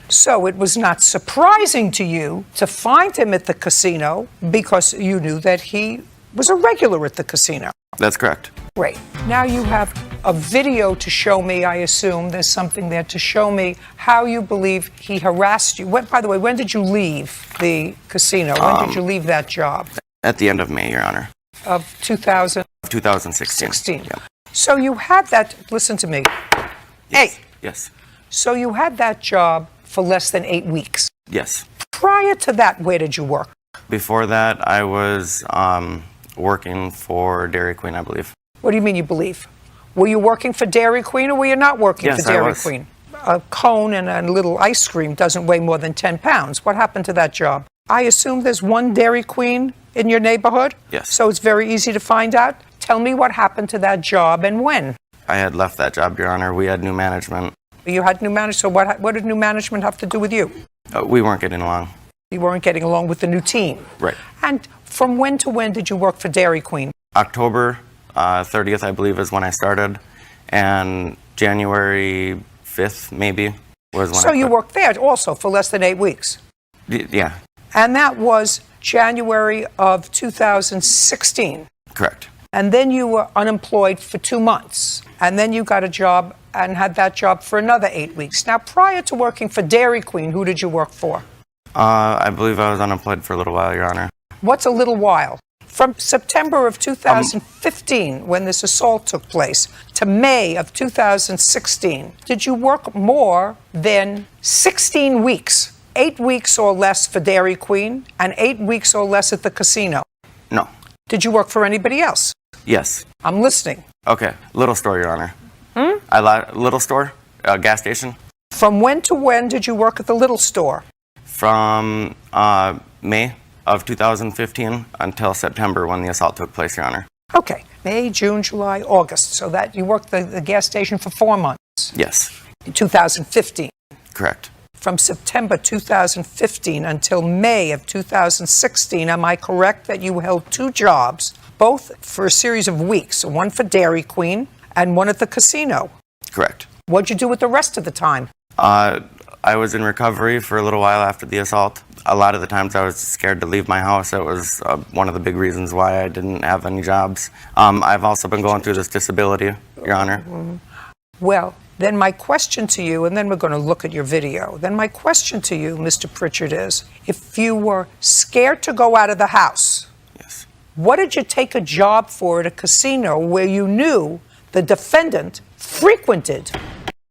So it was not surprising to you to find him at the casino because you knew that he was a regular at the casino. That's correct. Great. Now you have a video to show me, I assume. There's something there to show me how you believe he harassed you. By the way, when did you leave the casino? When did you leave that job? At the end of May, Your Honor. Of 2016. Yeah. So you had that, listen to me. Hey, Yes. so you had that job for less than 8 weeks. Yes. Prior to that, where did you work? Before that, I was working for Dairy Queen, I believe. What do you mean you believe? Were you working for Dairy Queen or were you not working Yes, for I Dairy was. Queen? A cone and a little ice cream doesn't weigh more than 10 pounds. What happened to that job? I assume there's one Dairy Queen in your neighborhood? Yes. So it's very easy to find out? Tell me what happened to that job and when. I had left that job, Your Honor. We had new management. You had new management, so what did new management have to do with you? We weren't getting along. You weren't getting along with the new team. Right. And from when to when did you work for Dairy Queen? October 30th, I believe, is when I started. And January 5th, maybe, was when So I you quit. worked there also for less than 8 weeks. Yeah, And that was January of 2016. correct. And then you were unemployed for 2 months. And then you got a job and had that job for another 8 weeks. Now, prior to working for Dairy Queen, who did you work for? I believe I was unemployed for a little while, Your Honor. What's a little while? From September of 2015, when this assault took place, to May of 2016, did you work more than 16 weeks? 8 weeks or less for Dairy Queen and 8 weeks or less at the casino? No. Did you work for anybody else? Yes. I'm listening. Okay. Little store, Your Honor. Little store, gas station. From when to when did you work at the little store? From May of 2015 until September when the assault took place, Your Honor. Okay, May, June, July, August. So that you worked the gas station for 4 months. Yes. In 2015. Correct. From September 2015 until May of 2016, am I correct that you held 2 jobs, both for a series of weeks, one for Dairy Queen and one at the casino? Correct. What'd you do with the rest of the time? I was in recovery for a little while after the assault. A lot of the times I was scared to leave my house. That was one of the big reasons why I didn't have any jobs. I've also been going through this disability, Your Honor. Well, then my question to you, and then we're going to look at your video. Then my question to you, Mr. Pritchard, is if you were scared to go out of the house, yes, what did you take a job for at a casino where you knew the defendant frequented?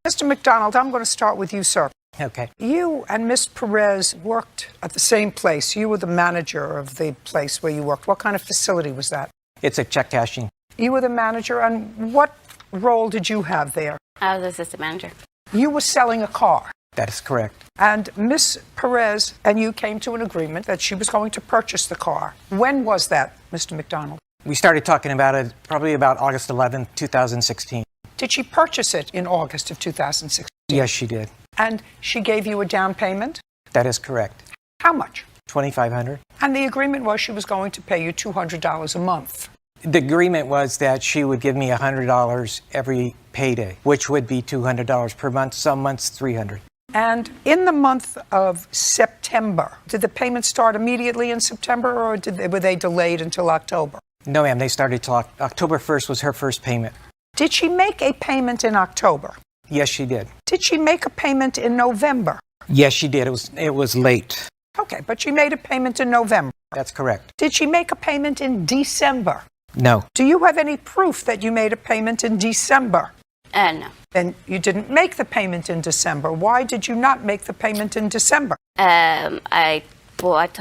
Mr. McDonald, I'm going to start with you, sir. Okay. You and Miss Perez worked at the same place. You were the manager of the place where you worked. What kind of facility was that? It's a check cashing. You were the manager, and what role did you have there? I was assistant manager. You were selling a car. That is correct. And Miss Perez and you came to an agreement that she was going to purchase the car. When was that, Mr. McDonald? We started talking about it probably about August 11th, 2016. Did she purchase it in August of 2016? Yes, she did. And she gave you a down payment? That is correct. How much? $2,500. And the agreement was she was going to pay you $200 a month. The agreement was that she would give me $100 every payday, which would be $200 per month, some months $300. And in the month of September, did the payment start immediately in September, or were they delayed until October? No, ma'am, they started till October 1st was her first payment. Did she make a payment in October? Yes, she did. Did she make a payment in November? Yes, she did. It was late. Okay, but she made a payment in November. That's correct. Did she make a payment in December? No. Do you have any proof that you made a payment in December? No. Then you didn't make the payment in December. Why did you not make the payment in December? I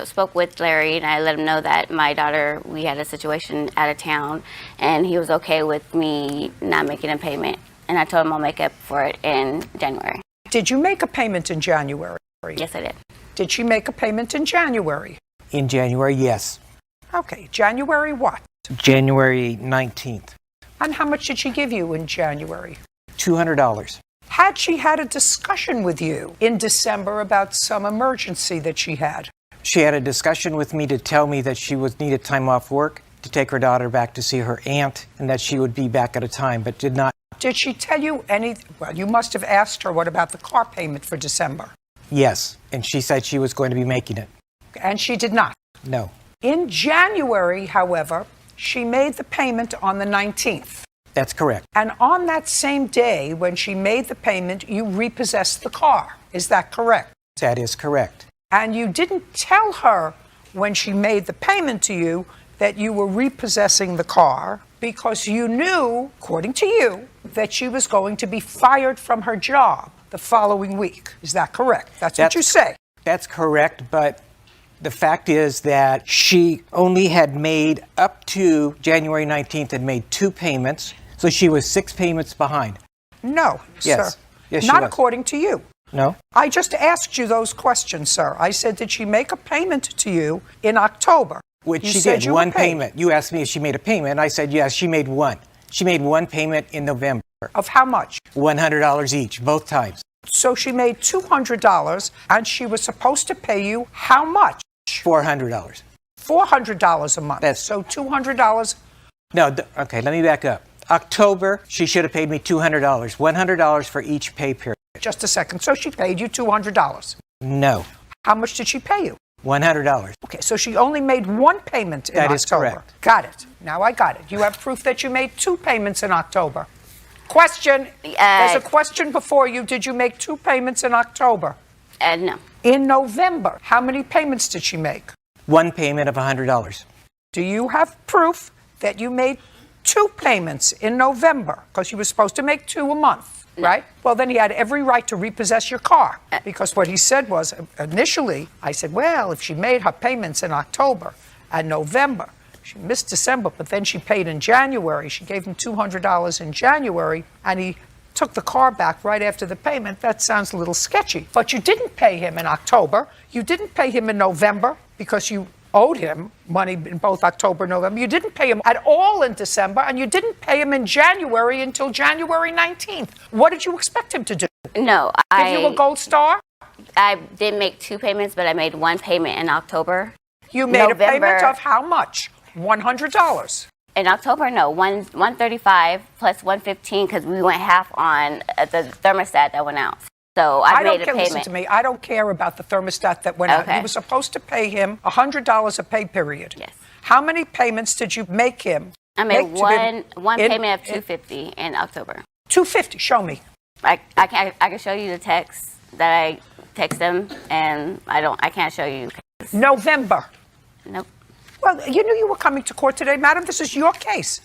spoke with Larry and I let him know that my daughter, we had a situation out of town, and he was okay with me not making a payment. And I told him I'll make up for it in January. Did you make a payment in January? Yes, I did. Did she make a payment in January? In January, yes. Okay, January what? January 19th. And how much did she give you in January? $200. Had she had a discussion with you in December about some emergency that she had? She had a discussion with me to tell me that she needed time off work to take her daughter back to see her aunt, and that she would be back at a time, but did not. Did she tell you well, you must have asked her what about the car payment for December? Yes, and she said she was going to be making it. And she did not? No. In January, however, she made the payment on the 19th. That's correct. And on that same day, when she made the payment, you repossessed the car. Is that correct? That is correct. And you didn't tell her when she made the payment to you that you were repossessing the car because you knew, according to you, that she was going to be fired from her job the following week. Is that correct? That's what you say. That's correct, but the fact is that she only had made up to January 19th and made 2 payments, so she was 6 payments behind. No, yes. sir. Yes, she Not was. according to you. No? I just asked you those questions, sir. I said, did she make a payment to you in October? Which You she said did, you were one paid. payment. You asked me if she made a payment, and I said yes, she made one. She made one payment in November. Of how much? $100 each, both times. So she made $200, and she was supposed to pay you how much? $400. $400 a month. That's so $200. No, okay, let me back up. October, she should have paid me $200, $100 for each pay period. Just a second. So she paid you $200. No, How much did she pay you? $100. Okay, so she only made one payment in That October. is correct. Got it. Now I got it. You have proof that you made 2 payments in October. Question. There's a question before you. Did you make 2 payments in October? No. In November, how many payments did she make? One payment of $100. Do you have proof that you made 2 payments in November? Because you were supposed to make 2 a month, right? Well, then he had every right to repossess your car. Because what he said was, initially, I said, well, if she made her payments in October and November, she missed December, but then she paid in January. She gave him $200 in January, and he took the car back right after the payment. That sounds a little sketchy. But you didn't pay him in October. You didn't pay him in November because you owed him money in both October and November. You didn't pay him at all in December, and you didn't pay him in January until January 19th. What did you expect him to do? No, Give you a gold star? I did make 2 payments, but I made 1 payment in October. You made a payment of how much? $100. In October, no, 135 plus 115 because we went half on the thermostat that went out. So I made don't a care. payment. Listen to me. I don't care about the thermostat that went out. Okay. You were supposed to pay him $100 a pay period. Yes. How many payments did you make him? I made make to one in- payment of $250 in October. $250. Show me. I can show you the text that I text them, and I can't show you. November. Nope. Well, you knew you were coming to court today, madam. This is your case.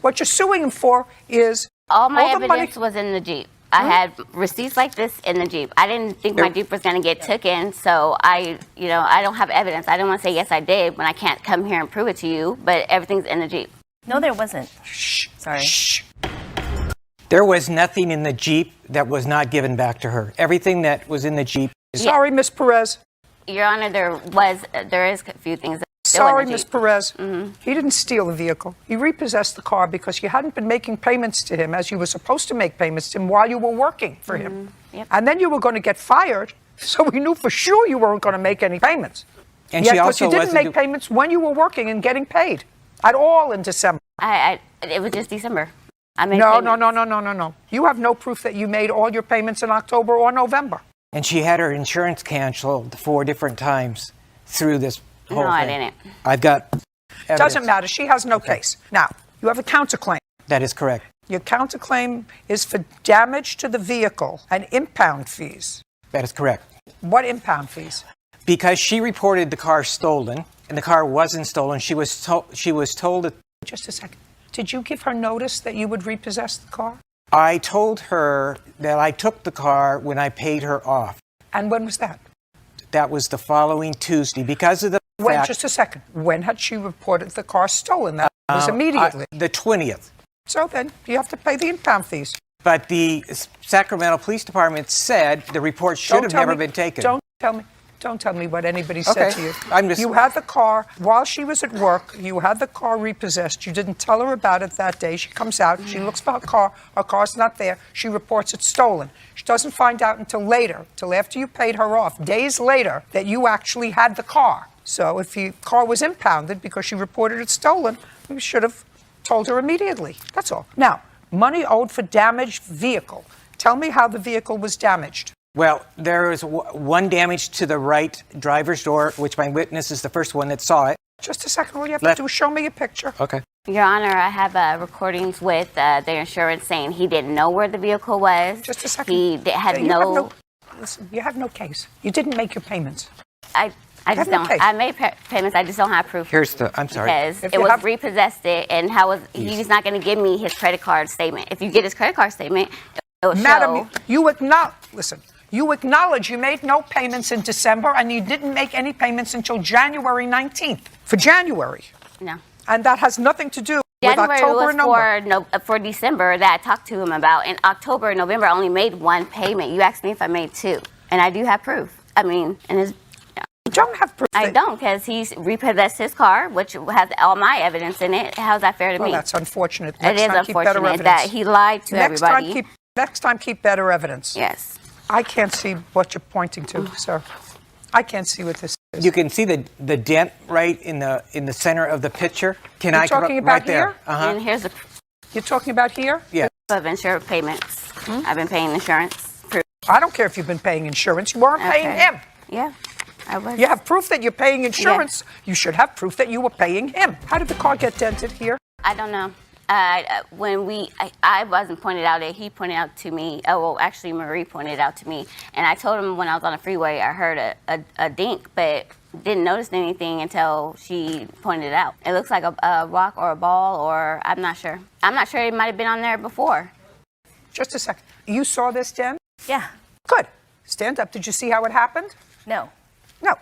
What you're suing him for is All my the money. evidence was in the Jeep. I had receipts like this in the Jeep. I didn't think my Jeep was going to get taken, so I don't have evidence. I don't want to say yes, I did when I can't come here and prove it to you, but everything's in the Jeep. No, there wasn't. Shh. Sorry. Shh. There was nothing in the Jeep that was not given back to her. Everything that was in the Jeep. Sorry, Miss Perez. Your Honor, there is a few things. Sorry, Miss Perez. He didn't steal the vehicle. He repossessed the car because you hadn't been making payments to him as you were supposed to make payments to him while you were working for him. Yep. And then you were going to get fired, so we knew for sure you weren't going to make any payments. And Yet, she also you didn't wasn't make payments when you were working and getting paid at all in December. It was just December. I made No. payments. You have no proof that you made all your payments in October or November. And she had her insurance canceled 4 different times through this whole No, thing. I didn't. I've got evidence. Doesn't matter. She has no case. Now, you have a counterclaim. That is correct. Your counterclaim is for damage to the vehicle and impound fees. That is correct. What impound fees? Because she reported the car stolen, and the car wasn't stolen, she was told that... Just a second. Did you give her notice that you would repossess the car? I told her that I took the car when I paid her off. And when was that? That was the following Tuesday. Because of the fact... Just a second. When had she reported the car stolen? That was immediately. The 20th. So then you have to pay the impound fees. But the Sacramento Police Department said the report should have never been taken. Don't tell me what anybody said to you. I'm just... You had the car, while she was at work, you had the car repossessed. You didn't tell her about it that day. She comes out, she looks for her car's not there. She reports it stolen. She doesn't find out until later, till after you paid her off, days later, that you actually had the car. So if the car was impounded because she reported it stolen, you should have told her immediately. That's all. Now, money owed for damaged vehicle. Tell me how the vehicle was damaged. Well, there was one damage to the right driver's door, which my witness is the first one that saw it. Just a second. All you have to do is show me a picture. Okay. Your Honor, I have recordings with their insurance saying he didn't know where the vehicle was. Just a second. He had Listen, you have no case. You didn't make your payments. I just don't. I made payments. I just don't have proof. I'm sorry. Because it was repossessed and he's not going to give me his credit card statement. If you get his credit card statement, it will Madam, show. You acknowledge you made no payments in December and you didn't make any payments until January 19th. For January. No. And that has nothing to do with January October and November. was for December that I talked to him about. In October and November, I only made one payment. You asked me if I made 2. And I do have proof. I mean, you don't have proof. I don't, because he's repossessed his car, which has all my evidence in it. How's that fair to me? Well, that's unfortunate. It is unfortunate that he lied to everybody. Next time, keep better evidence. Yes. I can't see what you're pointing to, sir. I can't see what this is. You can see the dent right in the center of the picture. Can You're I talking about right there? here? And here's the You're talking about here? Yeah. Of insurance payments. I've been paying insurance. I don't care if you've been paying insurance. You weren't paying him. Yeah, I was. You have proof that you're paying insurance. Yeah. You should have proof that you were paying him. How did the car get dented here? I don't know. I wasn't pointed out it. He pointed out to me. Oh, well, actually, Marie pointed out to me. And I told him when I was on the freeway, I heard a dink, but didn't notice anything until she pointed it out. It looks like a rock or a ball, or I'm not sure. I'm not sure it might have been on there before. Just a second. You saw this dent? Yeah. Good. Stand up. Did you see how it happened? No. No.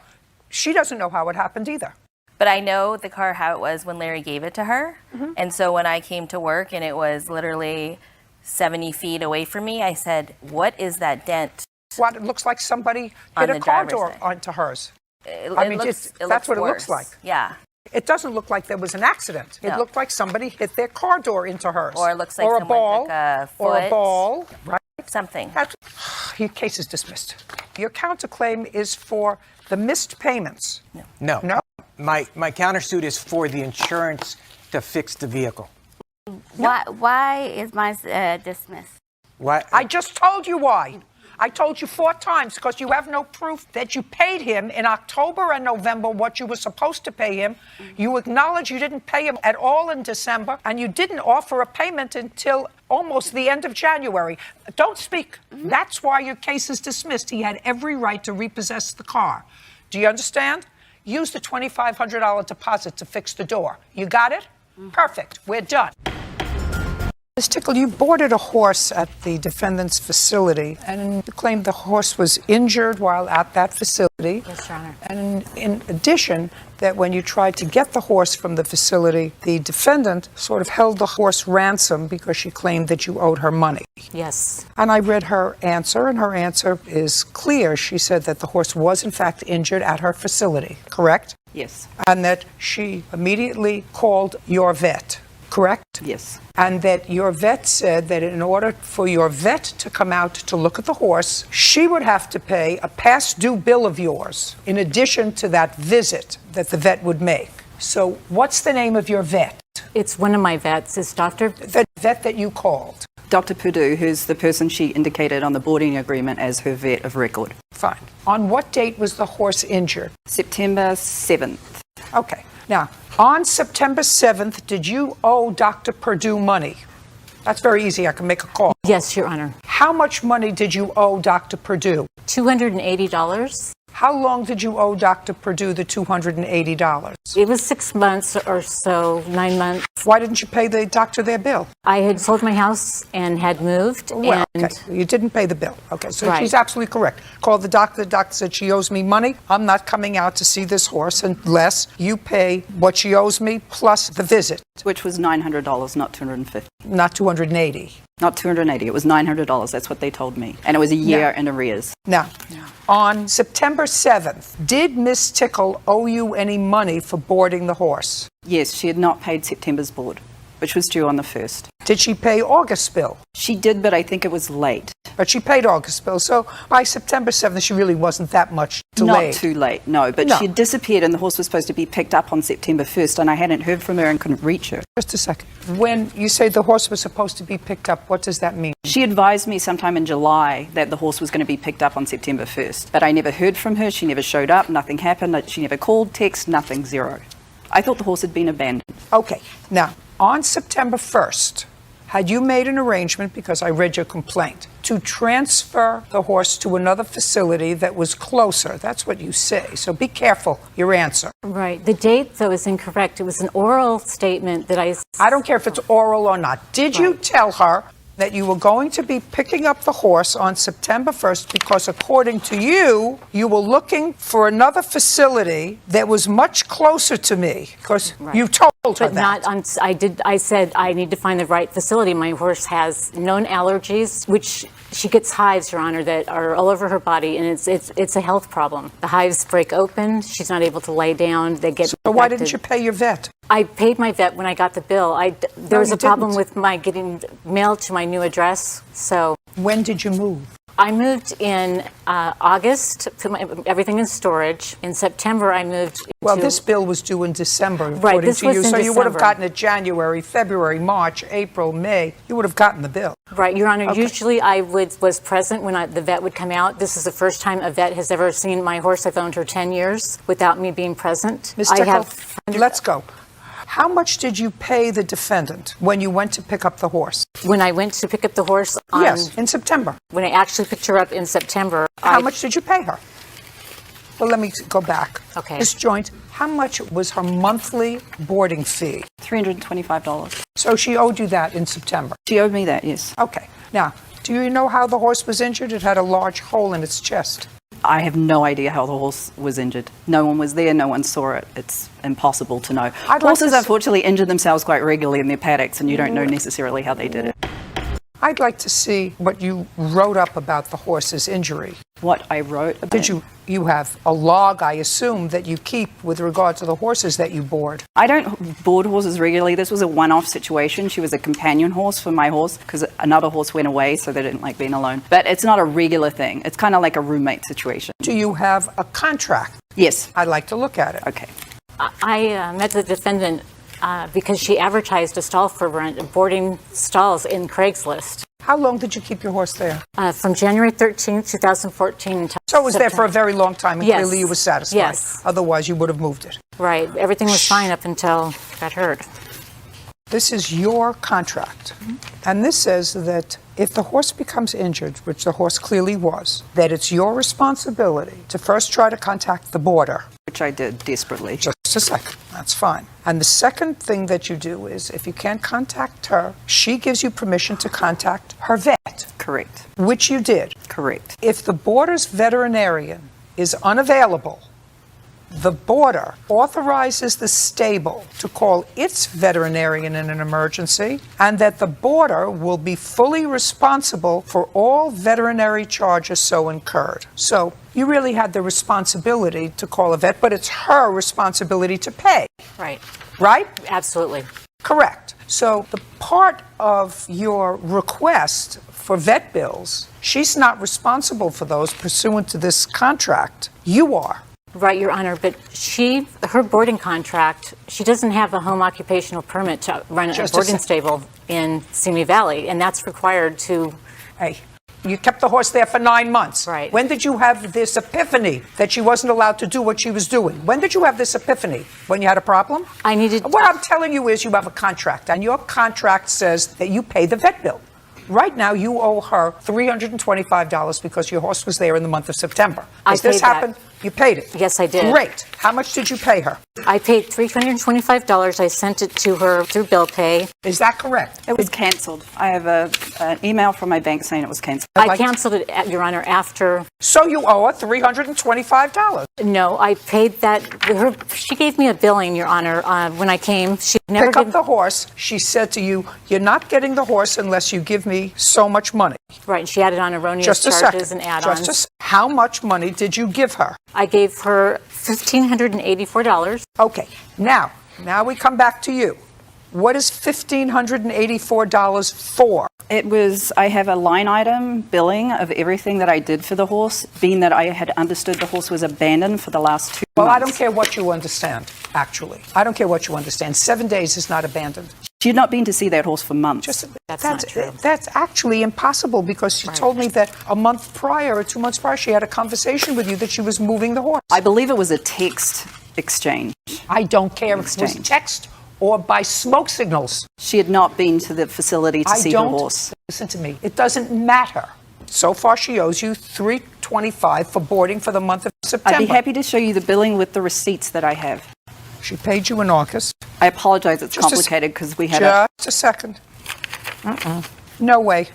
She doesn't know how it happened either. But I know the car how it was when Larry gave it to her. And so when I came to work and it was literally 70 feet away from me, I said, what is that dent? What, it looks like somebody hit a car door onto hers. That's what it looks like. Yeah. It doesn't look like there was an accident. No. It looked like somebody hit their car door into hers. Or it looks like or a someone ball, took a foot. or a ball, right? Something. Your case is dismissed. Your counterclaim is for the missed payments. No. No? My countersuit is for the insurance to fix the vehicle. Why is mine dismissed? Why? I just told you why. I told you 4 times because you have no proof that you paid him in October and November what you were supposed to pay him. You acknowledge you didn't pay him at all in December, and you didn't offer a payment until almost the end of January. Don't speak. That's why your case is dismissed. He had every right to repossess the car. Do you understand? Use the $2,500 deposit to fix the door. You got it? Perfect. We're done. Ms. Tickle, you boarded a horse at the defendant's facility, and you claimed the horse was injured while at that facility. Yes, Your Honor. And in addition, that when you tried to get the horse from the facility, the defendant sort of held the horse ransom because she claimed that you owed her money. Yes. And I read her answer, and her answer is clear. She said that the horse was, in fact, injured at her facility, correct? Yes. And that she immediately called your vet, correct? Yes. And that your vet said that in order for your vet to come out to look at the horse, she would have to pay a past due bill of yours in addition to that visit that the vet would make. So what's the name of your vet? It's one of my vets. It's Dr. The vet that you called. Dr. Purdue, who's the person she indicated on the boarding agreement as her vet of record. Fine. On what date was the horse injured? September 7th. Okay. Now, on September 7th, did you owe Dr. Purdue money? That's very easy. I can make a call. Yes, Your Honor. How much money did you owe Dr. Purdue? $280. How long did you owe Dr. Purdue the $280? It was 6 months or so, 9 months. Why didn't you pay the doctor their bill? I had sold my house and had moved. Well, and okay. You didn't pay the bill. Okay, so Right. she's absolutely correct. Called the doctor. The doctor said she owes me money. I'm not coming out to see this horse unless you pay what she owes me plus the visit. Which was $900, not $250. Not $280. Not $280. It was $900. That's what they told me. And it was a year in arrears. Now, on September 7th, did Miss Tickle owe you any money for boarding the horse? Yes, she had not paid September's board, which was due on the 1st. Did she pay August's bill? She did, but I think it was late. But she paid August's bill, so by September 7th, she really wasn't that much delayed. Not too late, no. But she had disappeared and the horse was supposed to be picked up on September 1st and I hadn't heard from her and couldn't reach her. Just a second. When you say the horse was supposed to be picked up, what does that mean? She advised me sometime in July that the horse was going to be picked up on September 1st. But I never heard from her. She never showed up. Nothing happened. She never called, text, nothing, zero. I thought the horse had been abandoned. Okay. Now, on September 1st, had you made an arrangement, because I read your complaint, to transfer the horse to another facility that was closer? That's what you say. So be careful your answer. Right. The date, though, is incorrect. It was an oral statement that I don't care if it's oral or not. Did you tell her that you were going to be picking up the horse on September 1st because according to you, you were looking for another facility that was much closer to me? Because you told her But that. not on, I said I need to find the right facility. My horse has known allergies, which she gets hives, Your Honor, that are all over her body, and it's a health problem. The hives break open. She's not able to lay down. They get So why didn't you pay your vet? I paid my vet when I got the bill. There was you a problem didn't. with my getting mail to my new address. So when did you move? I moved in August, put everything in storage. In September, I moved. Well, to, this bill was due in December, Right, according this to you. was in So you would have December. gotten it January, February, March, April, May. You would have gotten the bill. Right, Your Honor. Okay. Usually, I was present when the vet would come out. This is the first time a vet has ever seen my horse. I've owned her 10 years without me being present. Ms. Tickle, let's go. How much did you pay the defendant when you went to pick up the horse? When I went to pick up the horse Yes, in September. When I actually picked her up in September. How much did you pay her? Well, let me go back. Okay. Ms. Joint, how much was her monthly boarding fee? $325. So she owed you that in September? She owed me that, yes. Okay. Now, do you know how the horse was injured? It had a large hole in its chest. I have no idea how the horse was injured. No one was there, no one saw it. It's impossible to know. Horses unfortunately injure themselves quite regularly in their paddocks and you don't know necessarily how they did it. I'd like to see what you wrote up about the horse's injury. What I wrote about Did you have a log, I assume, that you keep with regard to the horses that you board? I don't board horses regularly. This was a one-off situation. She was a companion horse for my horse because another horse went away, so they didn't like being alone. But it's not a regular thing. It's kind of like a roommate situation. Do you have a contract? Yes. I'd like to look at it. Okay. I met the defendant because she advertised a stall for rent, boarding stalls in Craigslist. How long did you keep your horse there? From January 13th, 2014 until So it was there for a very long time, and Yes. clearly you were satisfied. Yes. Otherwise, you would have moved it. Right. Everything was fine up until I got hurt. This is your contract. And this says that if the horse becomes injured, which the horse clearly was, that it's your responsibility to first try to contact the border. Which I did desperately. Just a second. That's fine. And the second thing that you do is if you can't contact her, she gives you permission to contact her vet. Correct. Which you did. Correct. If the border's veterinarian is unavailable, the border authorizes the stable to call its veterinarian in an emergency, and that the border will be fully responsible for all veterinary charges so incurred. So you really had the responsibility to call a vet, but it's her responsibility to pay. Right. Right? Absolutely. Correct. So the part of your request for vet bills, she's not responsible for those pursuant to this contract. You are. Right, Your Honor, but her boarding contract, she doesn't have a home occupational permit to run a boarding stable in Simi Valley, and that's required to... Hey, you kept the horse there for 9 months. Right. When did you have this epiphany that she wasn't allowed to do what she was doing? When did you have this epiphany? When you had a problem? What I'm telling you is you have a contract, and your contract says that you pay the vet bill. Right now, you owe her $325 because your horse was there in the month of September. Has this happened? You paid it? Yes, I did. Great. How much did you pay her? I paid $325. I sent it to her through bill pay. Is that correct? It was cancelled. I have an email from my bank saying it was cancelled. I canceled it, Your Honor, after... So you owe her $325? No, I paid that... She gave me a billing, Your Honor, when I came. She never Pick up the horse. She said to you, you're not getting the horse unless you give me so much money. Right, and she added on erroneous charges and add-ons. How much money did you give her? I gave her $1,584. Okay, now we come back to you. What is $1,584 for? I have a line item billing of everything that I did for the horse, being that I had understood the horse was abandoned for the last 2 months. Well, I don't care what you understand, actually. I don't care what you understand. 7 days is not abandoned. She had not been to see that horse for months. That's not true. That's actually impossible because she told me that a month prior or 2 months prior, she had a conversation with you that she was moving the horse. I believe it was a text exchange. I don't care if it was text or by smoke signals. She had not been to the facility to see her horse. Listen to me. It doesn't matter. So far, she owes you $325 for boarding for the month of September. I'd be happy to show you the billing with the receipts that I have. She paid you in August. I apologize. It's complicated because we had Just a second. No way.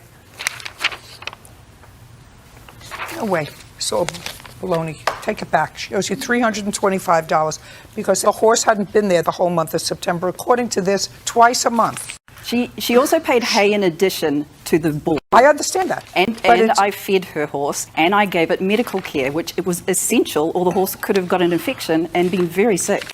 No way. So baloney. Take it back. She owes you $325 because the horse hadn't been there the whole month of September. According to this, twice a month. She also paid hay in addition to the bull. I understand that. And I fed her horse and I gave it medical care, which it was essential, or the horse could have got an infection and been very sick.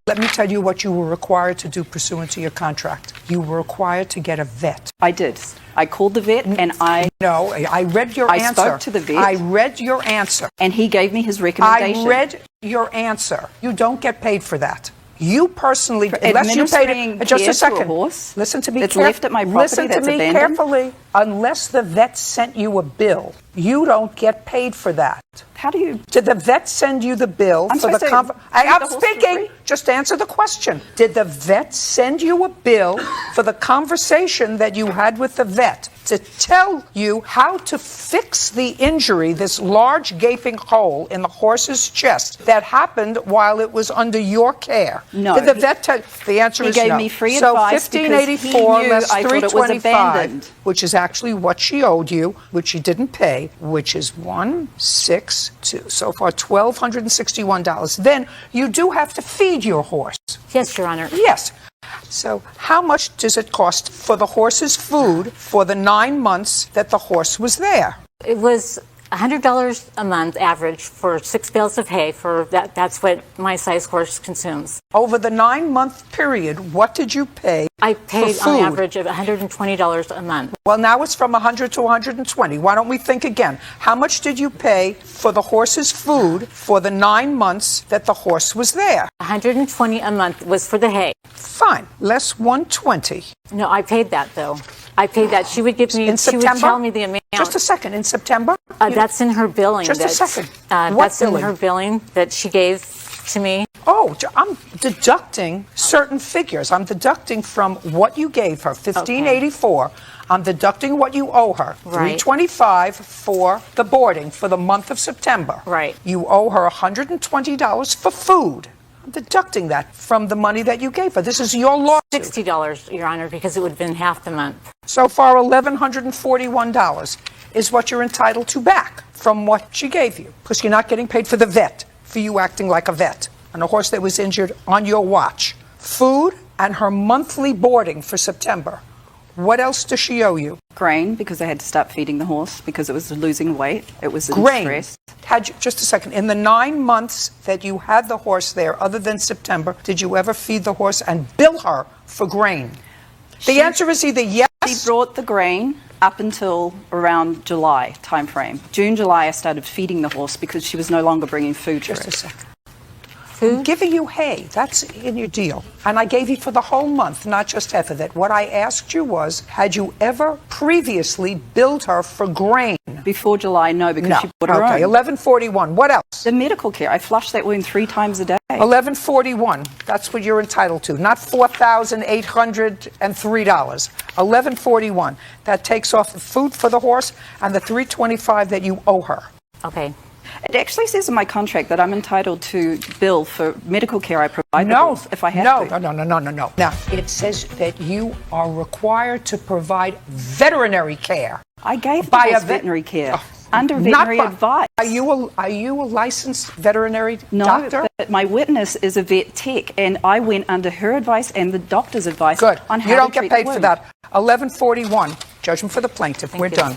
Let me tell you what you were required to do pursuant to your contract. You were required to get a vet. I did. I called the vet and No, I read your answer. I spoke to the vet. I read your answer. And he gave me his recommendation. I read your answer. You don't get paid for that. You personally, unless you paid it, just a second. Listen to me. It's left at my property. Listen to me carefully. Unless the vet sent you a bill, you don't get paid for that. How do you? Did the vet send you the bill for the I'm speaking. Just answer the question. Did the vet send you a bill for the conversation that you had with the vet to tell you how to fix the injury, this large gaping hole in the horse's chest that happened while it was under your care? No. Did the vet tell? The answer is no. He gave me free so advice because he $1,584 knew less I thought it was $325, abandoned. which is actually what she owed you, which she didn't pay, which is $1,622. So far, $1,261. Then you do have to feed your horse. Yes, Your Honor. Yes. So how much does it cost for the horse's food for the 9 months that the horse was there? It was $100 a month average for 6 bales of hay. That's what my size horse consumes. Over the 9-month period, what did you pay? I paid for on food? average of $120 a month. Well, now it's from 100 to 120. Why don't we think again? How much did you pay for the horse's food for the 9 months that the horse was there? $120 a month was for the hay. Fine. Less 120. No, I paid that though. I paid that. She would give me, In she would September? tell me the amount. Just a second. In September? That's in her billing. Just a second. What That's billing? in her billing that she gave to me. Oh, I'm deducting certain figures. I'm deducting from what you gave her, $15.84. I'm deducting what you owe her, Right. $325 for the boarding for the month of September. Right. You owe her $120 for food. I'm deducting that from the money that you gave her. This is your lawsuit. $60, Your Honor, because it would have been half the month. So far, $1,141 is what you're entitled to back from what she gave you, because you're not getting paid for the vet, for you acting like a vet on a horse that was injured on your watch. Food and her monthly boarding for September. What else does she owe you? Grain, because I had to start feeding the horse because it was losing weight. It was in Grain. stress. Had you, just a second. In the 9 months that you had the horse there, other than September, did you ever feed the horse and bill her for grain? The answer is either yes. She brought the grain up until around July timeframe. June, July, I started feeding the horse because she was no longer bringing food for it. Just a second. I'm giving you hay. That's in your deal. And I gave you for the whole month, not just half of it. What I asked you was, had you ever previously billed her for grain? Before July, no, because she bought her Okay, own. $11.41. What else? The medical care. I flushed that wound 3 times a day. $11.41. That's what you're entitled to, not $4,803. $11.41. That takes off the food for the horse and the $325 that you owe her. Okay. It actually says in my contract that I'm entitled to bill for medical care I provide the horse if I have to. No. Now, it says that you are required to provide veterinary care. I gave the by horse a veterinary care under veterinary advice. Are you a licensed veterinary No, doctor? but my witness is a vet tech, and I went under her advice and the doctor's advice Good. on how You don't to get treat paid the for wound. that. $11.41. Judgment for the plaintiff. We're done.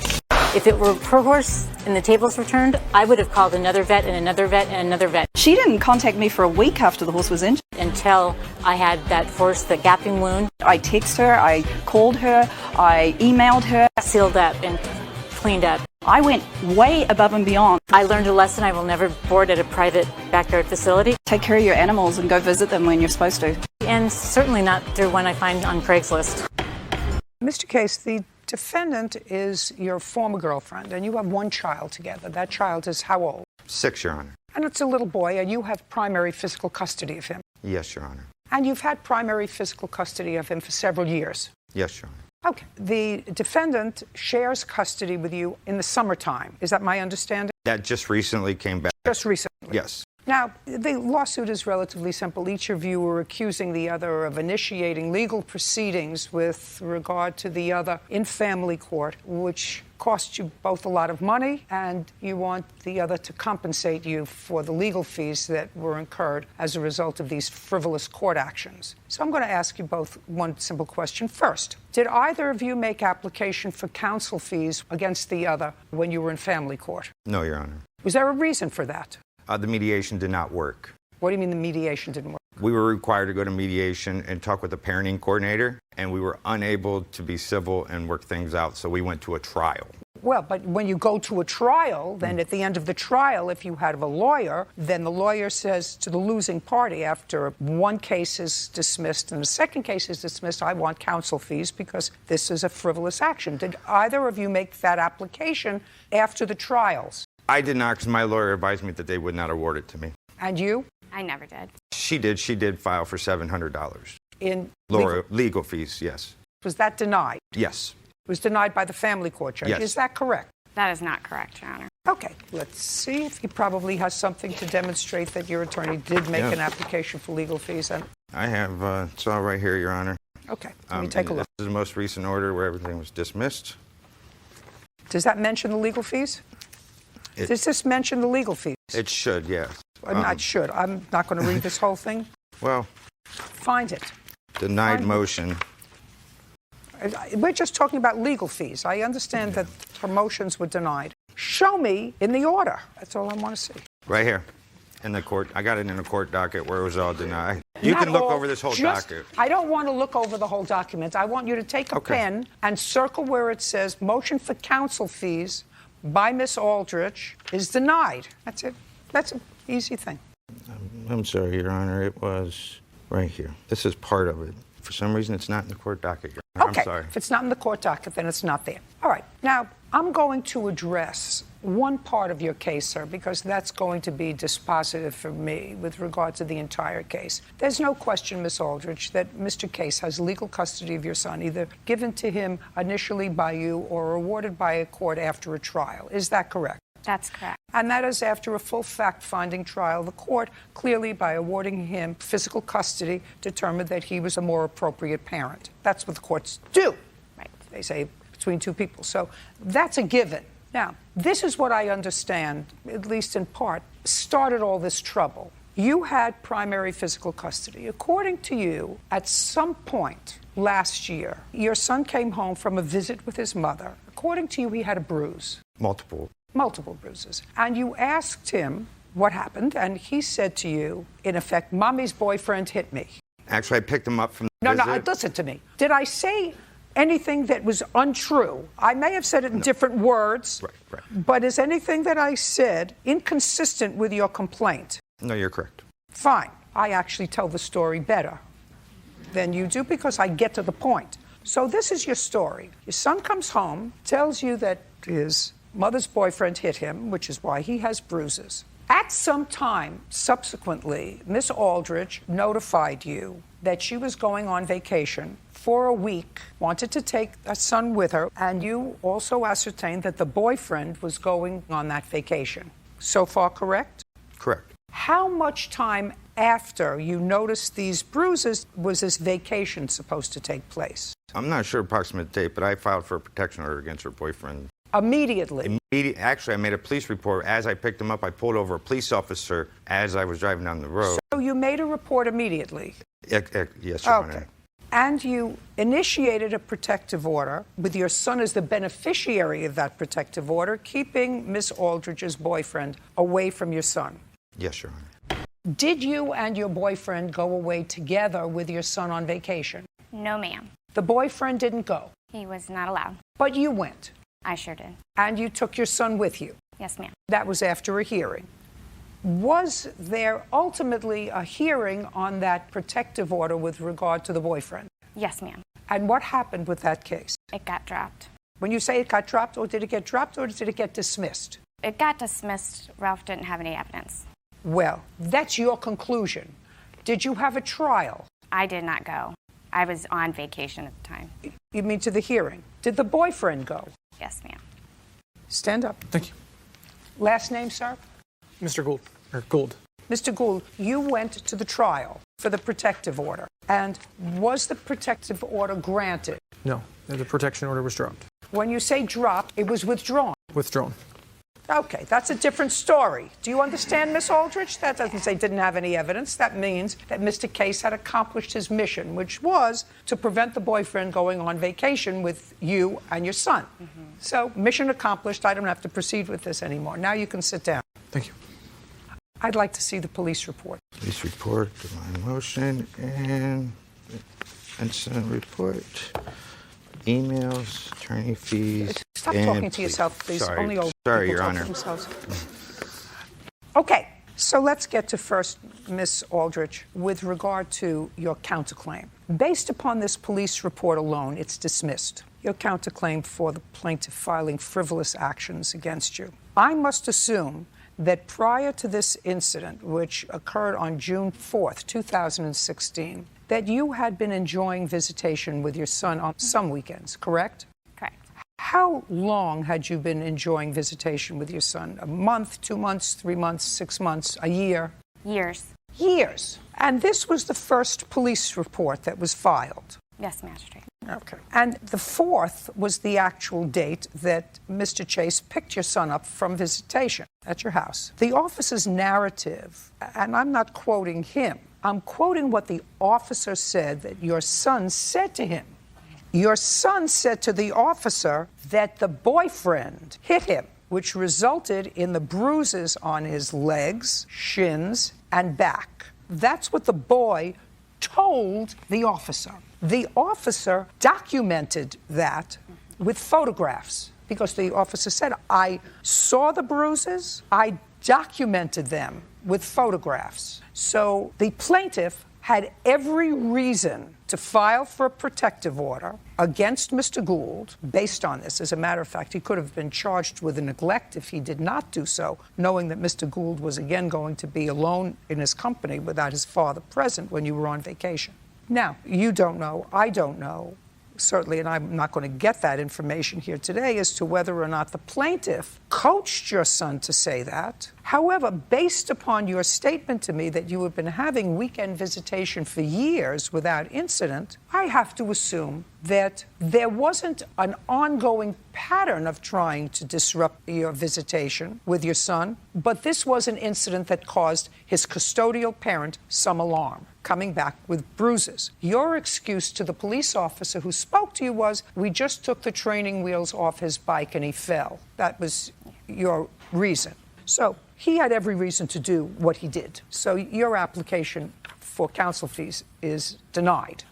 If it were her horse and the tables were turned, I would have called another vet and another vet and another vet. She didn't contact me for a week after the horse was injured. Until I had that horse, the gapping wound. I texted her, I called her, I emailed her. Sealed up and cleaned up. I went way above and beyond. I learned a lesson. I will never board at a private backyard facility. Take care of your animals and go visit them when you're supposed to. And certainly not through one I find on Craigslist. Mr. Case, the defendant is your former girlfriend, and you have one child together. That child is how old? 6, Your Honor. And it's a little boy, and you have primary physical custody of him. Yes, Your Honor. And you've had primary physical custody of him for several years. Yes, Your Honor. Okay. The defendant shares custody with you in the summertime. Is that my understanding? That just recently came back. Just recently. Yes. Now, the lawsuit is relatively simple. Each of you are accusing the other of initiating legal proceedings with regard to the other in family court, which cost you both a lot of money, and you want the other to compensate you for the legal fees that were incurred as a result of these frivolous court actions. So I'm going to ask you both one simple question first. Did either of you make application for counsel fees against the other when you were in family court? No, Your Honor. Was there a reason for that? The mediation did not work. What do you mean the mediation didn't work? We were required to go to mediation and talk with the parenting coordinator, and we were unable to be civil and work things out, so we went to a trial. Well, but when you go to a trial, then at the end of the trial, if you have a lawyer, then the lawyer says to the losing party after one case is dismissed and the second case is dismissed, I want counsel fees because this is a frivolous action. Did either of you make that application after the trials? I did not, because my lawyer advised me that they would not award it to me. And you? I never did. She did. She did file for $700. In Legal fees, yes. Was that denied? Yes. It was denied by the family court judge. Yes. Is that correct? That is not correct, Your Honor. Okay, let's see if he probably has something to demonstrate that your attorney did make Yeah. an application for legal fees. And I have, it's all right here, Your Honor. okay, let me take a look. This is the most recent order where everything was dismissed. Does that mention the legal fees? Does this mention the legal fees? It should, yes. I'm not should. I'm not going to read this whole thing. Well, Find it. denied motion. We're just talking about legal fees. I understand that her motions were denied. Show me in the order. That's all I want to see. Right here in the court. I got it in the court docket where it was all denied. You Not can look all, over this whole just- docket. I don't want to look over the whole document. I want you to take a Okay. pen and circle where it says motion for counsel fees by Miss Aldrich is denied. That's it. That's an easy thing. I'm sorry, Your Honor. It was right here. This is part of it. For some reason, it's not in the court docket, Your Honor. Okay, sorry. if it's not in the court docket, then it's not there. All right, now I'm going to address one part of your case, sir, because that's going to be dispositive for me with regard to the entire case. There's no question, Miss Aldrich, that Mr. Case has legal custody of your son, either given to him initially by you or awarded by a court after a trial. Is that correct? That's correct. And that is after a full fact-finding trial. The court, clearly by awarding him physical custody, determined that he was a more appropriate parent. That's what the courts do. Right. They say between two people. So that's a given. Now, this is what I understand, at least in part, started all this trouble. You had primary physical custody. According to you, at some point last year, your son came home from a visit with his mother. According to you, he had a bruise. Multiple bruises. And you asked him what happened, and he said to you, in effect, Mommy's boyfriend hit me. Actually, I picked him up from the No, visit. listen to me. Did I say anything that was untrue? I may have said it in different words, but is anything that I said inconsistent with your complaint? No, you're correct. Fine. I actually tell the story better than you do because I get to the point. So this is your story. Your son comes home, tells you that his mother's boyfriend hit him, which is why he has bruises. At some time subsequently, Miss Aldrich notified you that she was going on vacation for a week, wanted to take a son with her, and you also ascertained that the boyfriend was going on that vacation. So far, correct? Correct. How much time after you noticed these bruises was this vacation supposed to take place? I'm not sure approximate date, but I filed for a protection order against her boyfriend. Immediately? Actually, I made a police report. As I picked him up, I pulled over a police officer as I was driving down the road. So you made a report immediately? Yes, Your Honor. Okay. And you initiated a protective order with your son as the beneficiary of that protective order, keeping Miss Aldrich's boyfriend away from your son. Yes, Your Honor. Did you and your boyfriend go away together with your son on vacation? No, ma'am. The boyfriend didn't go? He was not allowed. But you went? I sure did. And you took your son with you? Yes, ma'am. That was after a hearing. Was there ultimately a hearing on that protective order with regard to the boyfriend? Yes, ma'am. And what happened with that case? It got dropped. When you say it got dropped, or did it get dropped, or did it get dismissed? It got dismissed. Ralph didn't have any evidence. Well, that's your conclusion. Did you have a trial? I did not go. I was on vacation at the time. You mean to the hearing? Did the boyfriend go? Yes, ma'am. Stand up. Thank you. Last name, sir? Mr. Gould, or Gould. Mr. Gould, you went to the trial for the protective order. And was the protective order granted? No, the protection order was dropped. When you say dropped, it was withdrawn. Withdrawn. Okay, that's a different story. Do you understand, Miss Aldrich? That doesn't say didn't have any evidence. That means that Mr. Case had accomplished his mission, which was to prevent the boyfriend going on vacation with you and your son. So, mission accomplished. I don't have to proceed with this anymore. Now you can sit down. Thank you. I'd like to see the police report. Police report, divine motion, and incident report, emails, attorney fees. Stop and talking to yourself, please. Sorry. Only old Sorry, people Your talk Honor. to themselves. Okay, so let's get to first, Miss Aldrich, with regard to your counterclaim. Based upon this police report alone, it's dismissed. Your counterclaim for the plaintiff filing frivolous actions against you. I must assume that prior to this incident, which occurred on June 4th, 2016, that you had been enjoying visitation with your son on some weekends, correct? Correct. How long had you been enjoying visitation with your son? A month, 2 months, 3 months, 6 months, a year? Years. Years. And this was the first police report that was filed. Yes, magistrate. Okay. And the 4th was the actual date that Mr. Chase picked your son up from visitation at your house. The officer's narrative, and I'm not quoting him, I'm quoting what the officer said that your son said to him. Your son said to the officer that the boyfriend hit him, which resulted in the bruises on his legs, shins, and back. That's what the boy told the officer. The officer documented that with photographs because the officer said, I saw the bruises, I documented them with photographs. So the plaintiff had every reason to file for a protective order against Mr. Gould based on this. As a matter of fact, he could have been charged with neglect if he did not do so, knowing that Mr. Gould was again going to be alone in his company without his father present when you were on vacation. Now, you don't know, I don't know, certainly, and I'm not going to get that information here today as to whether or not the plaintiff coached your son to say that. However, based upon your statement to me that you have been having weekend visitation for years without incident, I have to assume that there wasn't an ongoing pattern of trying to disrupt your visitation with your son, but this was an incident that caused his custodial parent some alarm, coming back with bruises. Your excuse to the police officer who spoke to you was, we just took the training wheels off his bike and he fell. That was your reason. So he had every reason to do what he did. So your application for counsel fees is denied.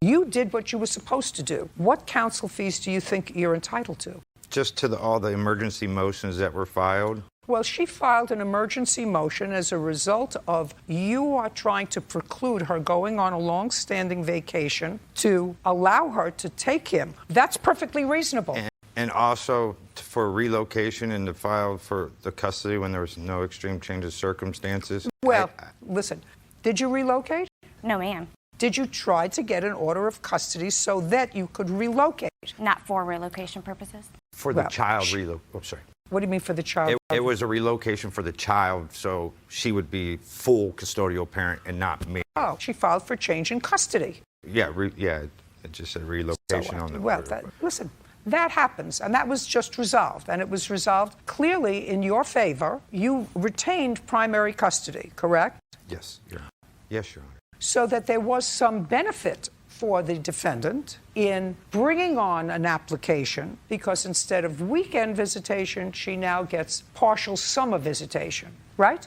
You did what you were supposed to do. What counsel fees do you think you're entitled to? Just to all the emergency motions that were filed. Well, she filed an emergency motion as a result of you are trying to preclude her going on a long-standing vacation to allow her to take him. That's perfectly reasonable. And also for relocation and to file for the custody when there was no extreme change of circumstances. Well, listen, did you relocate? No, ma'am. Did you try to get an order of custody so that you could relocate? Not for relocation purposes. For the child sorry. What do you mean for the child? It was a relocation for the child, so she would be full custodial parent and not me. Oh, she filed for change in custody. Yeah, it just said relocation on the order. Listen, that happens, and that was just resolved, and it was resolved clearly in your favor. You retained primary custody, correct? Yes, Your Honor. Yes, Your Honor. So that there was some benefit for the defendant in bringing on an application, because instead of weekend visitation, she now gets partial summer visitation, right?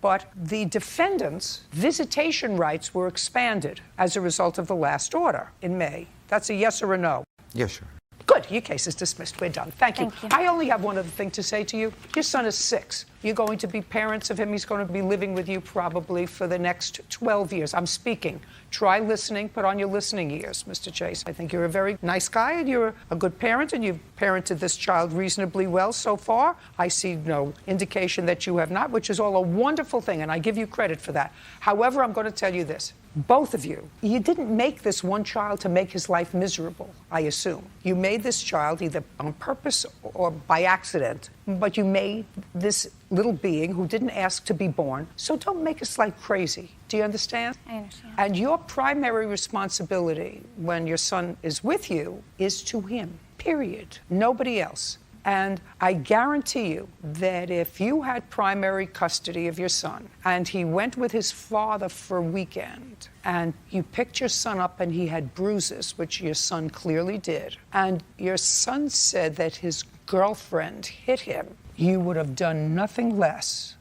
But the defendant's visitation rights were expanded as a result of the last order in May. That's a yes or a no? Yes, Your Honor. Good. Your case is dismissed. We're done. Thank you. I only have one other thing to say to you. Your son is 6. You're going to be parents of him. He's going to be living with you probably for the next 12 years. I'm speaking. Try listening. Put on your listening ears, Mr. Chase. I think you're a very nice guy and you're a good parent and you've parented this child reasonably well so far. I see no indication that you have not, which is all a wonderful thing, and I give you credit for that. However, I'm going to tell you this. Both of you didn't make this one child to make his life miserable, I assume. You made this child either on purpose or by accident, but you made this little being who didn't ask to be born. So don't make us like crazy. Do you understand? I understand. And your primary responsibility when your son is with you is to him, period. Nobody else. And I guarantee you that if you had primary custody of your son and he went with his father for a weekend and you picked your son up and he had bruises, which your son clearly did, and your son said that his girlfriend hit him, you would have done nothing less,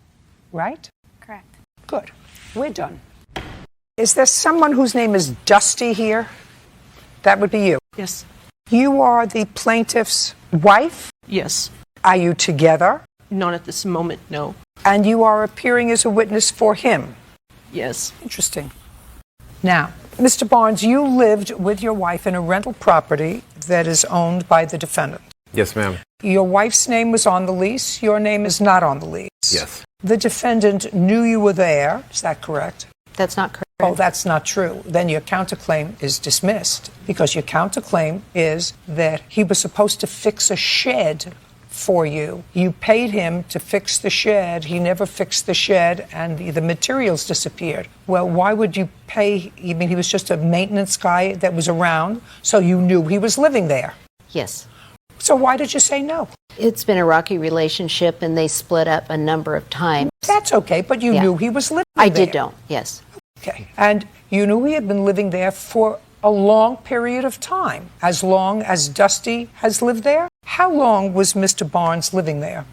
right? Correct. Good. We're done. Is there someone whose name is Dusty here? That would be you. Yes. You are the plaintiff's wife? Yes. Are you together? Not at this moment, no. And you are appearing as a witness for him? Yes. Interesting. Now, Mr. Barnes, you lived with your wife in a rental property that is owned by the defendant. Yes, ma'am. Your wife's name was on the lease. Your name is not on the lease. Yes. The defendant knew you were there. Is that correct? That's not correct. Oh, that's not true. Then your counterclaim is dismissed because your counterclaim is that he was supposed to fix a shed for you. You paid him to fix the shed. He never fixed the shed and the materials disappeared. Well, why would you pay? I mean, he was just a maintenance guy that was around, so you knew he was living there. Yes. So why did you say no? It's been a rocky relationship and they split up a number of times. That's okay, but you knew he was living I there. did know, yes. Okay. And you knew he had been living there for a long period of time, as long as Dusty has lived there? How long was Mr. Barnes living there?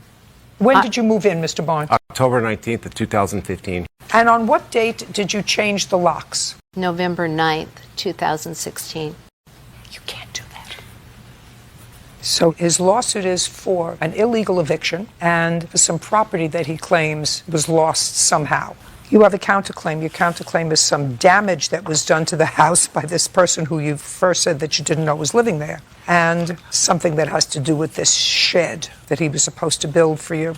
When did you move in, Mr. Barnes? October 19th of 2015. And on what date did you change the locks? November 9th, 2016. You can't do that. So his lawsuit is for an illegal eviction and for some property that he claims was lost somehow. You have a counterclaim. Your counterclaim is some damage that was done to the house by this person who you first said that you didn't know was living there, and something that has to do with this shed that he was supposed to build for you.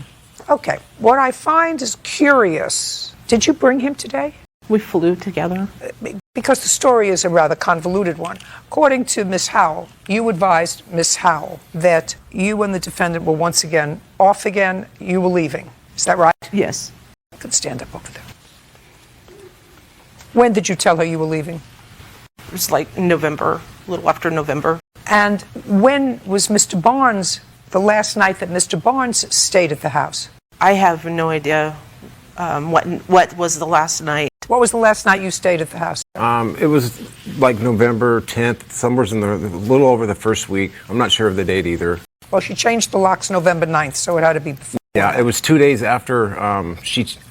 Okay, what I find is curious. Did you bring him today? We flew together. Because the story is a rather convoluted one. According to Miss Howell, you advised Miss Howell that you and the defendant were once again off again, you were leaving. Is that right? Yes. You can stand up over there. When did you tell her you were leaving? It was like November, a little after November. And when was Mr. Barnes, the last night that Mr. Barnes stayed at the house? I have no idea what was the last night. What was the last night you stayed at the house? It was like November 10th, somewhere in a little over the first week. I'm not sure of the date either. Well, she changed the locks November 9th, so it had to be before. Yeah, it was 2 days after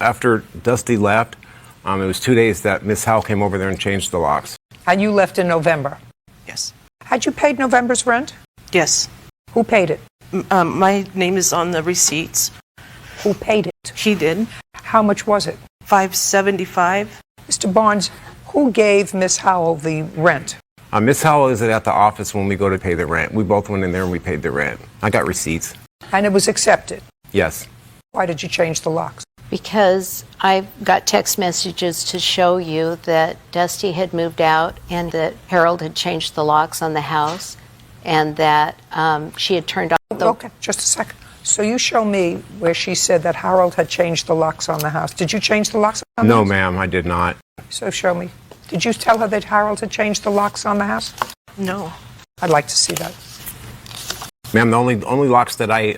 after Dusty left. It was 2 days that Miss Howell came over there and changed the locks. And you left in November? Yes. Had you paid November's rent? Yes. Who paid it? My name is on the receipts. Who paid it? He did. How much was it? $575. Mr. Barnes, who gave Miss Howell the rent? Miss Howell is at the office when we go to pay the rent. We both went in there and we paid the rent. I got receipts. And it was accepted? Yes. Why did you change the locks? Because I got text messages to show you that Dusty had moved out and that Harold had changed the locks on the house and that she had turned off the... Okay, just a second. So you show me where she said that Harold had changed the locks on the house. Did you change the locks on the house? No, ma'am, I did not. So show me. Did you tell her that Harold had changed the locks on the house? No. I'd like to see that. Ma'am, the only locks that I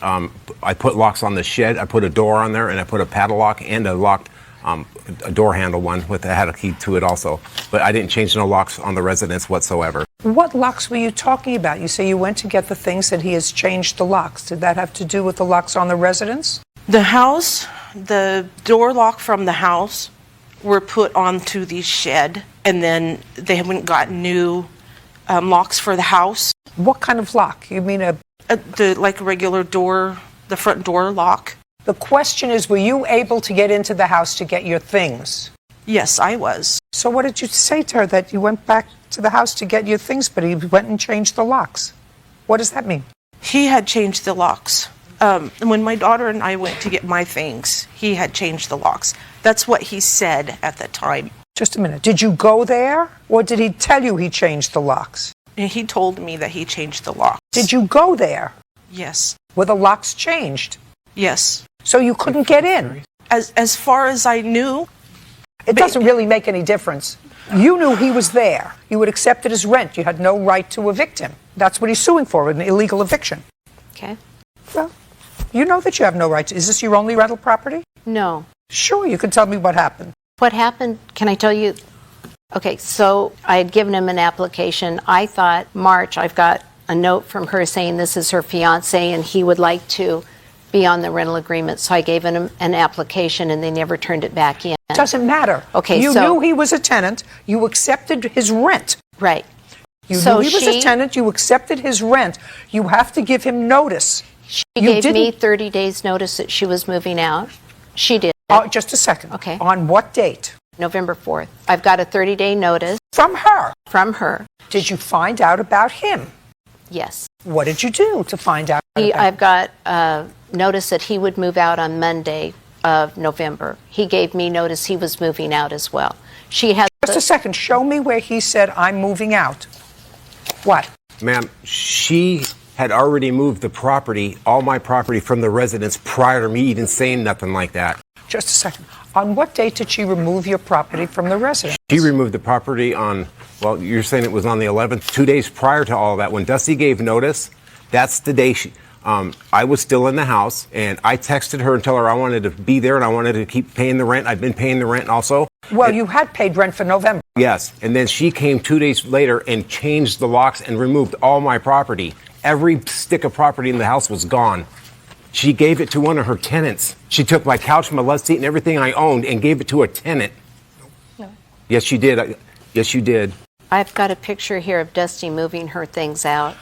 put locks on the shed. I put a door on there and I put a padlock and a locked a door handle one that had a key to it also. But I didn't change no locks on the residence whatsoever. What locks were you talking about? You say you went to get the things that he has changed the locks. Did that have to do with the locks on the residence? The house, the door lock from the house were put onto the shed, and then they haven't got new locks for the house. What kind of lock? You mean like a regular door, the front door lock? The question is, were you able to get into the house to get your things? Yes, I was. So what did you say to her, that you went back to the house to get your things, but he went and changed the locks? What does that mean? He had changed the locks. When my daughter and I went to get my things, he had changed the locks. That's what he said at the time. Just a minute. Did you go there, or did he tell you he changed the locks? And he told me that he changed the locks. Did you go there? Yes. Were the locks changed? Yes. So you couldn't get in? As far as I knew. It doesn't really make any difference. You knew he was there. You had accepted his rent. You had no right to evict him. That's what he's suing for, an illegal eviction. Okay. Well, you know that you have no right to. Is this your only rental property? No. Sure, you can tell me what happened. What happened, can I tell you? Okay, so I had given him an application. I thought March, I've got a note from her saying this is her fiance and he would like to be on the rental agreement. So I gave him an application and they never turned it back in. It doesn't matter. Okay, you so knew he was a tenant. You accepted his rent. Right. You So knew he was a tenant. You accepted his rent. You have to give him notice. She gave me 30 days notice that she was moving out. She did. Oh, just a second. Okay. On what date? November 4th. I've got a 30-day notice. From her? From her. Did you find out about him? Yes. What did you do to find out about him? I've got notice that he would move out on Monday of November. He gave me notice he was moving out as well. She had... Just a second. Show me where he said, I'm moving out. What? Ma'am, she had already moved the property, all my property, from the residence prior to me even saying nothing like that. Just a second. On what date did she remove your property from the residence? She removed the property on, well, you're saying it was on the 11th, 2 days prior to all that. When Dusty gave notice, that's the day I was still in the house, and I texted her and told her I wanted to be there and I wanted to keep paying the rent. I've been paying the rent also. Well, you had paid rent for November. Yes, and then she came 2 days later and changed the locks and removed all my property. Every stick of property in the house was gone. She gave it to one of her tenants. She took my couch, my love seat, and everything I owned and gave it to a tenant. No. Yes, you did. Yes, you did. I've got a picture here of Dusty moving her things out.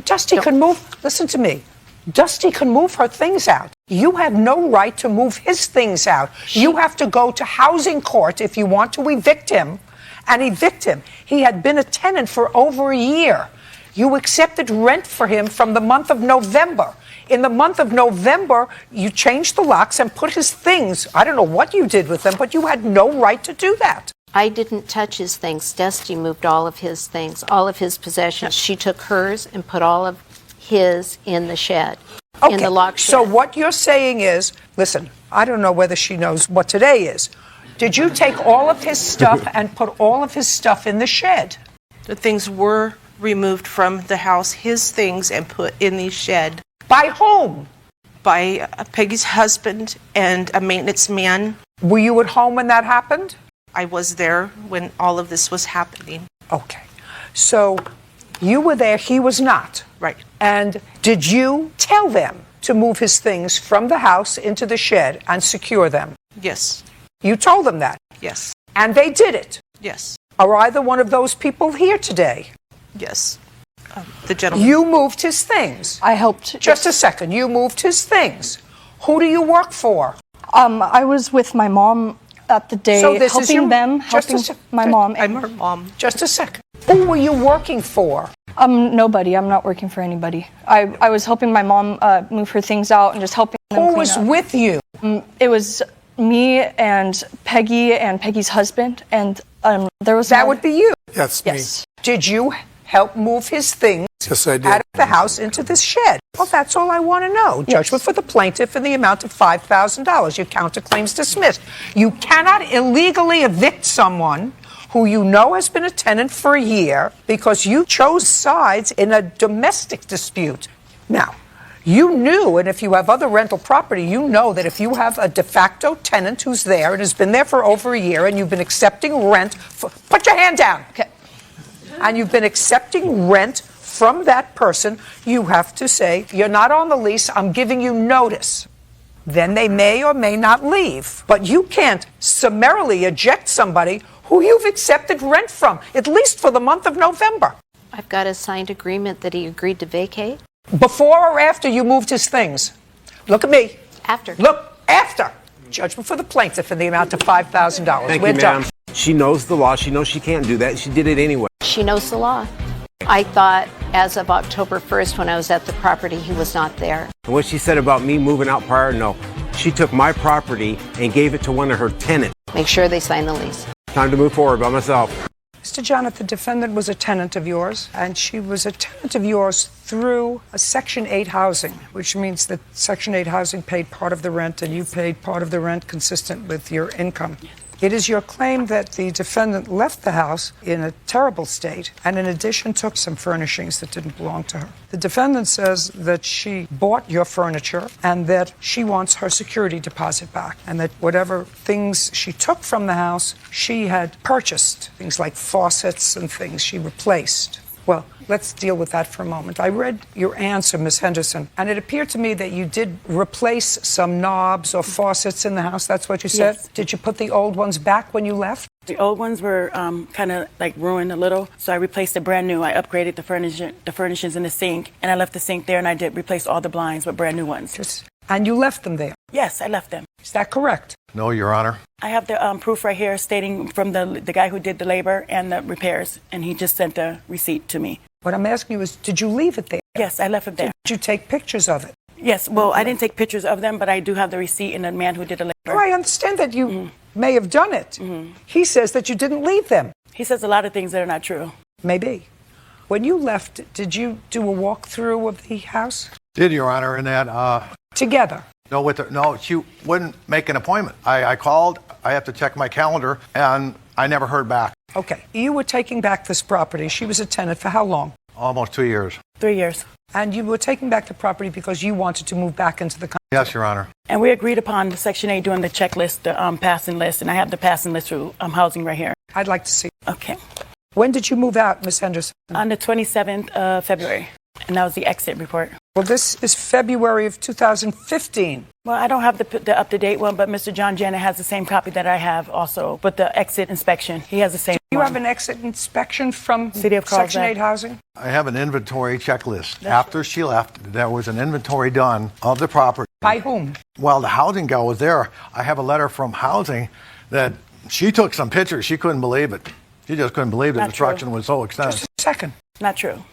Dusty could move. Listen to me. Dusty can move her things out. You have no right to move his things out. You have to go to housing court if you want to evict him, and evict him. He had been a tenant for over a year. You accepted rent for him from the month of November. In the month of November, you changed the locks and put his things. I don't know what you did with them, but you had no right to do that. I didn't touch his things. Dusty moved all of his things, all of his possessions. She took hers and put all of his in the shed, in the lock shed. So what you're saying is, listen, I don't know whether she knows what today is. Did you take all of his stuff and put all of his stuff in the shed? The things were removed from the house, his things, and put in the shed. By whom? By Peggy's husband and a maintenance man. Were you at home when that happened? I was there when all of this was happening. Okay. So you were there, he was not. Right. And did you tell them to move his things from the house into the shed and secure them? Yes. You told them that? Yes. And they did it? Yes. Are either one of those people here today? Yes. The gentleman. You moved his things? I helped. Just a second. You moved his things. Who do you work for? I was with my mom at the day, So this is helping your- them, just a helping sec- my mom. I'm her mom. Just a second. Who were you working for? Nobody. I'm not working for anybody. I was helping my mom move her things out and just helping them Who clean was up. with you? It was me and Peggy's husband, and there was That would be you. That's Yes. Did you help move his things Yes, I did. out of the house into this shed? Well, that's all I want to know. Judgment for the plaintiff in the amount of $5,000. Your counterclaim's dismissed. You cannot illegally evict someone who you know has been a tenant for a year because you chose sides in a domestic dispute. Now, you knew, and if you have other rental property, you know that if you have a de facto tenant who's there and has been there for over a year and you've been accepting rent, put your hand down. Okay. And you've been accepting rent from that person, you have to say, you're not on the lease, I'm giving you notice. Then they may or may not leave. But you can't summarily eject somebody who you've accepted rent from, at least for the month of November. I've got a signed agreement that he agreed to vacate. Before or after you moved his things? Look at me. After. Look, after. Judgment for the plaintiff in the amount of $5,000. Thank We're you, done. ma'am. She knows the law. She knows she can't do that. She did it anyway. She knows the law. I thought as of October 1st when I was at the property, he was not there. And what she said about me moving out prior, no. She took my property and gave it to one of her tenants. Make sure they sign the lease. Time to move forward by myself. Mr. Janet, the defendant was a tenant of yours, and she was a tenant of yours through a Section 8 housing, which means that Section 8 housing paid part of the rent and you paid part of the rent consistent with your income. It is your claim that the defendant left the house in a terrible state and in addition took some furnishings that didn't belong to her. The defendant says that she bought your furniture and that she wants her security deposit back and that whatever things she took from the house, she had purchased, things like faucets and things she replaced. Well, let's deal with that for a moment. I read your answer, Ms. Henderson, and it appeared to me that you did replace some knobs or faucets in the house. That's what you said? Yes. Did you put the old ones back when you left? The old ones were kind of like ruined a little, so I replaced it brand new. I upgraded the furnishings in the sink, and I left the sink there, and I did replace all the blinds with brand new ones. And you left them there? Yes, I left them. Is that correct? No, Your Honor. I have the proof right here stating from the guy who did the labor and the repairs, and he just sent the receipt to me. What I'm asking you is, did you leave it there? Yes, I left it there. Did you take pictures of it? Yes, well, I didn't take pictures of them, but I do have the receipt and the man who did the labor. Oh, I understand that you may have done it. He says that you didn't leave them. He says a lot of things that are not true. Maybe. When you left, did you do a walkthrough of the house? Did, Your Honor, and that... Together? No, she wouldn't make an appointment. I called, I have to check my calendar, and I never heard back. Okay. You were taking back this property. She was a tenant for how long? Almost 2 years. 3 years. And you were taking back the property because you wanted to move back into the country? Yes, Your Honor. And we agreed upon the Section 8 doing the checklist, the passing list, and I have the passing list through housing right here. I'd like to see. Okay. When did you move out, Ms. Henderson? On the 27th of February. And that was the exit report. Well, this is February of 2015. Well, I don't have the up-to-date one, but Mr. John Janet has the same copy that I have also. But the exit inspection, he has the same You one. have an exit inspection from City of Section Carlsbad. 8 housing? I have an inventory checklist. After she left, there was an inventory done of the property. By whom? Well, the housing gal was there. I have a letter from housing that she took some pictures. She couldn't believe it. She just couldn't believe the Not destruction true. was so extensive. Just a second. Not true.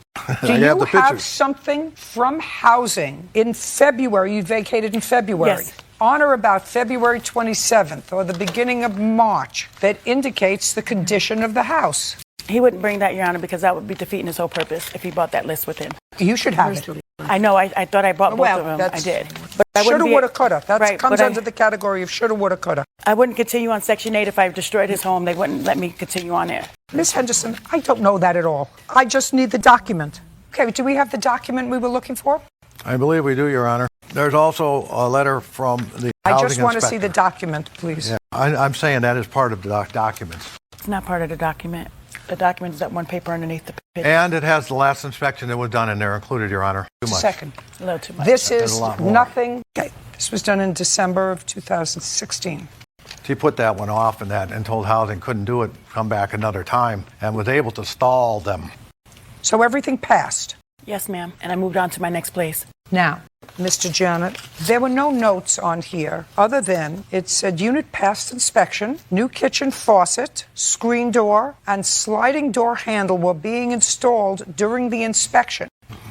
Do I you have the have pictures. something from housing in February? You vacated in February. Yes. On or about February 27th or the beginning of March that indicates the condition of the house. He wouldn't bring that, Your Honor, because that would be defeating his whole purpose if he bought that list with him. You should have it. I know. I thought I bought both Well, of them. I that's- did. But I wouldn't Shoulda, be- woulda, coulda. That Right, comes but under the category of shoulda, woulda, coulda. I wouldn't continue on Section 8 if I destroyed his home. They wouldn't let me continue on there. Miss Henderson, I don't know that at all. I just need the document. Okay, do we have the document we were looking for? I believe we do, Your Honor. There's also a letter from the I housing just want to see inspector. the document, please. Yeah, I'm saying that is part of the documents. It's not part of the document. The document is that one paper underneath the picture. And it has the last inspection that was done in there included, Your Honor. Too much. Second. A little too much. This There's is a lot more. nothing. Okay, this was done in December of 2016. She put that one off and told housing couldn't do it, come back another time, and was able to stall them. So everything passed. Yes, ma'am. And I moved on to my next place. Now, Mr. Janet, there were no notes on here other than it said unit passed inspection, new kitchen faucet, screen door, and sliding door handle were being installed during the inspection.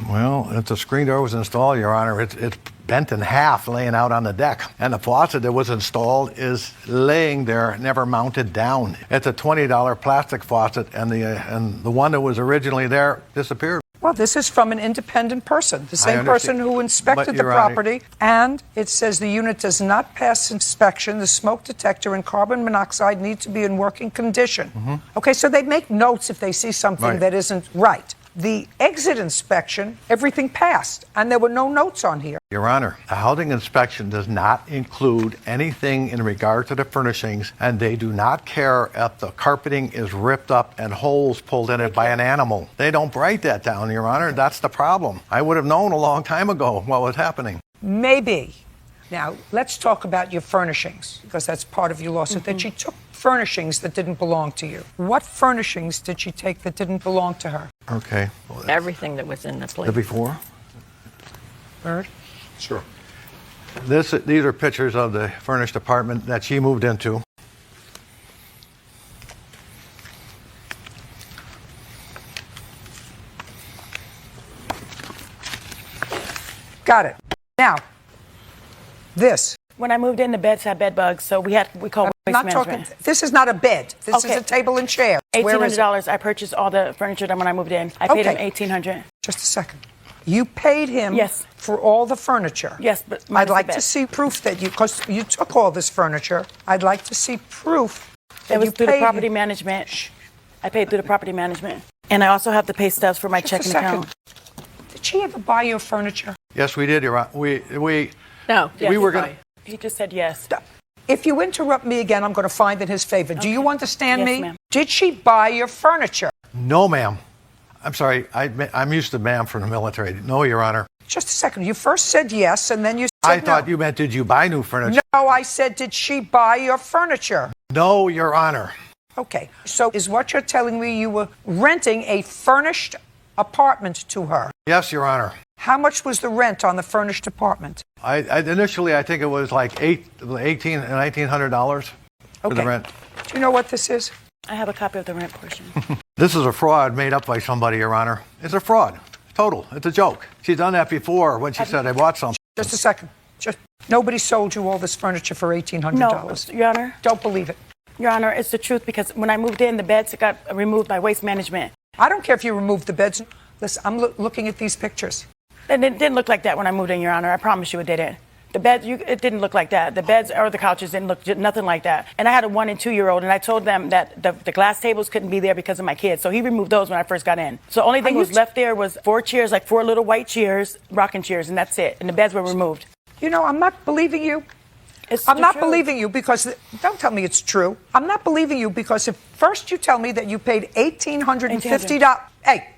Well, if the screen door was installed, Your Honor, it's bent in half laying out on the deck. And the faucet that was installed is laying there, never mounted down. It's a $20 plastic faucet, and the one that was originally there disappeared. Well, this is from an independent person, the same person understand. who inspected But, the Your Honor- property, and it says the unit does not pass inspection. The smoke detector and carbon monoxide need to be in working condition. Okay, so they make notes if they see something Right. that isn't right. The exit inspection, everything passed, and there were no notes on here. Your Honor, a housing inspection does not include anything in regard to the furnishings, and they do not care if the carpeting is ripped up and holes pulled in it by an animal. They don't write that down, Your Honor. That's the problem. I would have known a long time ago what was happening. Maybe. Now, let's talk about your furnishings, because that's part of your lawsuit, that she took furnishings that didn't belong to you. What furnishings did she take that didn't belong to her? Okay. Everything that was in the place. The before? Bird? Sure. These are pictures of the furnished apartment that she moved into. Got it. Now, this. When I moved in, the beds had bed bugs, so we called I'm waste not management. talking. This is not a bed. This is Okay. a table and chair. Where is it? $1,800. I purchased all the furniture when I moved in. I paid him $1,800. Just a second. You paid him Yes. for all the furniture. Yes, but I'd like the to bed. see proof that because you took all this furniture. I'd like to see proof that It was you through the paid property him. management. I paid through the property management. And I also have the pay stubs for my Just a checking second. account. Did she ever buy your furniture? Yes, we did, Your Honor. We No. we were going to. He just said yes. If you interrupt me again, I'm going to find in his favor. Do you understand Yes, me? ma'am. Did she buy your furniture? No, ma'am. I'm sorry. I'm used to ma'am from the military. No, Your Honor. Just a second. You first said yes, and then you said I no. thought you meant, did you buy new furniture? No, I said, did she buy your furniture? No, Your Honor. Okay, so is what you're telling me you were renting a furnished apartment to her? Yes, Your Honor. How much was the rent on the furnished apartment? Initially, I think it was like $1,900 for the Okay. rent. Do you know what this is? I have a copy of the rent portion. This is a fraud made up by somebody, Your Honor. It's a fraud. Total. It's a joke. She's done that before when she said I bought something. Just a second. Nobody sold you all this furniture for $1,800. No, Your Honor. Don't believe it. Your Honor, it's the truth because when I moved in, the beds got removed by waste management. I don't care if you removed the beds. Listen, I'm looking at these pictures. And it didn't look like that when I moved in, Your Honor. I promise you it didn't. The beds, it didn't look like that. The beds or the couches didn't look nothing like that. And I had a 1- and 2-year-old, and I told them that the glass tables couldn't be there because of my kids. So he removed those when I first got in. So the only thing was left there was 4 chairs, like 4 little white chairs, rocking chairs, and that's it. And the beds were removed. You know, I'm not believing you. I'm not believing you because, don't tell me it's true. I'm not believing you because if first you tell me that you paid $1,850. Hey,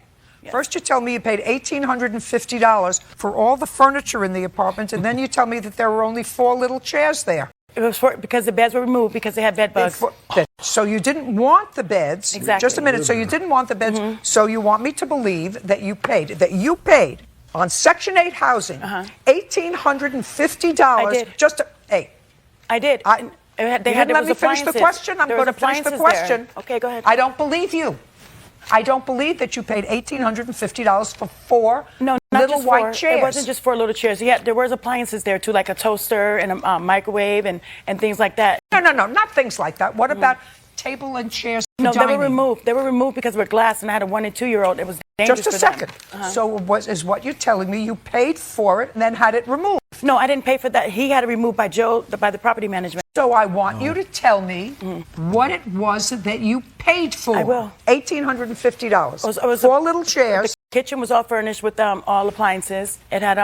First you tell me you paid $1,850 for all the furniture in the apartment, and then you tell me that there were only 4 little chairs there. It was because the beds were removed because they had bed bugs. So you didn't want the beds. Exactly. Just a minute. So you didn't want the beds. So you want me to believe that you paid on Section 8 housing $1,850. I did. I did. They had let me finish the question. I'm going to finish the question. There. Okay, go ahead. I don't believe you. I don't believe that you paid $1,850 for 4 little white chairs. It wasn't just 4 little chairs. Yeah, there was appliances there too, like a toaster and a microwave and things like that. No, not things like that. What about table and chairs? No, they were removed. They were removed because they were glass, and I had a 1 and 2 year old. It was dangerous Just a for second. them. So is what you're telling me you paid for it and then had it removed? No, I didn't pay for that. He had it removed by by the property management. So I want you to tell me what it was that you paid for. I will. $1,850. It was 4 little chairs. The kitchen was all furnished with all appliances. It had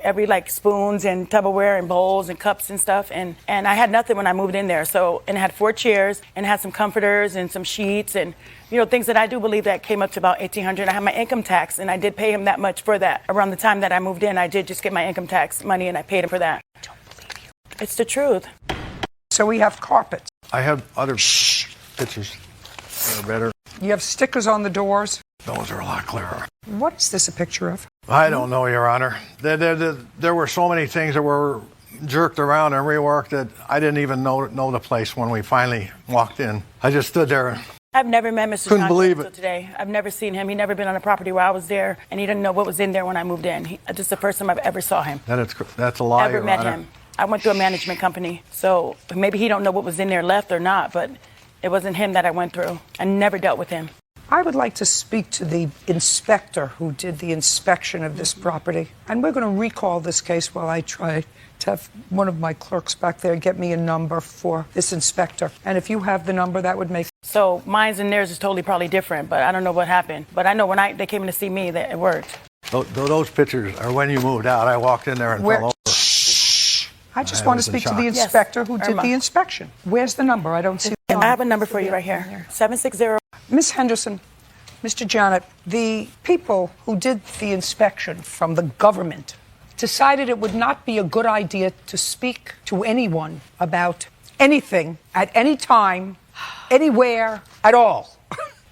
every spoons and Tupperware and bowls and cups and stuff. And I had nothing when I moved in there. And it had 4 chairs and it had some comforters and some sheets and things that I do believe that came up to about $1,800. I had my income tax and I did pay him that much for that. Around the time that I moved in, I did just get my income tax money and I paid him for that. I don't believe you. It's the truth. So we have carpets. I have other pictures that are better. You have stickers on the doors. Those are a lot clearer. What is this a picture of? I don't know, Your Honor. There were so many things that were jerked around and reworked that I didn't even know the place when we finally walked in. I just stood there. I've never met Mr. Couldn't Johnson believe until it. today. I've never seen him. He never been on a property where I was there, and he didn't know what was in there when I moved in. This is the first time I've ever saw him. That's a lie, Ever Your met Honor. him. I went through a management company, so maybe he don't know what was in there left or not, but it wasn't him that I went through. I never dealt with him. I would like to speak to the inspector who did the inspection of this property. And we're going to recall this case while I try to have one of my clerks back there get me a number for this inspector. And if you have the number, that would make... So mine's and theirs is totally probably different, but I don't know what happened. But I know when they came in to see me that it worked. Those pictures are when you moved out. I walked in there and fell over. I just want to speak to the inspector who did the inspection. Where's the number? I don't see the number. I have a number for you right here. 760. Miss Henderson, Mr. Janet, the people who did the inspection from the government decided it would not be a good idea to speak to anyone about anything at any time, anywhere at all.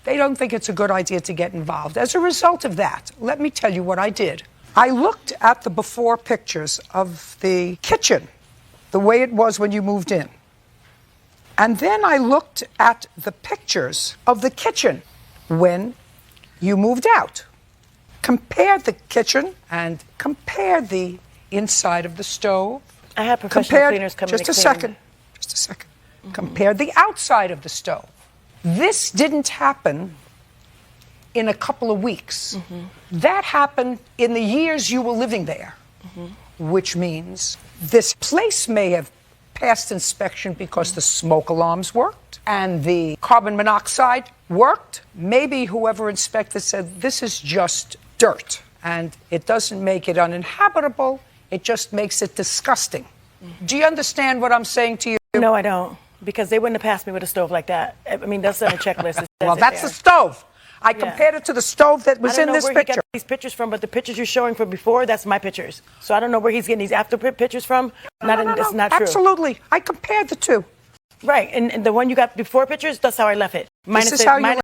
They don't think it's a good idea to get involved. As a result of that, let me tell you what I did. I looked at the before pictures of the kitchen, the way it was when you moved in. And then I looked at the pictures of the kitchen when you moved out. Compared the kitchen and compared the inside of the stove. I have professional cleaners coming Just a second. Compared the outside of the stove. This didn't happen in a couple of weeks. That happened in the years you were living there, which means this place may have passed inspection because the smoke alarms worked and the carbon monoxide worked. Maybe whoever inspected said, this is just dirt and it doesn't make it uninhabitable, it just makes it disgusting. Do you understand what I'm saying to you? No, I don't. Because they wouldn't have passed me with a stove like that. I mean, that's on a checklist. Well, that's the stove. I compared it to the stove that was in this picture. I don't know where he picture. got these pictures from, but the pictures you're showing from before, that's my pictures. So I don't know where he's getting these after pictures from. It's not true. Absolutely. I compared the two. Right, and the one you got before pictures, that's how I left it. Minus the counters.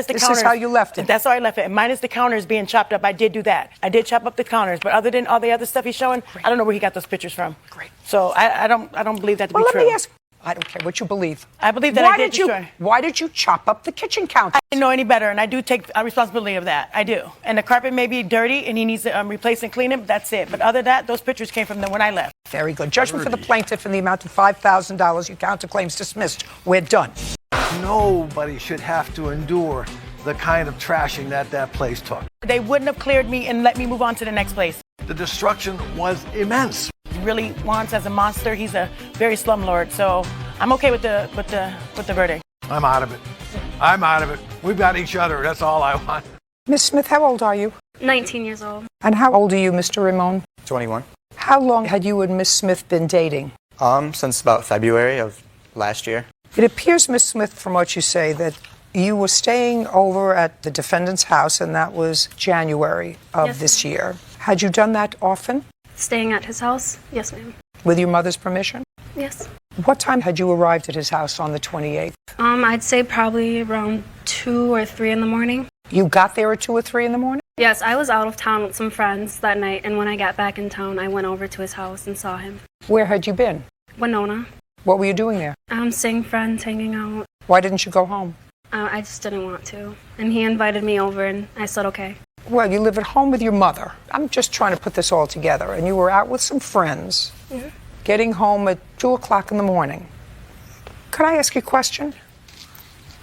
This is how you left it. That's how I left it. And minus the counters being chopped up, I did do that. I did chop up the counters, but other than all the other stuff he's showing, I don't know where he got those pictures from. Great. So I don't believe that to be true. Well, let me ask. I don't care what you believe. I believe that I did destroy. Why did you chop up the kitchen counter? I didn't know any better, and I do take responsibility of that. I do. And the carpet may be dirty, and he needs to replace and clean it, but that's it. But other than that, those pictures came from when I left. Very good. Judgment for the plaintiff in the amount of $5,000. Your counterclaims dismissed. We're done. Nobody should have to endure the kind of trashing that place took. They wouldn't have cleared me and let me move on to the next place. The destruction was immense. He really wants as a monster. He's a very slumlord, so I'm okay with the verdict. I'm out of it. I'm out of it. We've got each other. That's all I want. Miss Smith, how old are you? 19 years old. And how old are you, Mr. Ramon? 21. How long had you and Miss Smith been dating? Since about February of last year. It appears, Miss Smith, from what you say, that You were staying over at the defendant's house, and that was January of Yes, this year. Had you done that often? Staying at his house? Yes, ma'am. With your mother's permission? Yes. What time had you arrived at his house on the 28th? I'd say probably around 2 or 3 in the morning. You got there at 2 or 3 in the morning? Yes, I was out of town with some friends that night, and when I got back in town, I went over to his house and saw him. Where had you been? Winona. What were you doing there? Seeing friends, hanging out. Why didn't you go home? I just didn't want to. And he invited me over, and I said okay. Well, you live at home with your mother. I'm just trying to put this all together. And you were out with some friends, getting home at 2 o'clock in the morning. Could I ask you a question?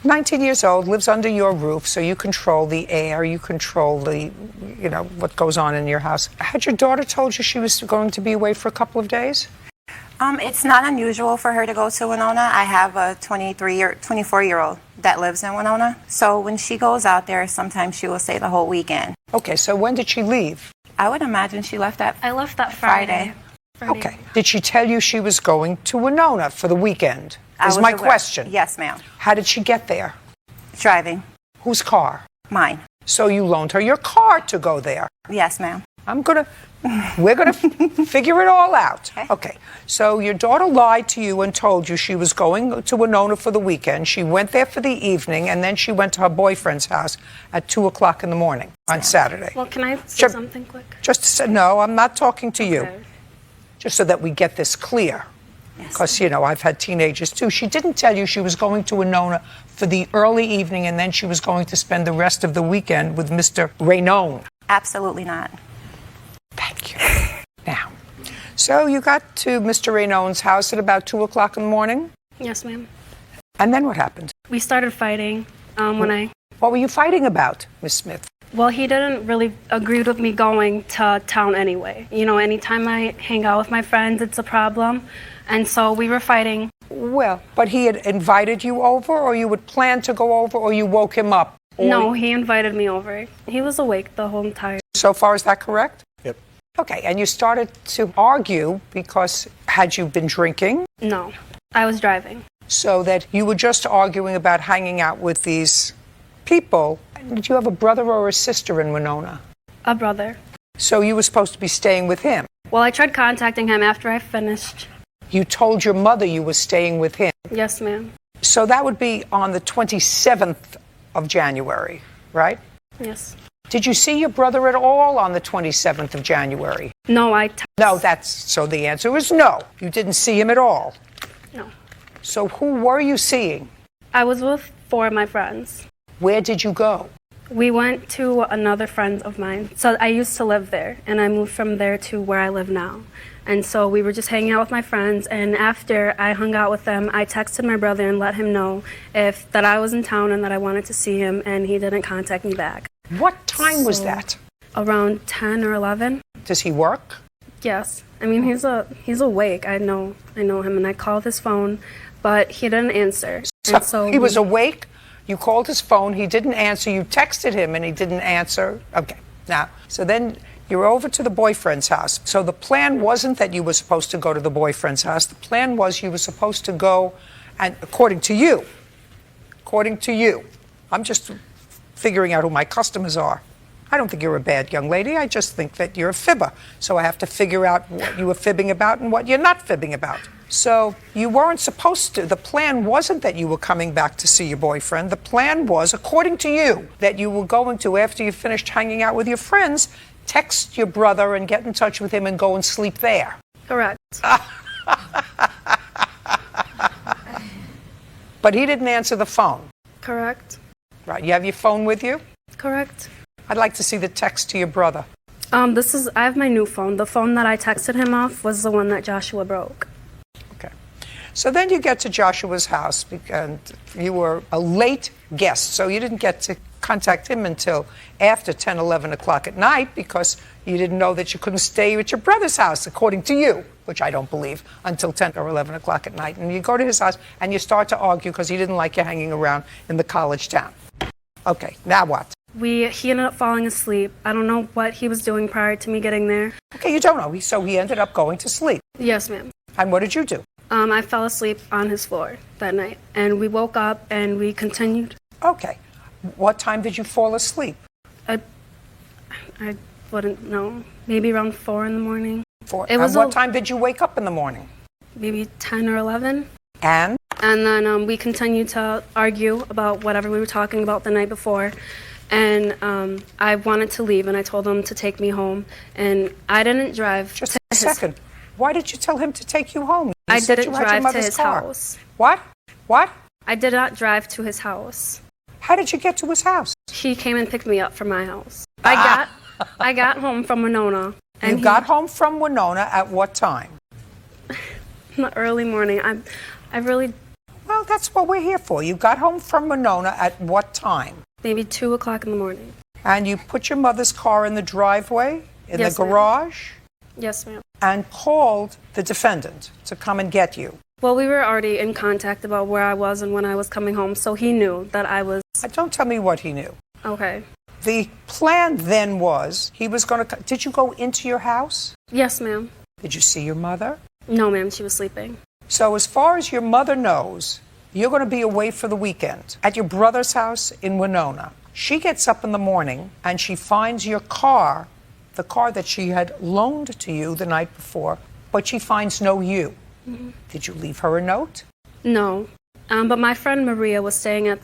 19 years old, lives under your roof, so you control the air, you control the, what goes on in your house. Had your daughter told you she was going to be away for a couple of days? It's not unusual for her to go to Winona. I have a 24-year-old that lives in Winona. So when she goes out there, sometimes she will stay the whole weekend. Okay, so when did she leave? I would imagine she left that I left that Friday. Okay. Did she tell you she was going to Winona for the weekend? I Is was my aware. question. Yes, ma'am. How did she get there? Driving. Whose car? Mine. So you loaned her your car to go there? Yes, ma'am. We're gonna figure it all out. Okay. So your daughter lied to you and told you she was going to Winona for the weekend. She went there for the evening, and then she went to her boyfriend's house at 2 o'clock in the morning on Saturday. Well, can I say something quick? No, I'm not talking to you. Just so that we get this clear. Because, I've had teenagers too. She didn't tell you she was going to Winona for the early evening, and then she was going to spend the rest of the weekend with Mr. Raynone. Absolutely not. Thank you. Now, so you got to Mr. Raynone's house at about 2 o'clock in the morning? Yes, ma'am. And then what happened? We started fighting What were you fighting about, Miss Smith? Well, he didn't really agree with me going to town anyway. Anytime I hang out with my friends, it's a problem. And so we were fighting. Well, but he had invited you over, or you would plan to go over, or you woke him up? No, he invited me over. He was awake the whole entire. So far, is that correct? Yep. Okay, and you started to argue because had you been drinking? No, I was driving. So that you were just arguing about hanging out with these people. Did you have a brother or a sister in Winona? A brother. So you were supposed to be staying with him? Well, I tried contacting him after I finished. You told your mother you were staying with him? Yes, ma'am. So that would be on the 27th of January, right? Yes. Did you see your brother at all on the 27th of January? No, No, so the answer is no. You didn't see him at all? No. So who were you seeing? I was with 4 of my friends. Where did you go? We went to another friend of mine. So I used to live there, and I moved from there to where I live now. And so we were just hanging out with my friends, and after I hung out with them, I texted my brother and let him know that I was in town and that I wanted to see him, and he didn't contact me back. What time was that? Around 10 or 11. Does he work? Yes. I mean, he's awake. I know him, and I called his phone, but he didn't answer. So he was awake? You called his phone, he didn't answer, you texted him and he didn't answer. Okay, now, so then you're over to the boyfriend's house. So the plan wasn't that you were supposed to go to the boyfriend's house. The plan was you were supposed to go, and according to you, I'm just figuring out who my customers are. I don't think you're a bad young lady, I just think that you're a fibber. So I have to figure out what you were fibbing about and what you're not fibbing about. So you weren't supposed to. The plan wasn't that you were coming back to see your boyfriend. The plan was, according to you, that you were going to, after you finished hanging out with your friends, text your brother and get in touch with him and go and sleep there. Correct. But he didn't answer the phone. Correct. Right. You have your phone with you? Correct. I'd like to see the text to your brother. I have my new phone. The phone that I texted him off was the one that Joshua broke. So then you get to Joshua's house, and you were a late guest, so you didn't get to contact him until after 10, 11 o'clock at night because you didn't know that you couldn't stay at your brother's house, according to you, which I don't believe, until 10 or 11 o'clock at night. And you go to his house, and you start to argue because he didn't like you hanging around in the college town. Okay, now what? He ended up falling asleep. I don't know what he was doing prior to me getting there. Okay, you don't know. So he ended up going to sleep. Yes, ma'am. And what did you do? I fell asleep on his floor that night, and we woke up and we continued. Okay. What time did you fall asleep? I wouldn't know. Maybe around 4 in the morning. 4. It was and what time did you wake up in the morning? Maybe 10 or 11. And? And then we continued to argue about whatever we were talking about the night before. And I wanted to leave, and I told him to take me home. And I didn't drive. Just a second. Why did you tell him to take you home? I didn't drive to his house. What? What? I did not drive to his house. How did you get to his house? He came and picked me up from my house. I got home from Winona. And you got home from Winona at what time? In the early morning. I really... Well, that's what we're here for. You got home from Winona at what time? Maybe 2 o'clock in the morning. And you put your mother's car in the driveway, in Yes, the ma'am. garage? Yes, ma'am. And called the defendant to come and get you. Well, we were already in contact about where I was and when I was coming home, so he knew that I was... Don't tell me what he knew. Okay. The plan then was he was going to... Did you go into your house? Yes, ma'am. Did you see your mother? No, ma'am. She was sleeping. So as far as your mother knows, you're going to be away for the weekend at your brother's house in Winona. She gets up in the morning and she finds your car, the car that she had loaned to you the night before, but she finds no you. Mm-hmm. Did you leave her a note? No. But my friend Maria was staying at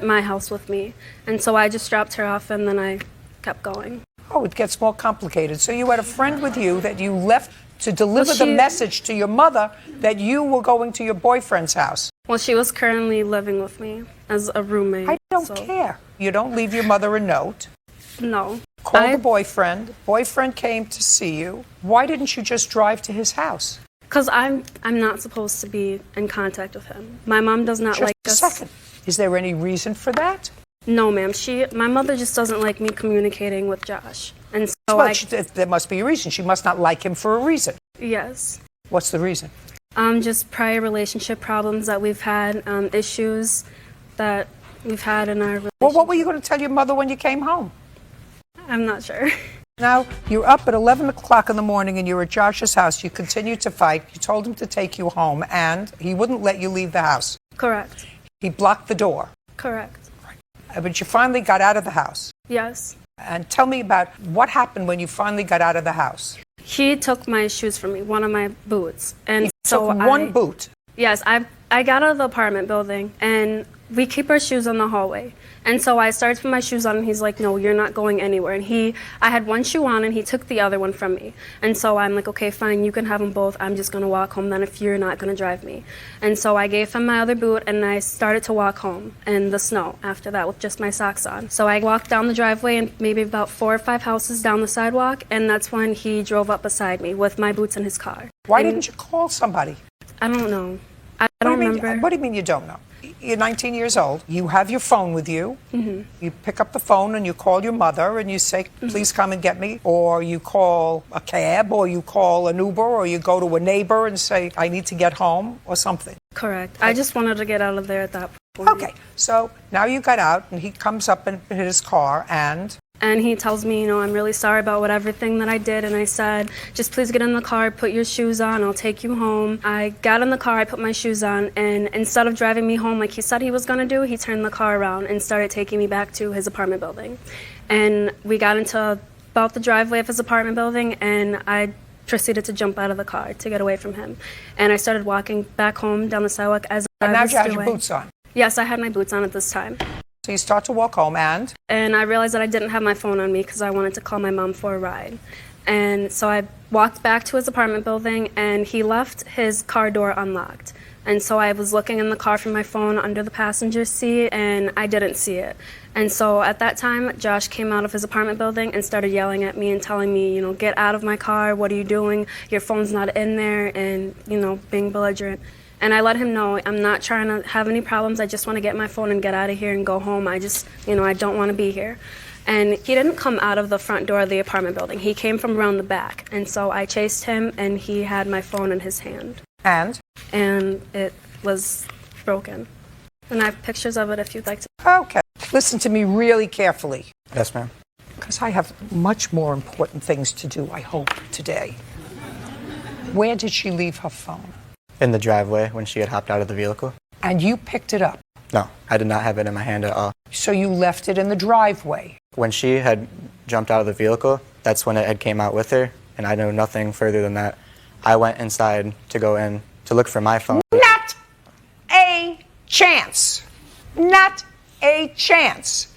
my house with me. And so I just dropped her off and then I kept going. Oh, it gets more complicated. So you had a friend with you that you left to deliver the message to your mother that you were going to your boyfriend's house. Well, she was currently living with me as a roommate. I don't care. You don't leave your mother a note. No. Call the boyfriend. Boyfriend came to see you. Why didn't you just drive to his house? Because I'm not supposed to be in contact with him. My mom does not like us. Just a second. Is there any reason for that? No, ma'am. My mother just doesn't like me communicating with Josh. And so there must be a reason. She must not like him for a reason. Yes. What's the reason? Just prior relationship problems that we've had, issues that we've had in our relationship. Well, what were you going to tell your mother when you came home? I'm not sure. Now, you're up at 11 o'clock in the morning and you're at Josh's house. You continued to fight. You told him to take you home and he wouldn't let you leave the house. Correct. He blocked the door. Correct. But you finally got out of the house. Yes. And tell me about what happened when you finally got out of the house. He took my shoes from me, one of my boots. And He so took one boot? Yes, I got out of the apartment building and we keep our shoes in the hallway. And so I started to put my shoes on and he's like, no, you're not going anywhere. And I had one shoe on and he took the other one from me. And so I'm like, okay, fine, you can have them both. I'm just going to walk home then if you're not going to drive me. And so I gave him my other boot and I started to walk home in the snow after that with just my socks on. So I walked down the driveway and maybe about 4 or 5 houses down the sidewalk. And that's when he drove up beside me with my boots in his car. Why didn't you call somebody? I don't know. I don't remember. What do you mean you don't know? You're 19 years old. You have your phone with you. Mm-hmm. You pick up the phone and you call your mother and you say, please come and get me. Or you call a cab or you call an Uber or you go to a neighbor and say, I need to get home or something. Correct. I just wanted to get out of there at that point. Okay. So now you got out and he comes up in his car and... And he tells me, I'm really sorry about everything that I did. And I said, just please get in the car, put your shoes on, I'll take you home. I got in the car, I put my shoes on, and instead of driving me home like he said he was going to do, he turned the car around and started taking me back to his apartment building. And we got into about the driveway of his apartment building, and I proceeded to jump out of the car to get away from him. And I started walking back home down the sidewalk as I was doing. And now you have your boots on? Yes, I had my boots on at this time. So you start to walk home and? And I realized that I didn't have my phone on me because I wanted to call my mom for a ride. And so I walked back to his apartment building and he left his car door unlocked. And so I was looking in the car for my phone under the passenger seat and I didn't see it. And so at that time, Josh came out of his apartment building and started yelling at me and telling me, get out of my car, what are you doing? Your phone's not in there, and, being belligerent. And I let him know I'm not trying to have any problems. I just want to get my phone and get out of here and go home. I just, I don't want to be here. And he didn't come out of the front door of the apartment building. He came from around the back. And so I chased him and he had my phone in his hand. And? And it was broken. And I have pictures of it if you'd like to. Okay. Listen to me really carefully. Yes, ma'am. Because I have much more important things to do, I hope, today. Where did she leave her phone? In the driveway when she had hopped out of the vehicle. And you picked it up? No, I did not have it in my hand at all. So you left it in the driveway. When she had jumped out of the vehicle, that's when it had came out with her, and I know nothing further than that. I went inside to go in to look for my phone. Not a chance. Not a chance.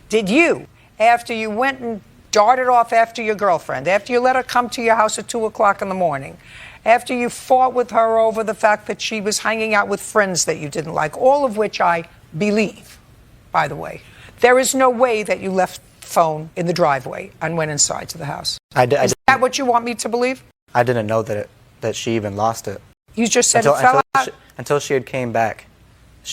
Did you, after you went and darted off after your girlfriend, after you let her come to your house at 2 o'clock in the morning, after you fought with her over the fact that she was hanging out with friends that you didn't like, all of which I believe, by the way, there is no way that you left the phone in the driveway and went inside to the house. Is that what you want me to believe? I didn't know that she even lost it. You just said it fell out? Until she had came back,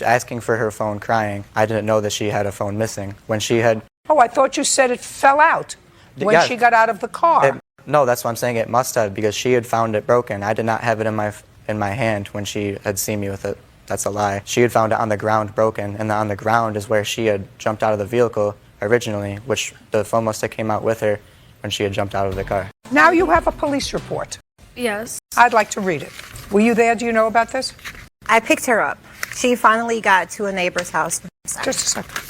asking for her phone, crying. I didn't know that she had a phone missing. When she had... Oh, I thought you said it fell out when she got out of the car. No, that's what I'm saying. It must have, because she had found it broken. I did not have it in my hand when she had seen me with it. That's a lie. She had found it on the ground broken, and on the ground is where she had jumped out of the vehicle originally, which the phone must have came out with her when she had jumped out of the car. Now you have a police report. Yes. I'd like to read it. Were you there? Do you know about this? I picked her up. She finally got to a neighbor's house. Just a second.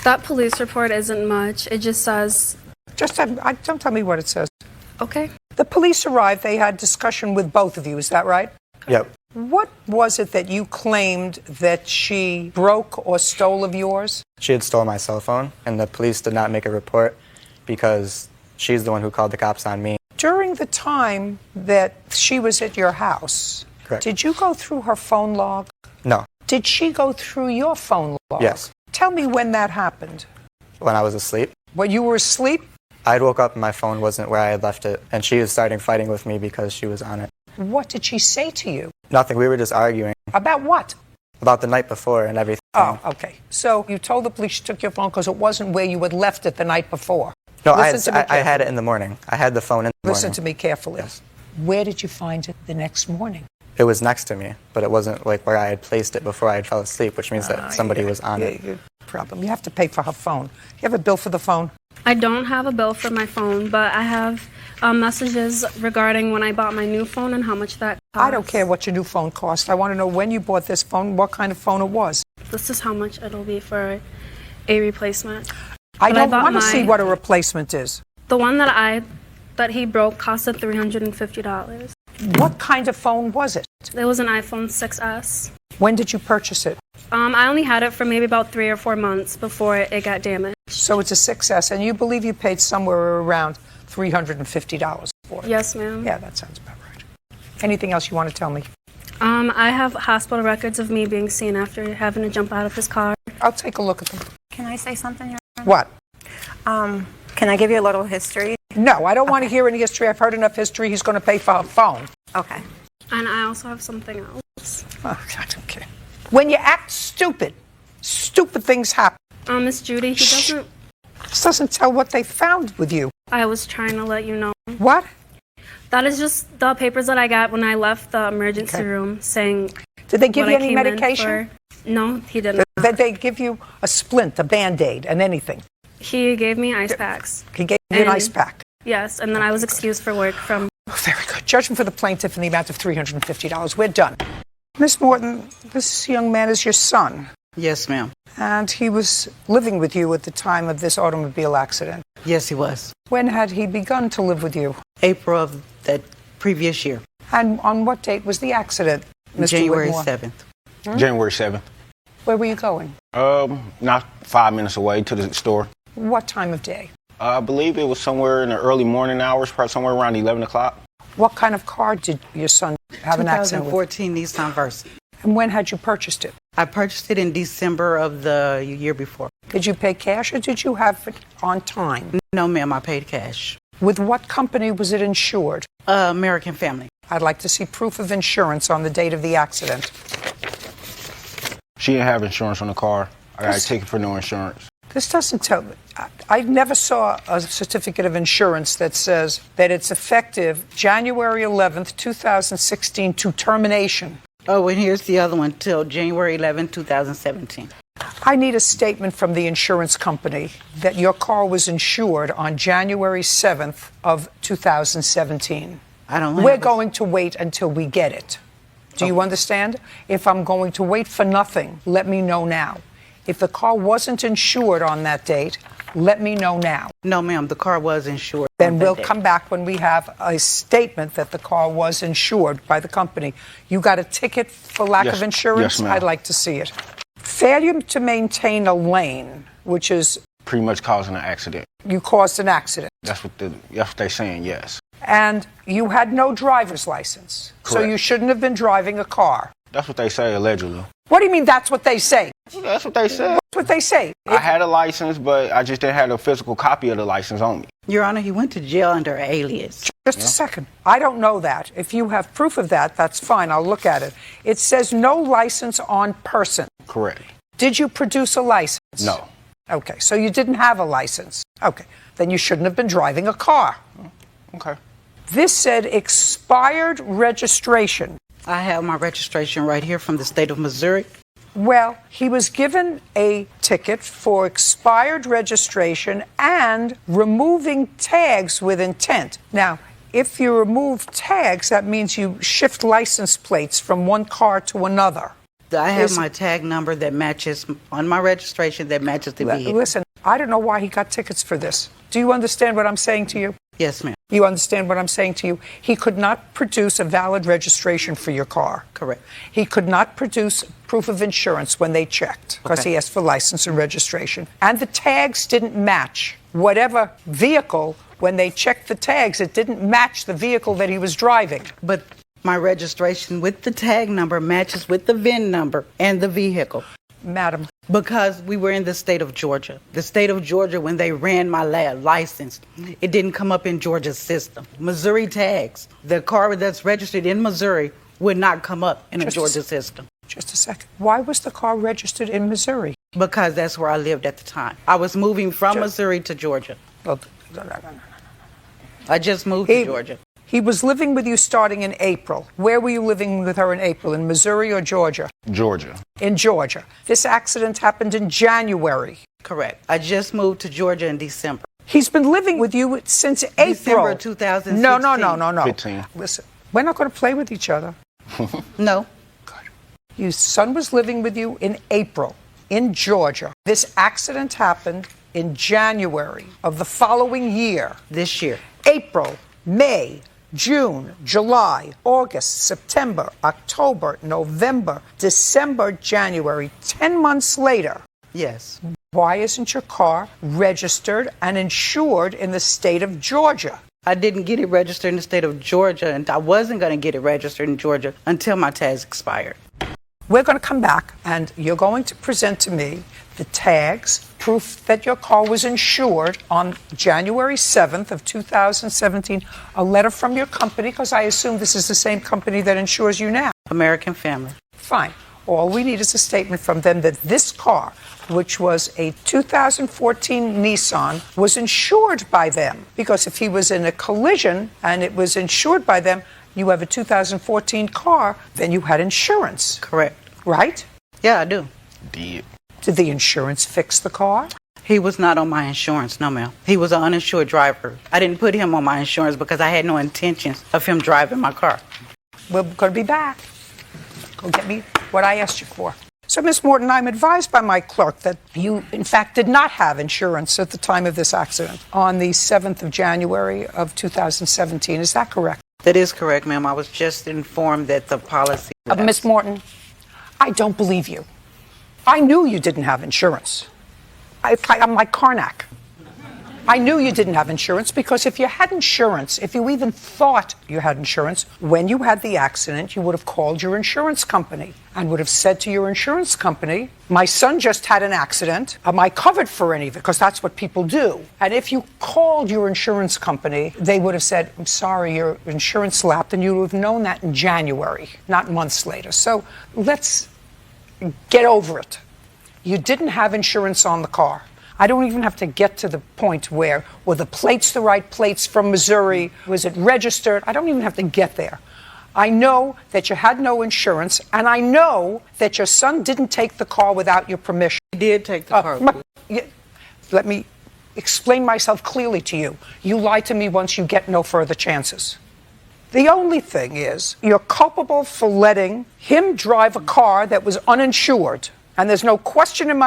That police report isn't much. It just says... Don't tell me what it says. Okay. The police arrived. They had discussion with both of you. Is that right? Yep. What was it that you claimed that she broke or stole of yours? She had stolen my cell phone, and the police did not make a report because she's the one who called the cops on me. During the time that she was at your house, Correct. Did you go through her phone log? No. Did she go through your phone log? Yes. Tell me when that happened. When I was asleep. When you were asleep? I woke up and my phone wasn't where I had left it, and she was starting fighting with me because she was on it. What did she say to you? Nothing. We were just arguing. About what? About the night before and everything. Oh, okay. So you told the police you took your phone because it wasn't where you had left it the night before. No, I had it in the morning. I had the phone in the morning. Listen to me carefully. Yes. Where did you find it the next morning? It was next to me, but it wasn't like where I had placed it before I had fell asleep, which means that somebody was on it. Problem. You have to pay for her phone. You have a bill for the phone? I don't have a bill for my phone, but I have messages regarding when I bought my new phone and how much that cost. I don't care what your new phone cost. I want to know when you bought this phone, what kind of phone it was. This is how much it'll be for a replacement. I don't want to see what a replacement is. The one that he broke costed $350. What kind of phone was it? It was an iPhone 6S. When did you purchase it? I only had it for maybe about 3 or 4 months before it got damaged. So it's a 6S, and you believe you paid somewhere around $350 for it? Yes, ma'am. Yeah, that sounds about right. Anything else you want to tell me? I have hospital records of me being seen after having to jump out of his car. I'll take a look at them. Can I say something, Your Honor? What? Can I give you a little history? No, I don't want to hear any history. I've heard enough history. He's going to pay for her phone. Okay. And I also have something else. Oh, I don't care. When you act stupid, stupid things happen. Miss Judy, he doesn't... This doesn't tell what they found with you. I was trying to let you know. What? That is just the papers that I got when I left the emergency room saying... Did they give you any medication? No, he didn't. Did they give you a splint, a Band-Aid, and anything? He gave me ice packs. He gave you an ice pack? Yes, and then I was excused for work from... Oh, very good. Judgment for the plaintiff in the amount of $350. We're done. Miss Morton, this young man is your son. Yes, ma'am. And he was living with you at the time of this automobile accident. Yes, he was. When had he begun to live with you? April of that previous year. And on what date was the accident, Mr. January Whitmore? 7th. January 7th. Where were you going? Not 5 minutes away to the store. What time of day? I believe it was somewhere in the early morning hours, probably somewhere around 11 o'clock. What kind of car did your son have an accident with? 2014 Nissan Versa. And when had you purchased it? I purchased it in December of the year before. Did you pay cash or did you have it on time? No, ma'am, I paid cash. With what company was it insured? American Family. I'd like to see proof of insurance on the date of the accident. She didn't have insurance on the car. I got a ticket for no insurance. This doesn't tell me. I never saw a certificate of insurance that says that it's effective January 11th, 2016 to termination. Oh, and here's the other one till January 11th, 2017. I need a statement from the insurance company that your car was insured on January 7th of 2017. I don't We're going to wait until we get it. Do you understand? If I'm going to wait for nothing, let me know now. If the car wasn't insured on that date, let me know now. No, ma'am, the car was insured. Then on that we'll day. come back when we have a statement that the car was insured by the company. You got a ticket for lack Yes. of insurance? Yes, ma'am. I'd like to see it. Failure to maintain a lane, which is Pretty much causing an accident. you caused an accident. That's what they're saying, yes. And you had no driver's license. So Correct. you shouldn't have been driving a car. That's what they say, allegedly. What do you mean that's what they say? That's what they said. That's what they say. I had a license, but I just didn't have a physical copy of the license on me. Your Honor, he went to jail under an alias. Just a second. I don't know that. If you have proof of that, that's fine. I'll look at it. It says no license on person. Correct. Did you produce a license? No. Okay, so you didn't have a license. Okay, then you shouldn't have been driving a car. Okay. This said expired registration. I have my registration right here from the state of Missouri. Well, he was given a ticket for expired registration and removing tags with intent. Now, if you remove tags, that means you shift license plates from one car to another. I have my tag number that matches on my registration that matches the vehicle. Listen, I don't know why he got tickets for this. Do you understand what I'm saying to you? Yes, ma'am. You understand what I'm saying to you? He could not produce a valid registration for your car. Correct. He could not produce proof of insurance when they checked because Okay. he asked for license and registration. And the tags didn't match. Whatever vehicle, when they checked the tags, it didn't match the vehicle that he was driving. But my registration with the tag number matches with the VIN number and the vehicle. Madam. Because we were in the state of Georgia. The state of Georgia, when they ran my license, it didn't come up in Georgia's system. Missouri tags, the car that's registered in Missouri would not come up in a Georgia system. Just a second. Why was the car registered in Missouri? Because that's where I lived at the time. I was moving from Missouri to Georgia. I just moved to Georgia. He was living with you starting in April. Where were you living with her in April? In Missouri or Georgia? Georgia. In Georgia. This accident happened in January. Correct. I just moved to Georgia in December. He's been living with you since April. December 2016. No. 15. Listen, we're not going to play with each other. No. Your son was living with you in April in Georgia. This accident happened in January of the following year. This year. April, May, June, July, August, September, October, November, December, January. 10 months later. Yes. Why isn't your car registered and insured in the state of Georgia? I didn't get it registered in the state of Georgia, and I wasn't going to get it registered in Georgia until my tags expired. We're going to come back, and you're going to present to me the tags, proof that your car was insured on January 7th of 2017, a letter from your company, because I assume this is the same company that insures you now. American Family. Fine. All we need is a statement from them that this car, which was a 2014 Nissan, was insured by them. Because if he was in a collision and it was insured by them, you have a 2014 car, then you had insurance. Correct. Right? Yeah, I do. Did the insurance fix the car? He was not on my insurance, no, ma'am. He was an uninsured driver. I didn't put him on my insurance because I had no intentions of him driving my car. We're going to be back. Go get me what I asked you for. So, Ms. Morton, I'm advised by my clerk that you, in fact, did not have insurance at the time of this accident on the 7th of January of 2017. Is that correct? That is correct, ma'am. I was just informed that the policy... Ms. Morton, I don't believe you. I knew you didn't have insurance. I'm like Karnak. I knew you didn't have insurance because if you had insurance, if you even thought you had insurance, when you had the accident, you would have called your insurance company and would have said to your insurance company, my son just had an accident. Am I covered for any of it? Because that's what people do. And if you called your insurance company, they would have said, I'm sorry, your insurance lapsed, and you would have known that in January, not months later. So let's get over it. You didn't have insurance on the car. I don't even have to get to the point where, were the plates the right plates from Missouri? Was it registered? I don't even have to get there. I know that you had no insurance, and I know that your son didn't take the car without your permission. He did take the car. Let me explain myself clearly to you. You lie to me once, you get no further chances. The only thing is, you're culpable for letting him drive a car that was uninsured. And there's no question in my